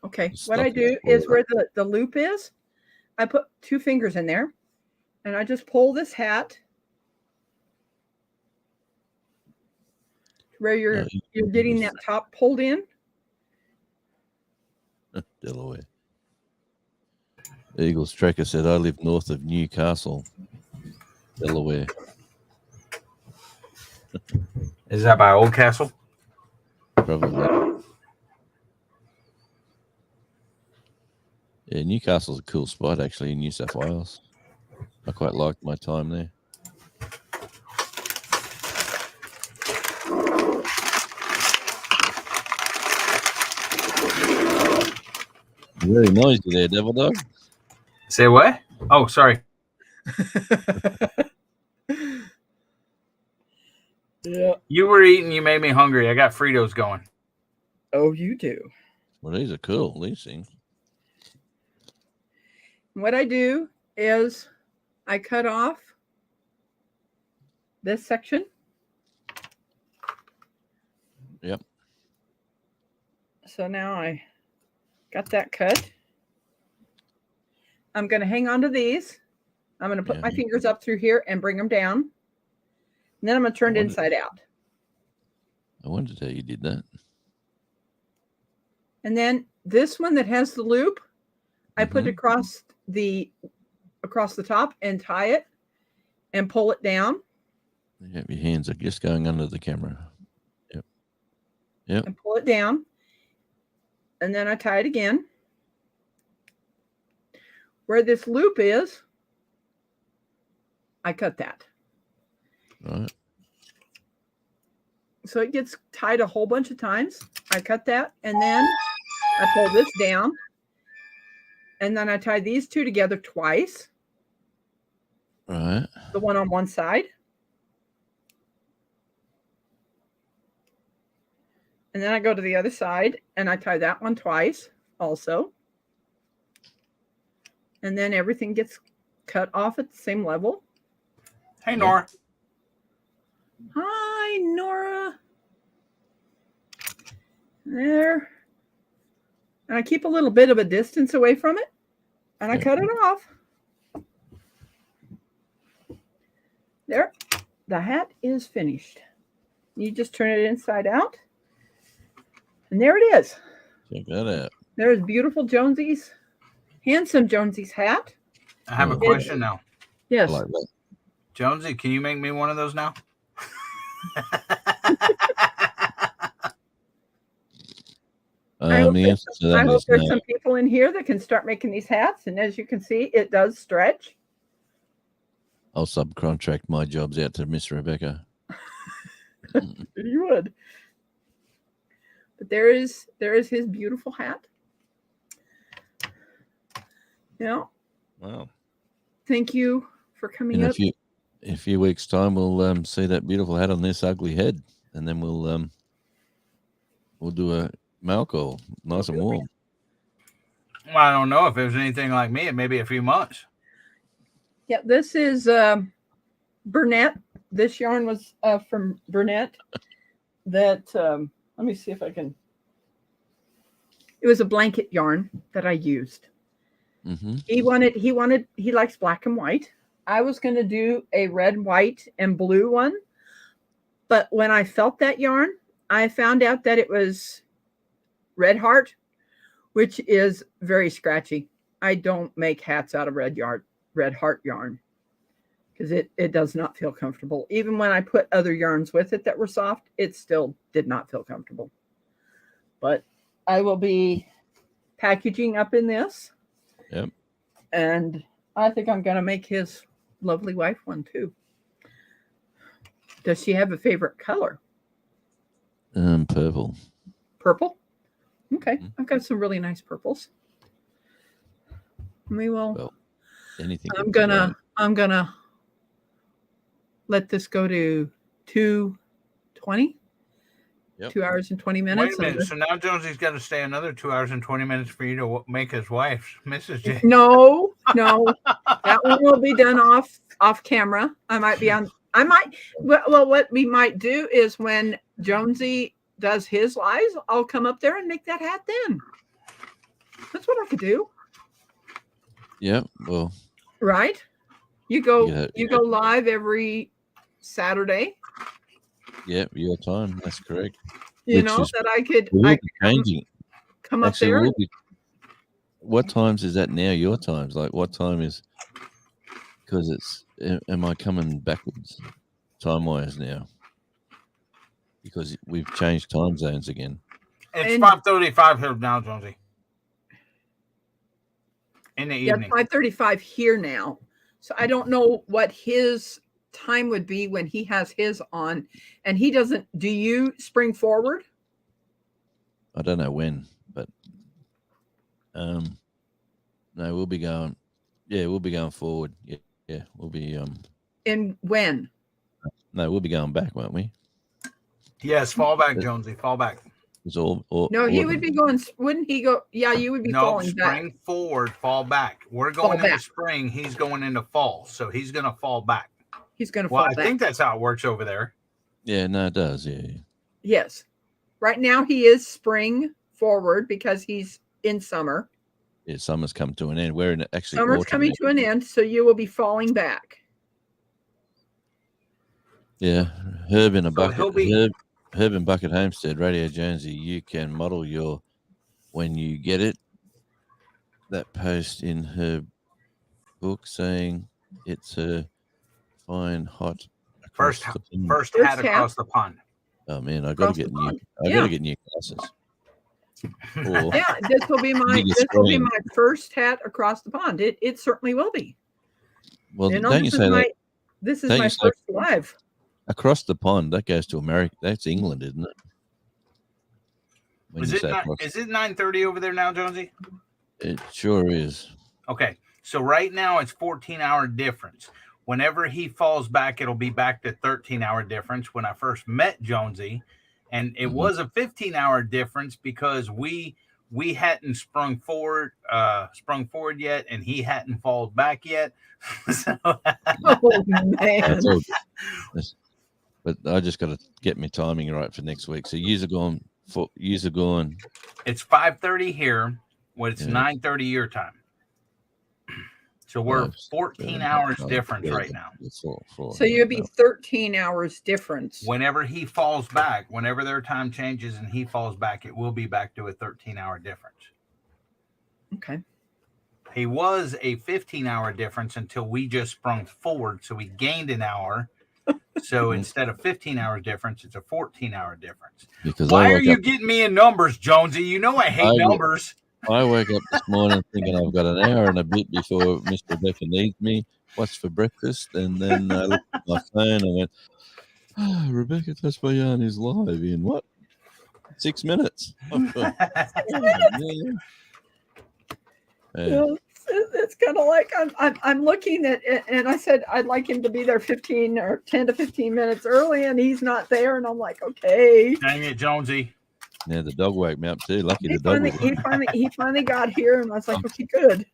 Okay, Just what I stuff it do is forward. where the loop is, I put 2 fingers in there, and I just pull this hat where you're getting that top pulled in. Delaware. Eagles Tracker said, I live north of Newcastle, Delaware. Is that by Oldcastle? Probably. Yeah, Newcastle's a cool spot, actually, in New South Wales. I quite liked my time there. Very noisy there, Devil Dog. Say what? Oh, sorry. Yeah. You were eating. You made me hungry. I got Fritos going. Oh, you do. Well, these are cool, these things. What I do is I cut off this section. Yep. So now I got that cut. I'm going to hang on to these. I'm going to put my fingers up through here and bring them down. And then I'm going to turn it inside out. I wondered how you did that. And then this one that has the loop, I put across the top and tie it and pull it down. Yep, your hands are just going under the camera. Yep. Yep. And pull it down. And then I tie it again. Where this loop is, I cut that. Right. So it gets tied a whole bunch of times. I cut that, and then I pull this down, and then I tie these 2 together twice. Right. The one on one side. And then I go to the other side, and I tie that one twice also. And then everything gets cut off at the same level. Hey, Nora. Hi, Nora. There. And I keep a little bit of a distance away from it, and I cut it off. There. The hat is finished. You just turn it inside out. And there it is. Check that out. There's beautiful Jonesy's, handsome Jonesy's hat. I have a question now. Yes. I like that. Jonesy, can you make me one of those now? The answer to that I hope is there's no. some people in here that can start making these hats. And as you can see, it does stretch. I'll subcontract my jobs out to Miss Rebecca. You would. But there is his beautiful hat. Yeah. Wow. Thank you for coming In up. a few weeks' time, we'll see that beautiful hat on this ugly head, and then we'll do a mail call, nice and warm. Well, I don't know if it was anything like me. It may be a few months. Yeah, this is Burnett. This yarn was from Burnett. That let me see if I can. It was a blanket yarn that I used. Mm-hmm. He likes black and white. I was going to do a red, white, and blue one. But when I felt that yarn, I found out that it was red heart, which is very scratchy. I don't make hats out of red heart yarn because it does not feel comfortable. Even when I put other yarns with it that were soft, it still did not feel comfortable. But I will be packaging up in this. Yep. And I think I'm going to make his lovely wife one too. Does she have a favorite color? Purple. Purple? Okay. I've got some really nice purples. We will. Well, anything. I'm gonna let this go to 2:20. Yep. 2 hours and 20 minutes. Wait a minute. So now Jonesy's got to stay another 2 hours and 20 minutes for you to make his wife, Mrs. J. No, that one will be done off camera. Well, what we might do is when Jonesy does his lives, I'll come up there and make that hat then. That's what I could do, Yeah. Well, right? You go Yeah, you go live every Saturday. yeah, your time. That's correct. You Which know is- that I could We will be come, changing. come up Actually, there. we'll be. What times is that now? Your times? Like what time is? Because it's. Am I coming backwards, time wise now? Because we've changed time zones again. It's And- 5:35 here now, Jonesy. In the Yeah, evening. 5:35 here now. So I don't know what his time would be when he has his on, and he doesn't. Do you spring forward? I don't know when, but no, we'll be going. Yeah, we'll be going forward. Yeah, we'll be. And when? No, we'll be going back, won't we? Yes, fall back, Jonesy. Fall back. It's all. No, he would be going. Wouldn't he go? Yeah, you would be No, falling spring back. forward, fall back. We're Fall going into back. spring. He's going into fall, so he's going to fall back. He's going to Well, fall I back. think that's how it works over there. Yeah, no, it does. Yeah. Yes. Right now he is spring forward because he's in summer. Yeah, summer's come to an end. We're in actually Summer's autumn coming now. to an end, so you will be falling back. Yeah, Herb in a So bucket. he'll be- Herb in Bucket Homestead, Radio Jonesy. You can model your when you get it. That post in her book saying it's a fine hot across First the pond. First First hat hat. across the pond. Oh man, I got Across to the get new. pond. I got Yeah. to get new glasses. Or Yeah, this will be my Biggest this will be screen. my first hat across the pond. It certainly will be. well, You know, don't you this say is that my this is don't my you say- first live. across the pond? That goes to America. That's England, isn't it? When Is you it say across- 9:30 over there now, Jonesy? it sure is. Okay, so right now it's 14-hour difference. Whenever he falls back, it'll be back to 13-hour difference. When I first met Jonesy, and it Mhm. was a 15-hour difference because we hadn't sprung forward yet, and he hadn't fallen back yet. So, Oh man. That's all. But I just got to get my timing right for next week. So years are gone. it's 5:30 here. When it's Yeah. 9:30 your time. So we're 14 hours difference right now. So you'll be 13 hours difference. Whenever he falls back, whenever their time changes and he falls back, it will be back to a 13-hour difference. Okay. He was a 15-hour difference until we just sprung forward. So we gained an hour. So instead of 15 hours difference, it's a 14-hour difference. Because Why are you getting me in numbers, Jonesy? You know I hate numbers. I woke up this morning thinking I've got an hour and a bit before Miss Rebecca needs me. What's for breakfast? And then I looked at my phone and went, oh, Rebecca Touch My Yarn is live in what? 6 minutes. I thought, oh, Yeah, it's kind of like I'm looking at it, and I said I'd like him to be there 15 or 10 to 15 minutes early, and he's not there, and I'm like, okay. Dang it, Jonesy. Now the dog woke me up too. Lucky the dog He finally got here, and I was like, okay, good.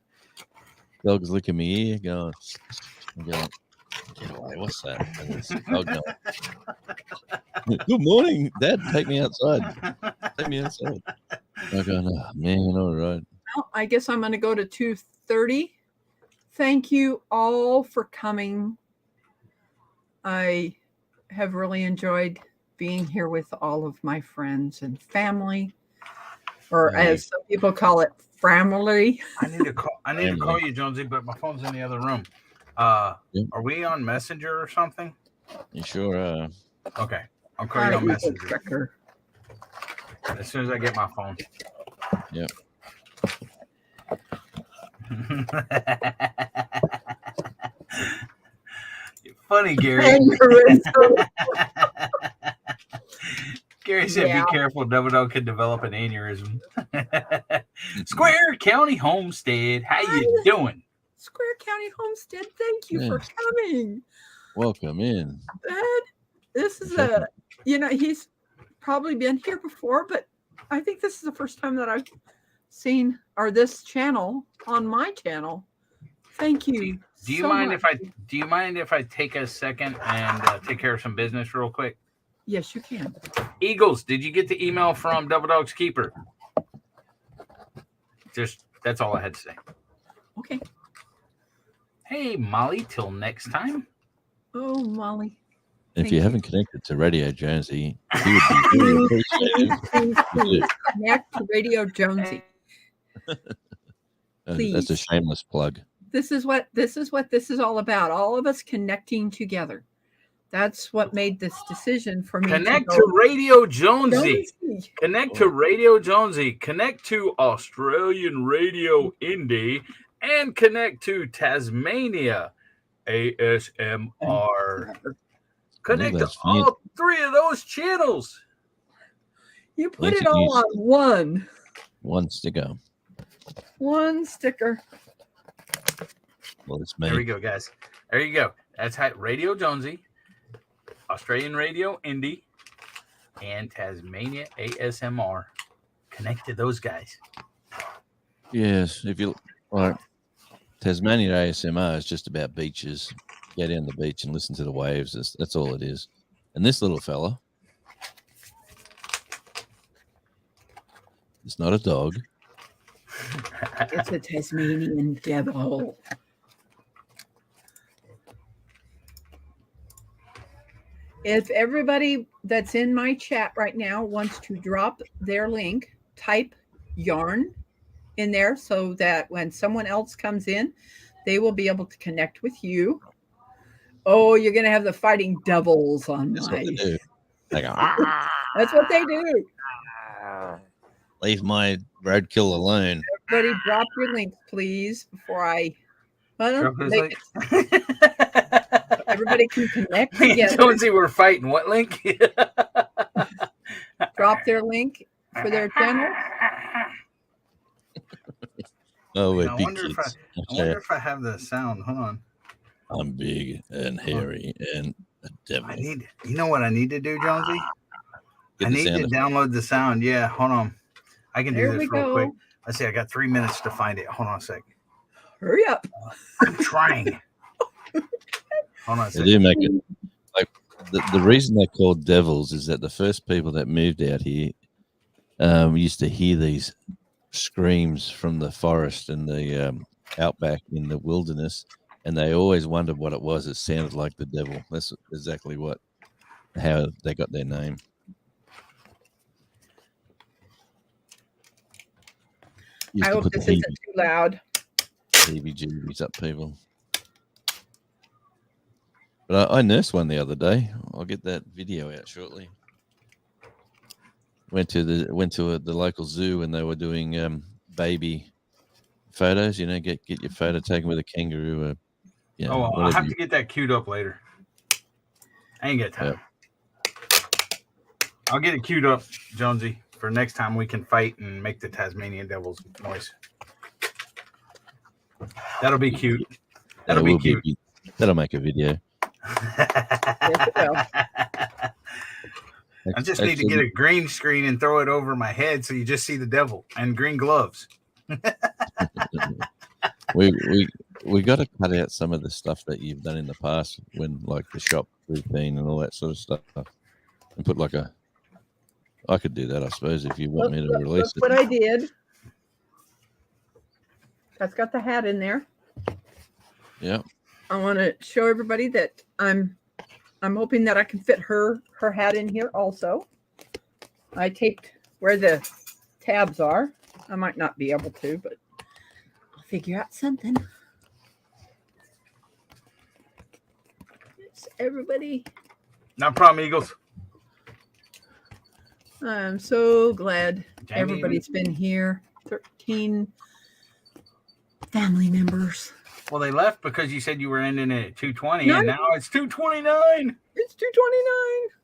dog's licking me ear, going, get away. What's that? And it's the dog going, good morning, Dad. Take me outside. Take me outside. I go, oh, man, all right. Well, I guess I'm going to go to 2:30. Thank you all for coming. I have really enjoyed being here with all of my friends and family, or as some people call it, family. I need to call you, Jonesy, but my phone's in the other room. Are we on Messenger or something? You sure are. Okay. I'll call you on Messenger Checker. as soon as I get my phone. Yep. You're funny, Gary. Aneurysm. Gary said, Yeah. be careful, Double Dog could develop an aneurysm. Square County Homestead, how you doing? Square County Homestead, thank you for coming. Welcome in. Dad, this is he's probably been here before, but I think this is the first time that I've seen this channel on my channel. Thank you. Do you mind if I take a second and take care of some business real quick? Yes, you can. Eagles, did you get the email from Double Dog's Keeper? that's all I had to say. Okay. Hey, Molly, till next time. Oh, Molly. If Thank you you. haven't connected to Radio Jonesy, he would be very appreciative. Please connect to Radio Jonesy. That's a Please. shameless plug. This is what this is all about. All of us connecting together. That's what made this decision for me. Connect to to Radio Jonesy. Jonesy. Connect to Radio Jonesy. Connect to Australian Radio Indie. And connect to Tasmania ASMR. Connect to that's all 3 of those channels. You put Lindsay it all on one. One sticker. One sticker. Well, it's me. There we go, guys. There you go. That's how Radio Jonesy, Australian Radio Indie, and Tasmania ASMR. Connect to those guys. Yes, if you like, Tasmanian ASMR is just about beaches. Get down the beach and listen to the waves. That's all it is. And this little fella, it's not a dog. It's a Tasmanian devil. If everybody that's in my chat right now wants to drop their link, type yarn in there so that when someone else comes in, they will be able to connect with you. Oh, you're going to have the fighting devils on That's what my. they do. They go, That's what they do. leave my roadkill alone. Everybody drop your links, please, before I. Well, everybody can connect together. Jonesy, we're fighting. What link? Drop their link for their channel. Oh, we're I big wonder kids. I wonder if I have the sound. Hold on. I'm big and hairy and a devil. You know what I need to do, Jonesy? Get I the need sound to download the sound. Yeah, hold on. I can There do we this real go. quick. Let's see. I got 3 minutes to find it. Hold on a sec. Hurry up. I'm trying. Hold on a They sec. do make it like the reason they're called devils is that the first people that moved out here used to hear these screams from the forest and the outback in the wilderness, and they always wondered what it was. It sounded like the devil. That's exactly how they got their name. Used I to hope put the this isn't too loud. heebie-jeebies up people. But I nursed one the other day. I'll get that video out shortly. Went to the local zoo and they were doing baby photos. You know, get your photo taken with a kangaroo. I'll have to get that queued up later. I ain't got time. I'll get it queued up, Jonesy, for next time we can fight and make the Tasmanian Devils noise. That'll be cute. That'll be cute. That'll make a video. Yes, it will. I just need to get a green screen and throw it over my head so you just see the devil and green gloves. we got to cut out some of the stuff that you've done in the past, when like the shop routine and all that sort of stuff, and put like I could do that, I suppose, if you want me to release it. What I did. That's got the hat in there. Yeah. I want to show everybody that I'm hoping that I can fit her hat in here also. I taped where the tabs are. I might not be able to, but I'll figure out something. Yes, everybody. No problem, Eagles. I'm so glad Jamie. everybody's been here. 13 family members. Well, they left because you said you were ending it at 2:20, No. and now it's 2:29. It's 2:29.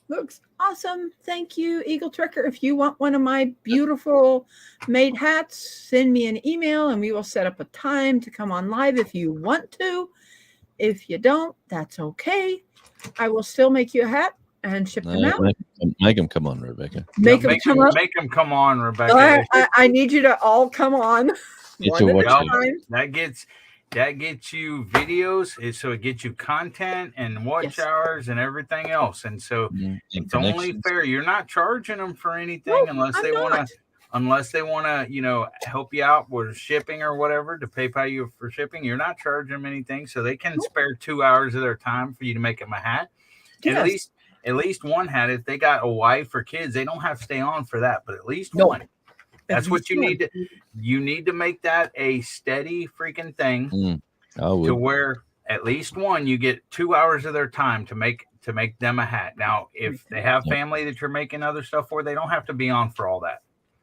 Looks awesome. Thank you, Eagle Trekker. If you want one of my beautiful made hats, send me an email and we will set up a time to come on live if you want to. If you don't, that's okay. I will still make you a hat and ship them out. Make them come on, Rebecca. Make them come up. Make them come on, Rebecca. I need you to all come on. Get One to at a watch time. That gets you videos, so it gets you content and watch hours and everything else. And so it's only fair. You're not charging them for anything No, unless I'm they want not. unless they want to, help you out with shipping or whatever to PayPal you for shipping, you're not charging them anything. So they can spare 2 hours of their time for you to make them a hat. And at least one hat, if they got a wife or kids, they don't have to stay on for that, but at least one. That's what you need to. You need to make that a steady freaking thing to where at least one you get 2 hours of their time to make them a hat. Now, if they have family that you're making other stuff for, they don't have to be on for all that.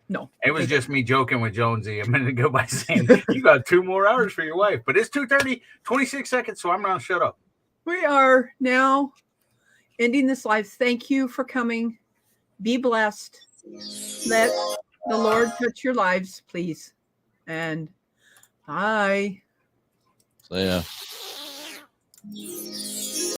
No, it was just me joking with Jonesy a minute ago by saying you got 2 more hours for your wife, but it's 2:30, 26 seconds, so I'm gonna shut up. We are now ending this live. Thank you for coming. Be blessed. Let the Lord touch your lives, please. And bye. See ya.